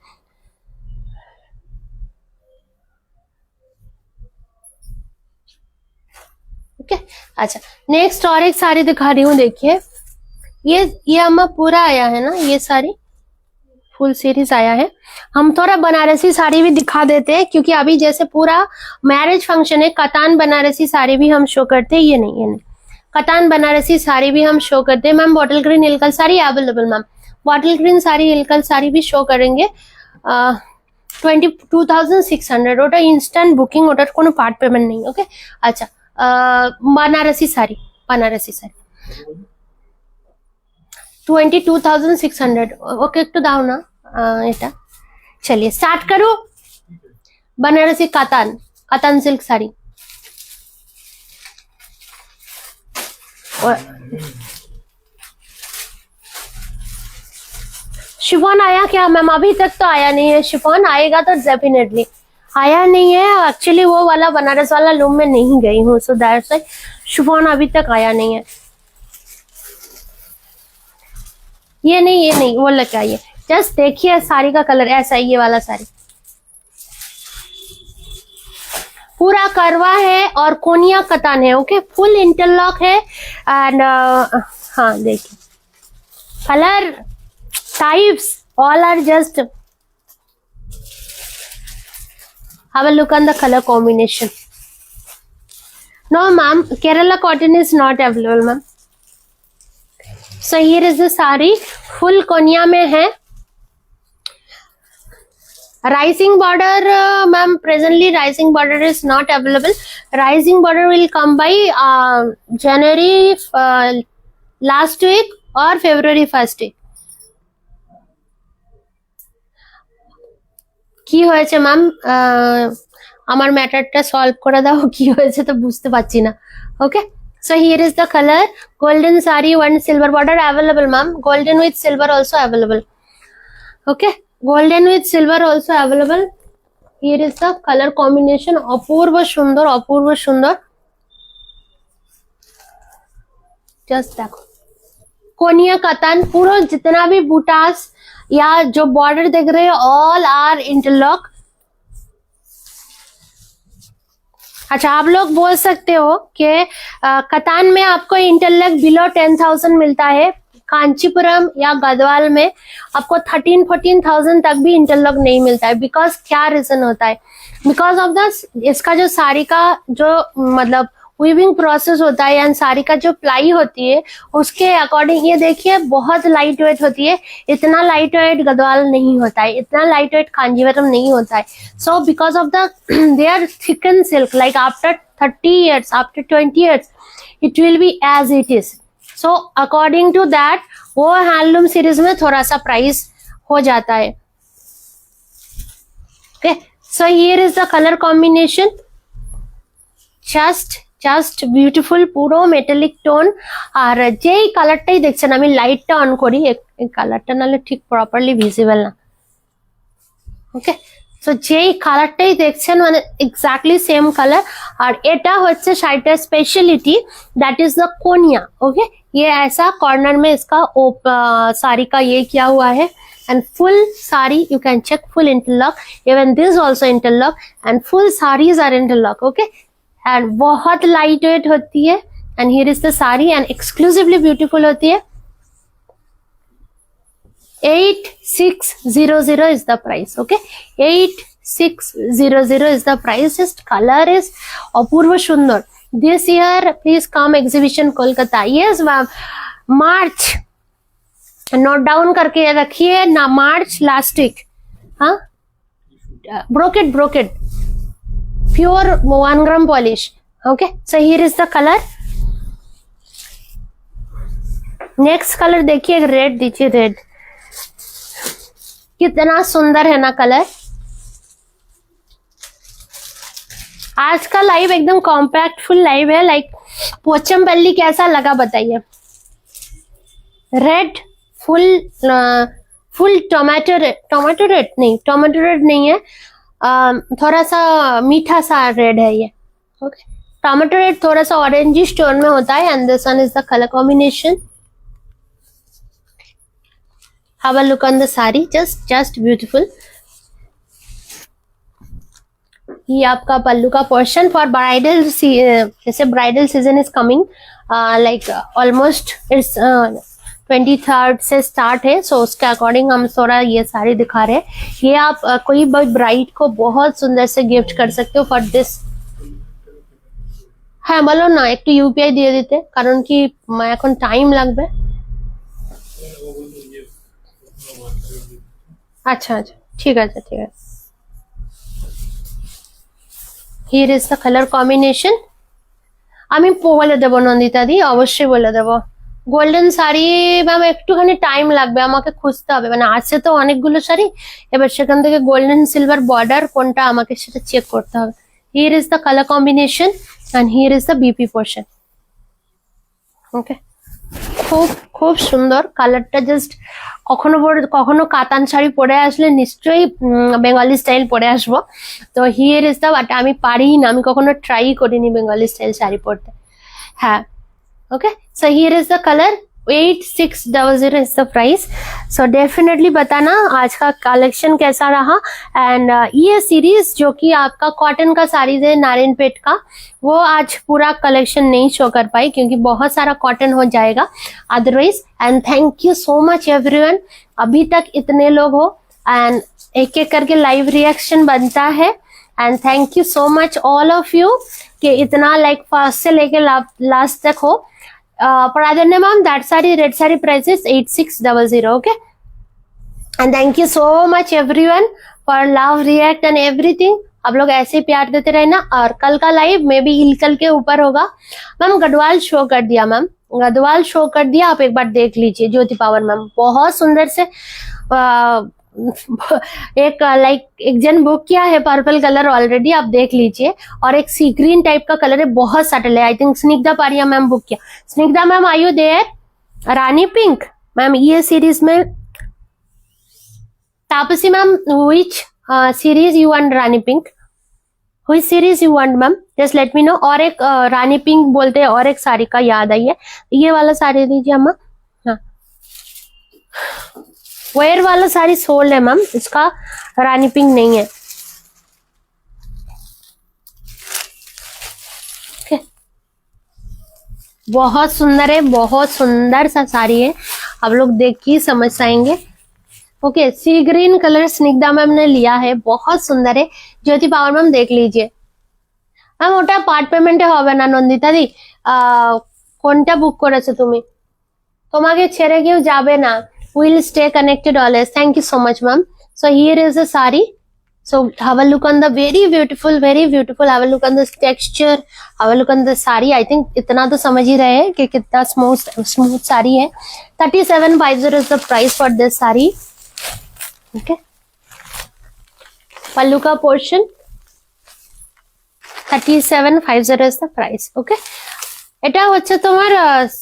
ओके अच्छा नेक्स्ट और एक साड़ी दिखा रही हूँ। देखिए ये हमें पूरा आया है ना, ये साड़ी फुल सीरीज आया है। हम थोड़ा बनारसी साड़ी भी दिखा देते हैं, क्योंकि अभी जैसे पूरा मैरिज फंक्शन है, कतान बनारसी साड़ी भी हम शो करते हैं। ये नहीं कतान बनारसी साड़ी भी हम शो करते हैं। Ma'am bottle green Ilkal sari available. Ma'am bottle green sari Ilkal sari भी शो करेंगे। 22,600 ওটা ইনস্ট্যান্ট বুকিং, ওটার কোনো পার্ট পেমেন্ট নেই। ওকে আচ্ছা बनारसी साड़ी 22,600। ओके একটু দাও না এটা। चलिए स्टार्ट करो। बनारसी कातान सिल्क साड़ी। शिफॉन आया क्या मैम? अभी तक तो आया नहीं है। शिफॉन आएगा तो डेफिनेटली, आया नहीं है। एक्चुअली वो वाला बनारस वाला लूम में नहीं गई हूँ, सो दैट्स व्हाई शिफॉन अभी तक आया नहीं है। ये नहीं वो लग आइए। जस्ट देखिए साड़ी का कलर ऐसा है। ये वाला साड़ी पूरा करवा है और कोनिया कतान है। ओके फुल इंटरलॉक है एंड हाँ देखिए colour types all are just have a look on the color combination. No ma'am, Kerala cotton is not available ma'am. So here is the sari, full कोनिया में है। Rising border ma'am, presently rising border is not available. Rising border will come by January last week or February first week. কি হয়েছে ma'am? আমার ম্যাটারটা solve করে দাও, কি হয়েছে তো বুঝতে পারছি না। Okay so here is the colour golden sari, one silver border available ma'am. Golden with silver also available. Okay golden with silver also available. Here is the colour combination. অপূর্ব সুন্দর, অপূর্ব সুন্দর। जस्ट देखो कोनिया कतान, पूरा जितना भी बूटास या जो बॉर्डर देख रहे हैं ऑल आर इंटरलॉक। अच्छा आप लोग बोल सकते हो कि कतान में आपको इंटरलॉक बिलो 10,000 मिलता है, कांचीपुरम या गढ़वाल में आपको 13-14,000 तक भी इंटरलॉक नहीं मिलता है। बिकॉज क्या रीजन होता है? बिकॉज ऑफ द इसका जो साड़ी का जो मतलब वीविंग प्रोसेस होता है एंड साड़ी का जो प्लाई होती है उसके अकॉर्डिंग ये देखिए बहुत लाइट वेट होती है। इतना लाइट वेट गढ़वाल नहीं होता है, इतना लाइट वेट कांजीवरम नहीं होता है। So because of the they are thicken silk, like after 30 years, after 20 years it will be as it is. So according to that वो हैंडलूम सीरीज में थोड़ा सा प्राइस हो जाता है। Okay so here is the colour combination. Just beautiful, পুরো metallic tone. আর যেই কালারটাই দেখছেন, আমি লাইটটা অন করি, এই কালারটা নালে ঠিক প্রপারলি ভিজিবল না। ওকে সো যেই কালারটাই দেখছেন মানে এক্স্যাক্টলি সেম কালার। আর এটা হচ্ছে শাড়িটার speciality, that is the cornea. Okay ये ऐसा कॉर्नर में इसका साड़ी का ये किया हुआ है and full sari you can check, full interlock, even this also interlock and full saris are interlock. Okay, and बहुत lightweight होती है and here is the sari and exclusively beautiful होती है. 8600 is the price. Okay, 8600 is the price. Just color is apurva sundar. This year please come exhibition Kolkata. Yes ma'am, March note down करके रखिए ना, मार्च last week. हाँ, brocade pure 1 gram polish. Okay, so here is the colour. Next colour देखिए, red दीजिए. Red कितना सुंदर है ना कलर. आज का लाइव एकदम कॉम्पैक्ट फुल लाइव है. लाइक पोचमपल्ली कैसा लगा बताइए. रेड फुल टोमेटो रेड नहीं है, थोड़ा सा मीठा सा रेड है ये. ओके, टोमेटो रेड थोड़ा सा ऑरेंजिश टोन में होता है. And this one is the colour combination. Have a look on the sari, just beautiful. ये आपका पल्लू का पोर्शन फॉर ब्राइडल. जैसे bridal season is coming, like almost it's 23rd से स्टार्ट है. सो उसके अकॉर्डिंग हम थोड़ा ये साड़ी दिखा रहे हैं. ये आप कोई ब्राइड को बहुत सुंदर से गिफ्ट कर सकते हो फॉर दिस. হ্যাঁ বলো না, একটু ইউপিআই দিয়ে দিতে, কারণ কি এখন টাইম লাগবে. আচ্ছা ঠিক আছে. Here is the colour combination. আমি বলে দেবো নন্দিতা দি, অবশ্যই বলে দেবো. গোল্ডেন শাড়ি ম্যাম একটুখানি টাইম লাগবে, আমাকে খুঁজতে হবে. মানে আছে তো অনেকগুলো শাড়ি, এবার সেখান থেকে গোল্ডেন সিলভার বর্ডার কোনটা আমাকে সেটা চেক করতে হবে. Here is the colour combination and here is the BP portion. Okay, খুব সুন্দর কালারটা. জাস্ট কখনো কাতান শাড়ি পরে আসলে নিশ্চয়ই বেঙ্গলি স্টাইল পরে আসবো. তো হিয়ার ইজ দ্য, বাট আমি পারি না, আমি কখনো ট্রাই করিনি বেঙ্গলি স্টাইল শাড়ি পরতে. হ্যাঁ, okay, so here is the color. 8600 is the price. So definitely बताना आज का कलेक्शन कैसा रहा. एंड ये सीरीज जो कि आपका कॉटन का साड़ीज है नारायणपेट का, वो आज पूरा कलेक्शन नहीं शो कर पाई क्योंकि बहुत सारा कॉटन हो जाएगा otherwise. And thank you so much everyone. अभी तक इतने लोग हो एंड एक एक करके लाइव रिएक्शन बनता है. And thank you so much all of you कि इतना लाइक फर्स्ट से लेके लास्ट तक हो. Pradanya ma'am, that saree, red saree price is 8600. Okay, and thank you so much everyone for love, react and everything. आप लोग ऐसे प्यार देते रहना. और कल का लाइव मे बी हिलकल के ऊपर होगा. मैम गढ़वाल शो कर दिया, मैम गढ़वाल शो कर दिया, आप एक बार देख लीजिए. ज्योति पावर मैम बहुत सुंदर से एक एक जन बुक किया है पर्पल कलर ऑलरेडी, आप देख लीजिए. और एक सी ग्रीन टाइप का कलर है, बहुत सटल है. I think Snigdha Paria ma'am book किया. Snigdha ma'am are you there? Rani pink ma'am, ये सीरीज में. Taapsee ma'am, which series you want? Rani pink, which series you want ma'am? Just let me know. और एक रानी pink बोलते हैं और एक साड़ी का याद आई है, ये वाला साड़ी दीजिए अम्मा. हाँ, वेयर वाला साड़ी सोल्ड है मैम, इसका रानी पिंक नहीं है. okay. बहुत सुंदर है, बहुत सुंदर सा साड़ी है, आप लोग देख के समझ पाएंगे. ओके, सी ग्रीन कलर स्निग्धा मैम ने लिया है, बहुत सुंदर है. ज्योति पावर मैम देख लीजिए. मैम ওটা পার্ট পেমেন্টে হবে না নন্দিতা দি, কোনটা বুক করেছো তুমি? তোমাকে ছেড়ে কেউ যাবে না. We'll stay connected always. Thank you so much ma'am. So here is the sari. So have a look on the very beautiful. Have a look on the texture, have a look on the sari. I think इतना तो समझ ही रहे हैं कि कितना smooth sari है. 3750 is the price for this sari. Okay, पल्लू का portion 3750 is the price. Okay, এটা হচ্ছে তোমার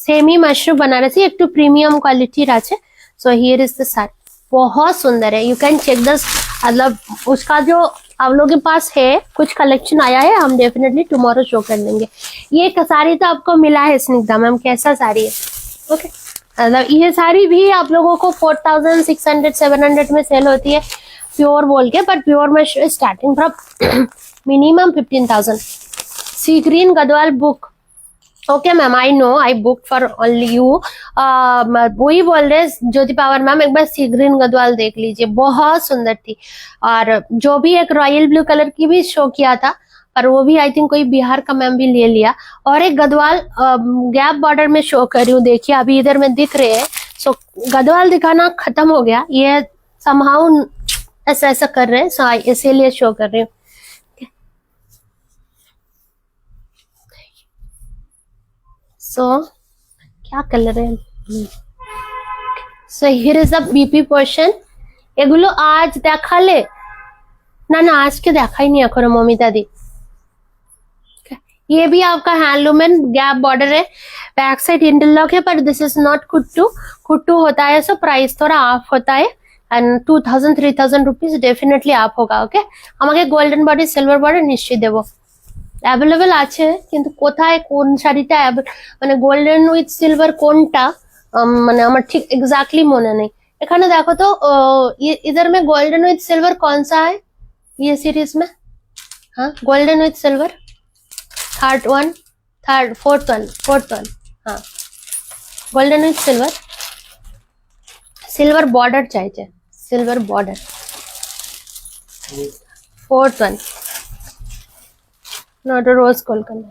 সেমি মাশরুম बनारसी, একটু প্রিমিয়াম কোয়ালিটির আছে. So here is the sari, बहुत सुंदर है. You can check this. मतलब उसका जो आप लोगों के पास है कुछ कलेक्शन आया है, हम डेफिनेटली टुमारो शो कर देंगे. ये साड़ी तो आपको मिला है स्निग्धा मैम, कैसा साड़ी है? ओके, मतलब ये साड़ी भी आप लोगों को 4600 700 में सेल होती है प्योर बोल के, पर प्योर में starting from minimum 15,000। Sea green Garhwal book, okay ma'am, I know, I book for only you. वही बोल रहे ज्योति पावर मैम, एक बार सी ग्रीन गढ़वाल देख लीजिए, बहुत सुंदर थी। और जो भी एक रॉयल ब्लू कलर की भी शो किया था, पर वो भी आई थिंक कोई बिहार का मैम भी ले लिया। और एक गढ़वाल गैप बॉर्डर में शो कर रही हूँ, देखिए अभी इधर में दिख रहे हैं। सो गढ़वाल दिखाना खत्म हो गया, ये समहाउ ऐसा ऐसा कर रहे हैं, सो इसीलिए शो कर रही हूँ। सो क्या कलर है? So here is the BP portion. এগুলো आज দেখালে না, না আজকে দেখাই নি এখনো মমিতা दी। ये भी आपका हैंडलूम एंड गैप बॉर्डर है, बैक साइड इंटरलॉक है, पर दिस इज नॉट कुट्टू। कुट्टू होता है सो प्राइस थोड़ा ऑफ होता है, एंड 2000 3000 रुपीज डेफिनेटली ऑफ होगा। ओके, আমাকে গোল্ডেন বডি সিলভার বর্ডার নিশ্চয়ই দেবো, অ্যাভেলেবল আছে, কিন্তু কোথায় কোন শাড়িটা মানে গোল্ডেন উইথ সিলভার কোনটা মানে আমার ঠিক এক্স্যাক্টলি মনে নেই। এখানে দেখো তো इधर में गोल्डन विथ सिल्वर कौन सा है ये सीरीज में? हाँ, golden with silver fourth one, हाँ, गोल्डन विथ सिल्वर बॉर्डर चाहिए, silver border, fourth one, not rose gold colour.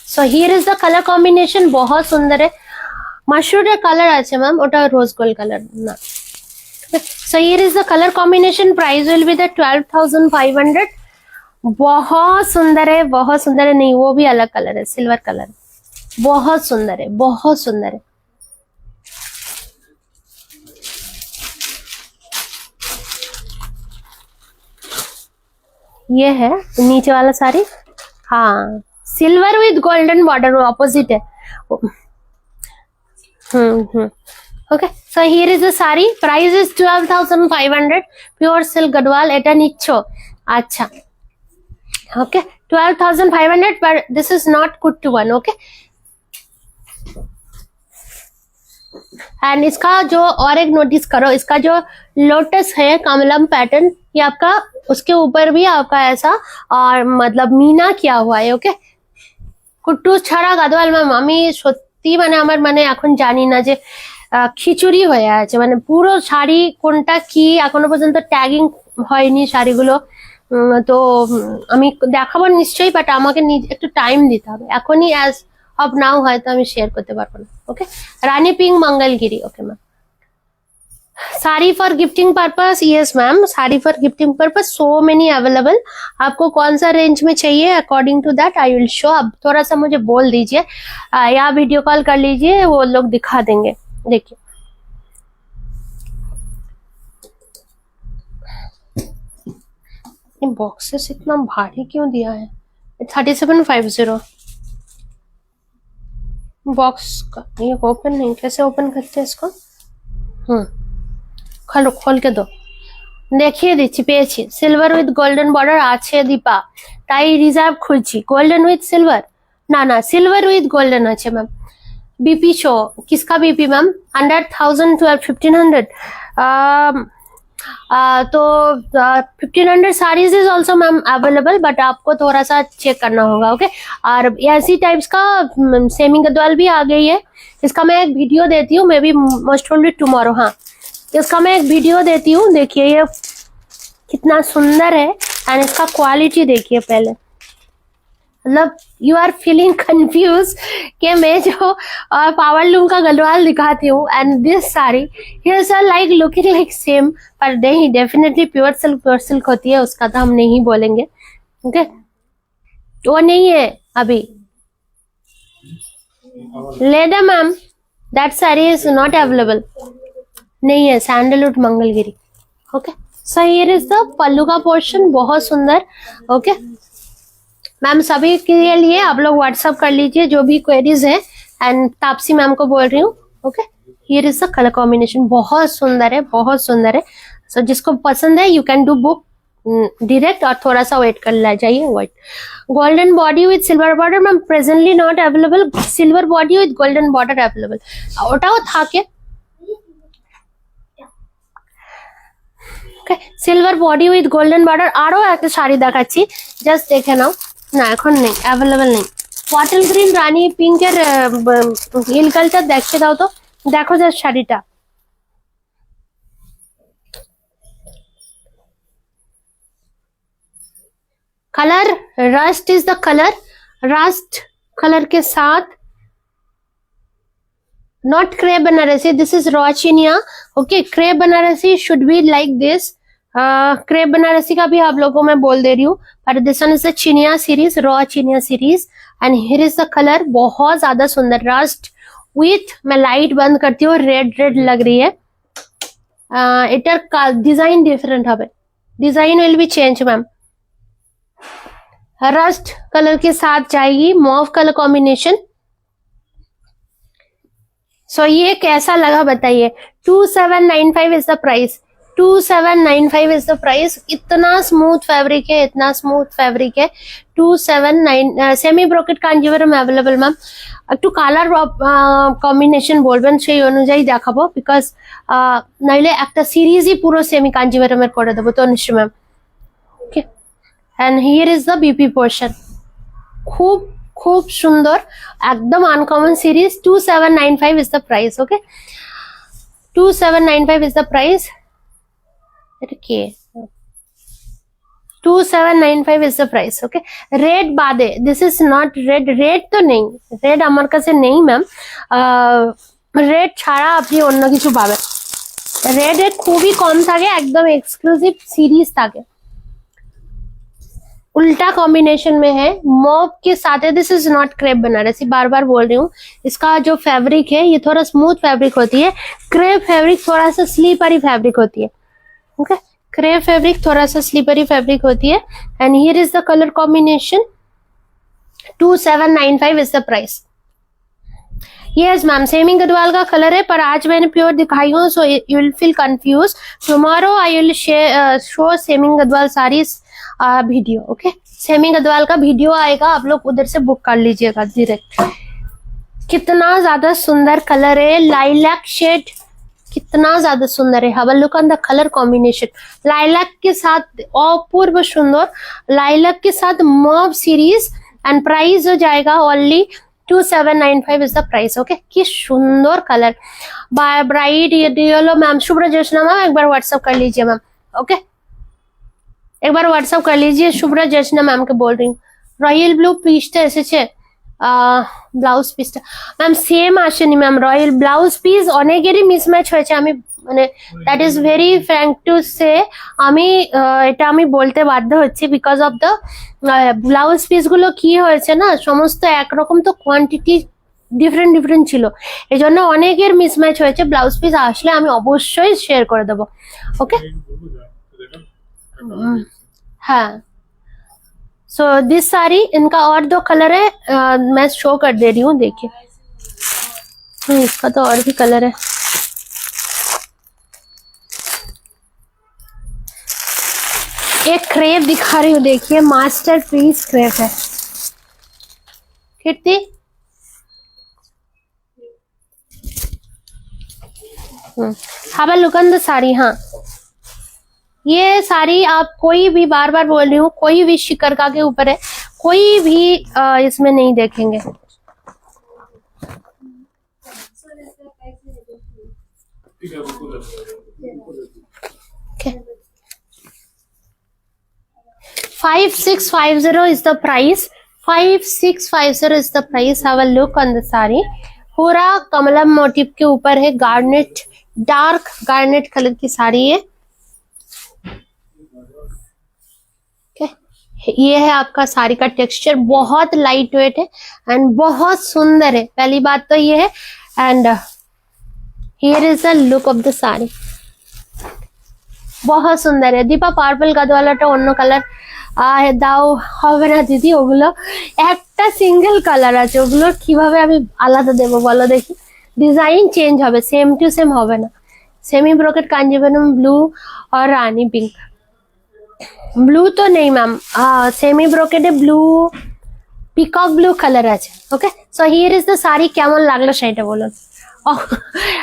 So here is the colour combination, बहुत सुंदर है। मशरूर कलर আছে मैम, ওটা रोज गोल्ड कलर ना। सो here is the colour combination, price will be the 12,500। बहुत सुंदर है, बहुत सुंदर है। नहीं, वो भी अलग कलर है, सिल्वर कलर, बहुत सुंदर है, बहुत सुंदर है। ये है नीचे वाला साड़ी, हाँ, silver with golden border, opposite है। Okay, so here is the sari, price is 12,500, pure silk Gadwal. এটা নিচ্ছো? আচ্ছা, okay, 12,500, but this is not kuttu one, okay। And इसका जो और एक नोटिस करो, इसका जो लोटस है कमलम पैटर्न, ये आपका उसके ऊपर भी आपका ऐसा और मतलब मीना किया हुआ है। ओके, কুট্টু ছাড়া গাদওয়াল ম্যাম আমি সত্যি মানে আমার মানে এখন জানি না যে খিচুড়ি হয়ে আছে, মানে পুরো শাড়ি কোনটা কি এখনো পর্যন্ত ট্যাগিং হয়নি শাড়িগুলো। তো আমি দেখাবো নিশ্চয়ই, বাট আমাকে একটু টাইম দিতে হবে, এখনই অ্যাজ অফ নাও হয়তো আমি শেয়ার করতে পারবো না। Okay, rani pink Mangalagiri, okay ma'am. Sari for gifting purpose, yes ma'am, sari for gifting purpose, so many available. आपको कौन सा रेंज में चाहिए, according to that I will show. अब थोड़ा सा मुझे बोल दीजिए या वीडियो कॉल कर लीजिए, वो लोग दिखा देंगे। देखिए, ये बॉक्सेस इतना भारी क्यों दिया है? 3750 बॉक्स का, ये ओपन नहीं, कैसे ओपन करते हैं इसको? खोलो, खोल के दो, দেখিয়ে দিচ্ছি, পেয়েছি। সিলভার উইথ গোল্ডেন বর্ডার আছে দীপা, তাই রিজার্ভ খুঁজছি। গোল্ডেন উইথ সিলভার না, না, সিলভার উইথ গোল্ডেন আছে मैम। बीपी शो, किसका बीपी मैम? 100 1000 12 1500। तो 1500 saris is also ma'am available, but आपको थोड़ा सा चेक करना होगा। ओके, और ऐसी टाइप्स का सेमी गद्वाल भी आ गई है, इसका मैं एक वीडियो देती हूँ, may be most probably tomorrow. हाँ, इसका मैं एक वीडियो देती हूँ, देखिए ये कितना सुंदर है, एंड इसका क्वालिटी देखिए पहले। मतलब यू आर फीलिंग कंफ्यूज कि मैं जो पावर लूम का गढ़वाल दिखाती हूँ and this sari here's are like looking like same, पर नहीं, डेफिनेटली प्योर सिल्क होती है, उसका तो हम नहीं बोलेंगे। ओके, वो नहीं है अभी, leather ma'am, that sari is not available, नहीं है, sandalwood Mangalagiri. Okay, so here is the pallu का पोर्शन, बहुत सुंदर। ओके मैम, सभी के लिए आप लोग व्हाट्सअप कर लीजिए जो भी क्वेरीज है, एंड तापसी मैम को बोल रही हूँ। Okay, here is the colour combination, बहुत सुंदर है, बहुत सुंदर है। सो जिसको पसंद है you can do book, direct और थोड़ा सा वेट कर ला जाइए white. Golden body with silver border ma'am presently not available, silver body with golden border available. ওটাও থাকে okay, silver body with golden border. আরো একটা শাড়ি দেখাচ্ছি, জাস্ট দেখে নাও। না এখন নেই, অ্যাভেলেবেল নেই। বটল গ্রিন রানী পিঙ্কের হিল কালচার দেখতে দাও তো, দেখো জাস্ট শাড়িটা। Colour rust is the colour, rust colour के साथ not crepe Banarasi, this is raw Chiniya. Okay, crepe Banarasi should be like this. Crepe Banarasi का भी आप लोगों को मैं बोल दे रही हूँ, but this one is the Chiniya series, raw Chiniya series. And here is the colour, बहुत ज्यादा सुंदर रस्ट विथ, मैं लाइट बंद करती हूँ, रेड रेड लग रही है। एटर का डिजाइन डिफरेंट হবে, design will be change ma'am. Rust colour के साथ जाएगी, मॉव कलर कॉम्बिनेशन। सो ये कैसा लगा बताइए। 2795 is the price, 2795 is the price. इतना स्मूथ फैब्रिक है, इतना स्मूथ फैब्रिक है। 279 semi brocade Kanjivaram available ma'am. একটু কালার কম্বিনেশন বলবেন, সেই অনুযায়ী দেখাবো, বিকজ নাইলে একটা সিরিজই পুরো সেমি কাঞ্জিভারমের করে দেবো Tanushree ma'am. Okay, and here is the BP portion, খুব খুব সুন্দর, একদম uncommon series. 2795 is the price. Okay, 2795 is the price. এটা কি? 2795 is the price. Okay, red বাদে, this is not red, red তো নেই, রেড আমার কাছে নেই ম্যাম। রেড ছাড়া আপনি অন্য কিছু পাবেন। রেড এর খুবই কম থাকে, একদম এক্সক্লুসিভ সিরিজ থাকে। उल्टा कॉम्बिनेशन में है, मॉब के साथ है। This is not crepe Banarasi, बार बार बोल रही हूँ। इसका जो फैब्रिक है ये थोड़ा स्मूथ फैब्रिक होती है, क्रेप फैब्रिक थोड़ा सा स्लीपरी फैब्रिक होती है। ओके, क्रेप फैब्रिक थोड़ा सा स्लीपरी फैब्रिक होती है। And here is the colour combination. 2795 is the price. Yes ma'am, semi Garhwal का कलर है, पर आज मैंने प्योर दिखाई हूँ, so you will feel confuse. Tomorrow I will show semi Garhwal saris video. Okay, semi Garhwal का वीडियो आएगा, आप लोग उधर से बुक कर लीजिएगा डायरेक्ट। कितना ज्यादा सुंदर कलर है, लाइलैक शेड कितना ज्यादा सुंदर है। Have a look on the colour combination. Lilac के साथ अपूर्व सुंदर, लाइलैक के साथ मॉब सीरीज। एंड प्राइस हो जाएगा only 2795 is the price. Okay, कि सुंदर कलर, ब्राइट येलो मैम। शुभ्र जैसना मैम एक बार व्हाट्सअप कर लीजिए मैम। ओके, एक बार व्हाट्सअप कर लीजिए, शुभ्र जैसना मैम के बोल रही हूँ। रॉयल ब्लू পিসটা এসেছে, ব্লাউজ পিসটা ম্যাম সেম আসেনি ম্যাম। রয়্যাল ব্লাউজ পিস অনেকেরই মিসম্যাচ হয়েছে, আমি মানে that is very frank to say, আমি এটা আমি বলতে বাধ্য হচ্ছি, because of the blouse piece গুলো কি হয়েছে না, সমস্ত একরকম তো কোয়ান্টিটি ডিফারেন্ট ডিফারেন্ট ছিল, এই জন্য অনেকের মিসম্যাচ হয়েছে। ব্লাউজ পিস আসলে আমি অবশ্যই শেয়ার করে দেবো। ওকে, हाँ, सो दिस साड़ी, इनका और दो कलर है, मैं शो कर दे रही हूँ, देखिए। इसका तो और भी कलर है। एक क्रेप दिखा रही हूँ, देखिए, मास्टरपीस क्रेप है। कितनी have a look on the sari. हाँ, ये साड़ी आप कोई भी, बार बार बोल रही हूँ, कोई भी शिकरका के ऊपर है, कोई भी इसमें नहीं देखेंगे। Okay. 5650 is the price. 5650 is the price. Have a look on the saree. पूरा कमलम मोटिव के ऊपर है, गार्नेट, डार्क गार्नेट कलर की साड़ी है। ये है आपका साड़ी का टेक्सचर, बहुत लाइट वेट है एंड बहुत सुंदर है, पहली बात तो ये है। And here is the look of the sari, बहुत सुंदर है। दीपा पार्पल গাদওয়ালাটা অন্য কালার দাও হবে না দিদি, ওগুলো একটা সিঙ্গেল কালার আছে, ওগুলো কিভাবে আমি আলাদা দেবো বলো দেখি। ডিজাইন চেঞ্জ হবে, সেম টু সেম হবে না। সেমি ব্রোকেট কাঞ্জিভারম ব্লু और रानी पिंक, ব্লু তো নেই ম্যাম, সেমি ব্রোকেডে ব্লু, পিকক ব্লু কালার আছে। Okay, so here is the sari, কেমন লাগলো সেটা বলুন।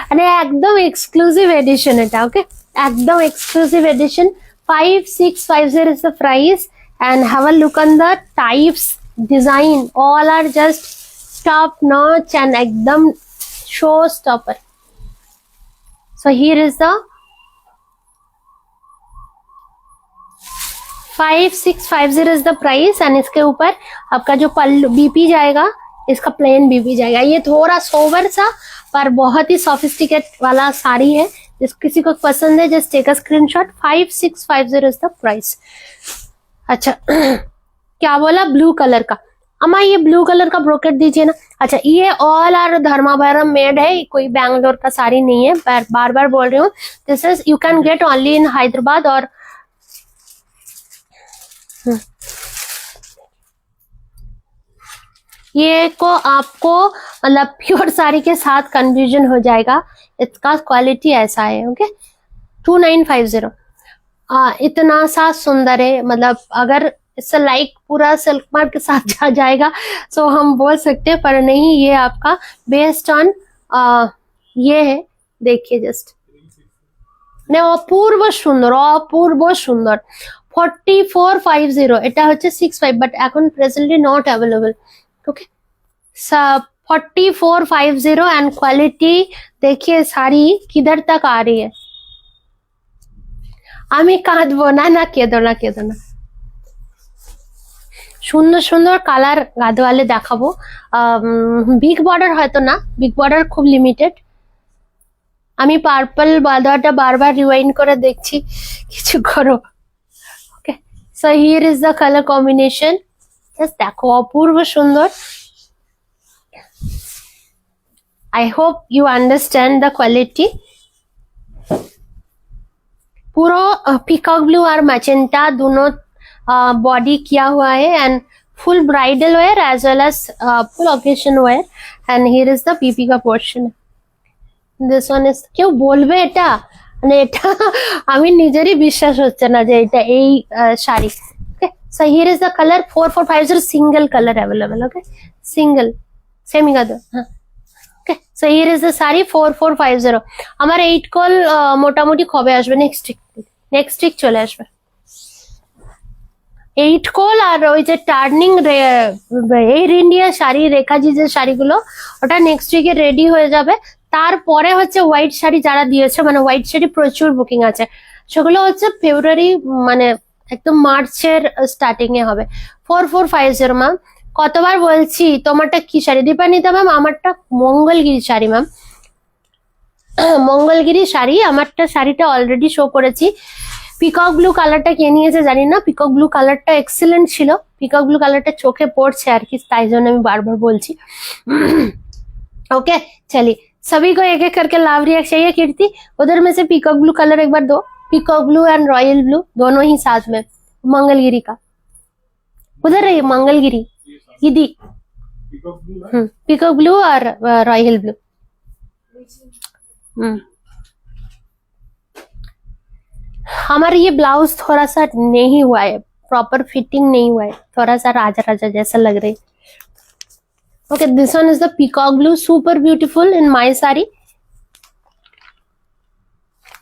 মানে একদম এক্সক্লুসিভ এডিশন এটা। ওকে, একদম exclusive addition. 5650 is the price, and have a look on the types, design, all are just top notch and ekdam showstopper. So here is the 5650 is the price, and इसके ऊपर आपका जो पल्लू BP जाएगा, इसका plane BP जाएगा। ये थोड़ा sober सा पर बहुत ही सोफिस्टिकेट वाला साड़ी है। जिस किसी को पसंद है just take a screenshot. 5650 is the price. अच्छा क्या बोला, ब्लू कलर का। अम्मा ये ब्लू कलर का ब्रोकेट दीजिए ना। अच्छा, ये ऑल आर धर्मावरम मेड है, कोई बैंगलोर का साड़ी नहीं है, बार बार बोल रही हूँ। This is you can get only in Hyderabad. और ये को आपको मतलब प्योर साड़ी के साथ कंफ्यूजन हो जाएगा, इसका क्वालिटी ऐसा है। ओके, 2950। इतना सा सुंदर है, मतलब अगर इससे लाइक पूरा सिल्क मार्क के साथ जा जाएगा तो हम बोल सकते हैं, पर नहीं, ये आपका बेस्ड ऑन ये है। देखिए जस्ट, ने অপূর্ব সুন্দর, অপূর্ব সুন্দর। 4450 এটা হচ্ছে 65, বাট এখন presently not available. Okay, 4450 and quality देखिए, साड़ी किधर तक आ रही है। আমি কাঁদবো না, না কেঁদো না, কেঁদো না। সুন্দর সুন্দর কালার গাদওয়ালে দেখাবো। বিগ বর্ডার হয়তো না, বিগ বর্ডার খুব লিমিটেড। আমি পার্পল বাদাটা বারবার রিওয়াইন্ড করে দেখছি, কিছু করো। Okay, so here is the colour combination. Just দেখো, অপূর্ব সুন্দর। I hope you understand the quality. पूरा पीकॉक ब्लू और मैजेंटा दोनों बॉडी किया हुआ है, and full bridal wear as well as full occasion wear. And here is the PP का पोर्शन। दिस वन इज, কেউ বলবে এটা মানে এটা আমি নিজেরই বিশ্বাস হচ্ছে না যে এটা এই শাড়ি। Okay, so here is the colour 4450 single colour available. Okay, single semi colour. হ্যাঁ, okay, so here is the sari 4450। আমার 8 কল মোটামুটি কবে আসবে? নেক্সট উইক চলে আসবে 8 কল। আর ওই যে টার্নিং এয়ার ইন্ডিয়া শাড়ি, রেখাজি যে শাড়িগুলো, ওটা নেক্সট উইকে রেডি হয়ে যাবে। তারপরে হচ্ছে হোয়াইট শাড়ি যারা দিয়েছে, মানে হোয়াইট শাড়ি প্রচুর বুকিং আছে, সেগুলো হচ্ছে ফেব্রুয়ারি, মানে একদম মার্চের স্টার্টিং এ হবে। 4450 ম্যাম। কতবার বলছি, তোমারটা কি শাড়ি দীপানিতা ম্যাম? আমারটা মঙ্গলগিরি শাড়ি ম্যাম, মঙ্গলগিরি শাড়ি। আমারটা শাড়িটা অলরেডি শো করেছি। পিকক ব্লু কালারটা কে নিয়েছে জানি না, পিকক ব্লু কালারটা এক্সিলেন্ট ছিল। পিকক ব্লু কালারটা চোখে পড়ছে আর কি, তাই জন্য আমি বারবার বলছি। ओके, चलिए सभी को एक एक करके लाव रिएक्ट चाहिए। कीर्ति, उधर में से पीकॉक ब्लू कलर एक बार दो। Peacock blue and royal blue दोनों ही साथ में, मंगलगिरी का। उधर रहिए, मंगलगिरी इदी, पीकॉक ब्लू और रॉयल ब्लू। हमारा ये ब्लाउज थोड़ा सा नहीं हुआ है, प्रॉपर फिटिंग नहीं हुआ है, थोड़ा सा राजा राजा जैसा लग रहा है। Okay, this one is the peacock blue, super beautiful in my saree,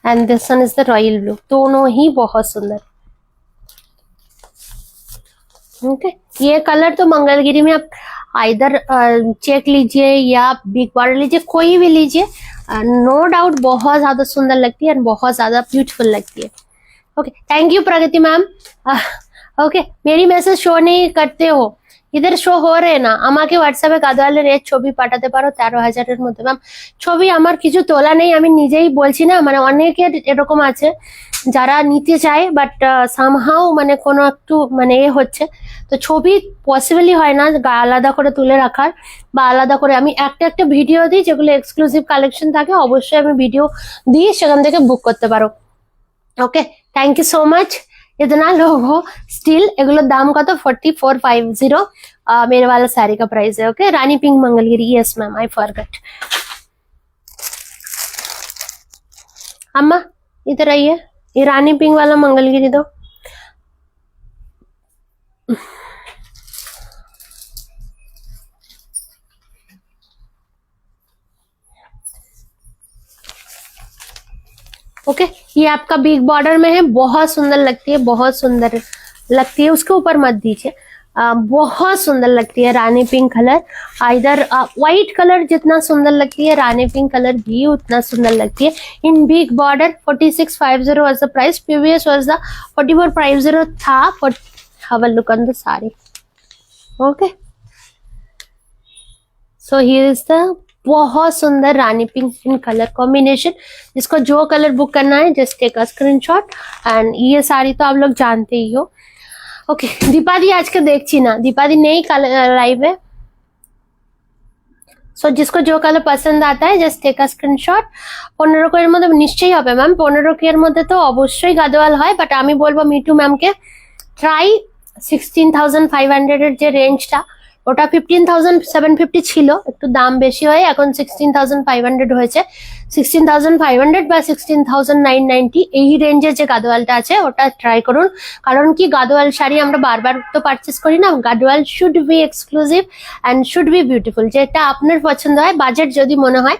and this one is the royal blue. दोनों ही बहुत सुंदर। ओके, ये कलर तो मंगलगिरी में आप आइदर चेक लीजिए या बिग बॉर्डर लीजिए, कोई भी लीजिए, नो डाउट बहुत ज्यादा सुंदर लगती है और बहुत ज्यादा ब्यूटीफुल लगती है। Okay, thank you Pragati ma'am. Okay, मेरी मैसेज शो नहीं करते हो, इधर शो हो रहे ना। আমাকে হোয়াটসঅ্যাপে গাদওয়ালের এর ছবি পাঠাতে পারো 13,000 এর মধ্যে। ম্যাম ছবি আমার কিছু তোলা নেই, আমি নিজেই বলছি না, মানে অনেকের এরকম আছে যারা নিতে চায় বাট সামহাও মানে কোনো একটু মানে এ হচ্ছে, তো ছবি পসিবলই হয় না আলাদা করে তুলে রাখার, বা আলাদা করে আমি একটা একটা ভিডিও দিই যেগুলো এক্সক্লুসিভ কালেকশন থাকে, অবশ্যই আমি ভিডিও দিই, সেখান থেকে বুক করতে পারো। ওকে, থ্যাংক ইউ সো মাচ। इतना लोग हो स्टिल, एगुलो दाम का तो 4450 मेरे वाला साड़ी का प्राइस है। Okay, Rani pink Mangalagiri, yes ma'am, I forgot. अम्मा इधर आइए, ये रानी पिंक वाला मंगलगिरी दो। ओके ये आपका बिग बॉर्डर में है, बहुत सुंदर लगती है, बहुत सुंदर लगती है। उसके ऊपर मत दीजिए, बहुत सुंदर लगती है रानी पिंक कलर। इधर व्हाइट कलर जितना सुंदर लगती है, रानी पिंक कलर भी उतना सुंदर लगती है। In big border 4650 was the price, previous was the 4450 था। Have a look on the sari. Okay so here is the बहुत सुंदर rani pink in colour combination. जिसको जो कलर बुक करना है just take a screenshot. And ये साड़ी तो आप लोग जानते ही हो। ओके दीपादी आज के देखी ना, दीपादी नहीं लाइव है। सो जिसको जो कलर पसंद आता है जस्ट टेक अ स्क्रीनशॉट। 15 এর মধ্যে নিশ্চয়ই হবে ম্যাম, 15 এর মধ্যে তো অবশ্যই গাদোয়াল হয়, বাট আমি বলবো মিটু ম্যামকে ট্রাই 16,500 এর যে রেঞ্জটা, ওটা 15,750 ছিল, একটু দাম বেশি হয়, এখন 16,500 হয়েছে। 16,500 বা 16,990 এই রেঞ্জের যে গাদোয়ালটা আছে ওটা ট্রাই করুন। কারণ কি গাদোয়াল শাড়ি আমরা বারবার তো পারচেস করি না, Gadwal should be exclusive and should be beautiful. যেটা আপনার পছন্দ হয়, বাজেট যদি মনে হয়,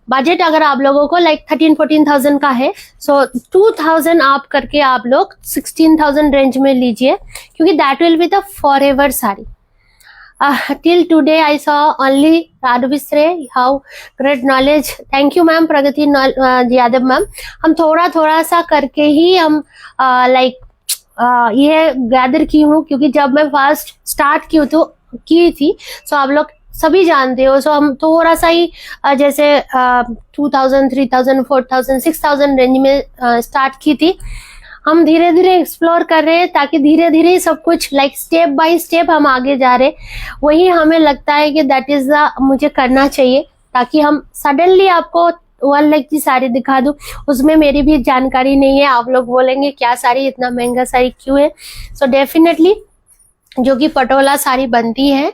बजट अगर आप लोगों को लाइक 13-14,000 का है, सो 2,000 आप करके आप लोग 16,000 रेंज में लीजिए, क्योंकि that will be the for ever sari. till today I saw only Radhvisre, how great knowledge, thank you ma'am Pragati Yadav ma'am. हम थोड़ा थोड़ा सा करके ही हम लाइक ये गैदर की हूँ, क्योंकि जब मैं फर्स्ट स्टार्ट की थी सो आप लोग सभी जानते हो। सो हम थोड़ा सा ही जैसे 2,000, 3,000, 4,000, 6,000 रेंज में स्टार्ट की थी। हम धीरे धीरे एक्सप्लोर कर रहे हैं, ताकि धीरे धीरे सब कुछ लाइक स्टेप बाय स्टेप हम आगे जा रहे। वही हमें लगता है कि दैट इज द मुझे करना चाहिए, ताकि हम सडनली आपको 1 लाख की साड़ी दिखा दूं, उसमें मेरी भी जानकारी नहीं है। आप लोग बोलेंगे क्या साड़ी, इतना महंगा साड़ी क्यों है। सो डेफिनेटली जो कि पटोला साड़ी बनती है,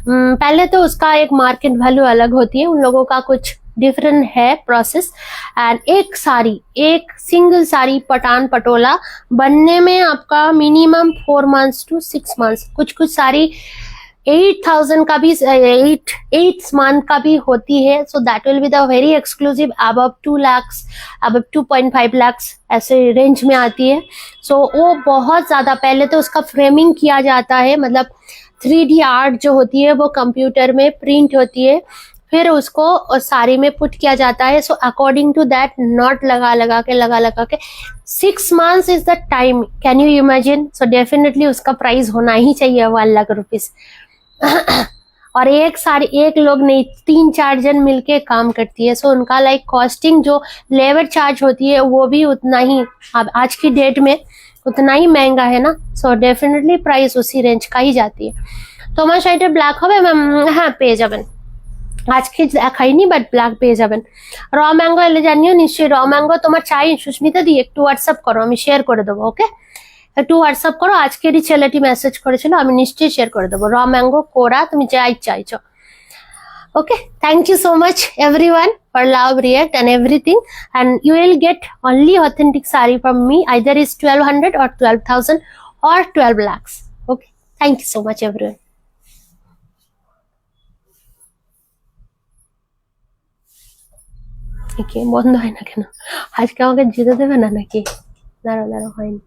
पहले तो उसका एक मार्केट वैल्यू अलग होती है, उन लोगों का कुछ डिफरेंट है प्रोसेस। एंड एक साड़ी, एक सिंगल साड़ी पठान पटोला बनने में आपका मिनिमम 4 months to 6 months, कुछ कुछ साड़ी 8,000 का भी 8 month का भी होती है। So that will be the very exclusive, above 2 lakhs, above 2.5 lakhs ऐसे रेंज में आती है। सो वो बहुत ज्यादा, पहले तो उसका फ्रेमिंग किया जाता है, मतलब 3D आर्ट जो होती है वो कंप्यूटर में प्रिंट होती है, फिर उसको साड़ी में पुट किया जाता है। So according to that not लगा लगा के 6 months is the time, can you imagine. So definitely उसका प्राइस होना ही चाहिए 1 लाख रुपीज। और एक साड़ी एक लोग नहीं, 3-4 जन मिलके काम करती है। सो उनका लाइक कॉस्टिंग जो लेबर चार्ज होती है वो भी उतना ही, अब आज की डेट में उतना ही महंगा है ना। सो डेफिनेटली प्राइस उसी रेंज का ही जाती है। तो আমার শাড়িটা ব্ল্যাক হবে ম্যাম? হ্যাঁ পেয়ে যাবেন, আজকে দেখাইনি বাট ব্ল্যাক পেয়ে যাবেন। র ম্যাঙ্গো এলে জানিও নিশ্চয়ই। র ম্যাঙ্গো তোমার চাই সুস্মিতা দি, একটু হোয়াটসঅ্যাপ করো, আমি শেয়ার করে দেবো। ওকে একটু হোয়াটসঅ্যাপ করো, আজকেরই ছেলেটি মেসেজ করেছিল, আমি নিশ্চয়ই শেয়ার করে দেবো। র ম্যাঙ্গো কোরা তুমি যাই চাইছো। Okay thank you so much everyone for love react and everything, and you will get only authentic saree from me, either is 1,200 or 12,000 or 12 lakhs. Okay, thank you so much everyone. কি বন্ধ হয় না কেন? আজকে আমাকে যেতে দেবে না নাকি? দাঁড়াও হয়নি,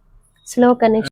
স্লো কানেকশন।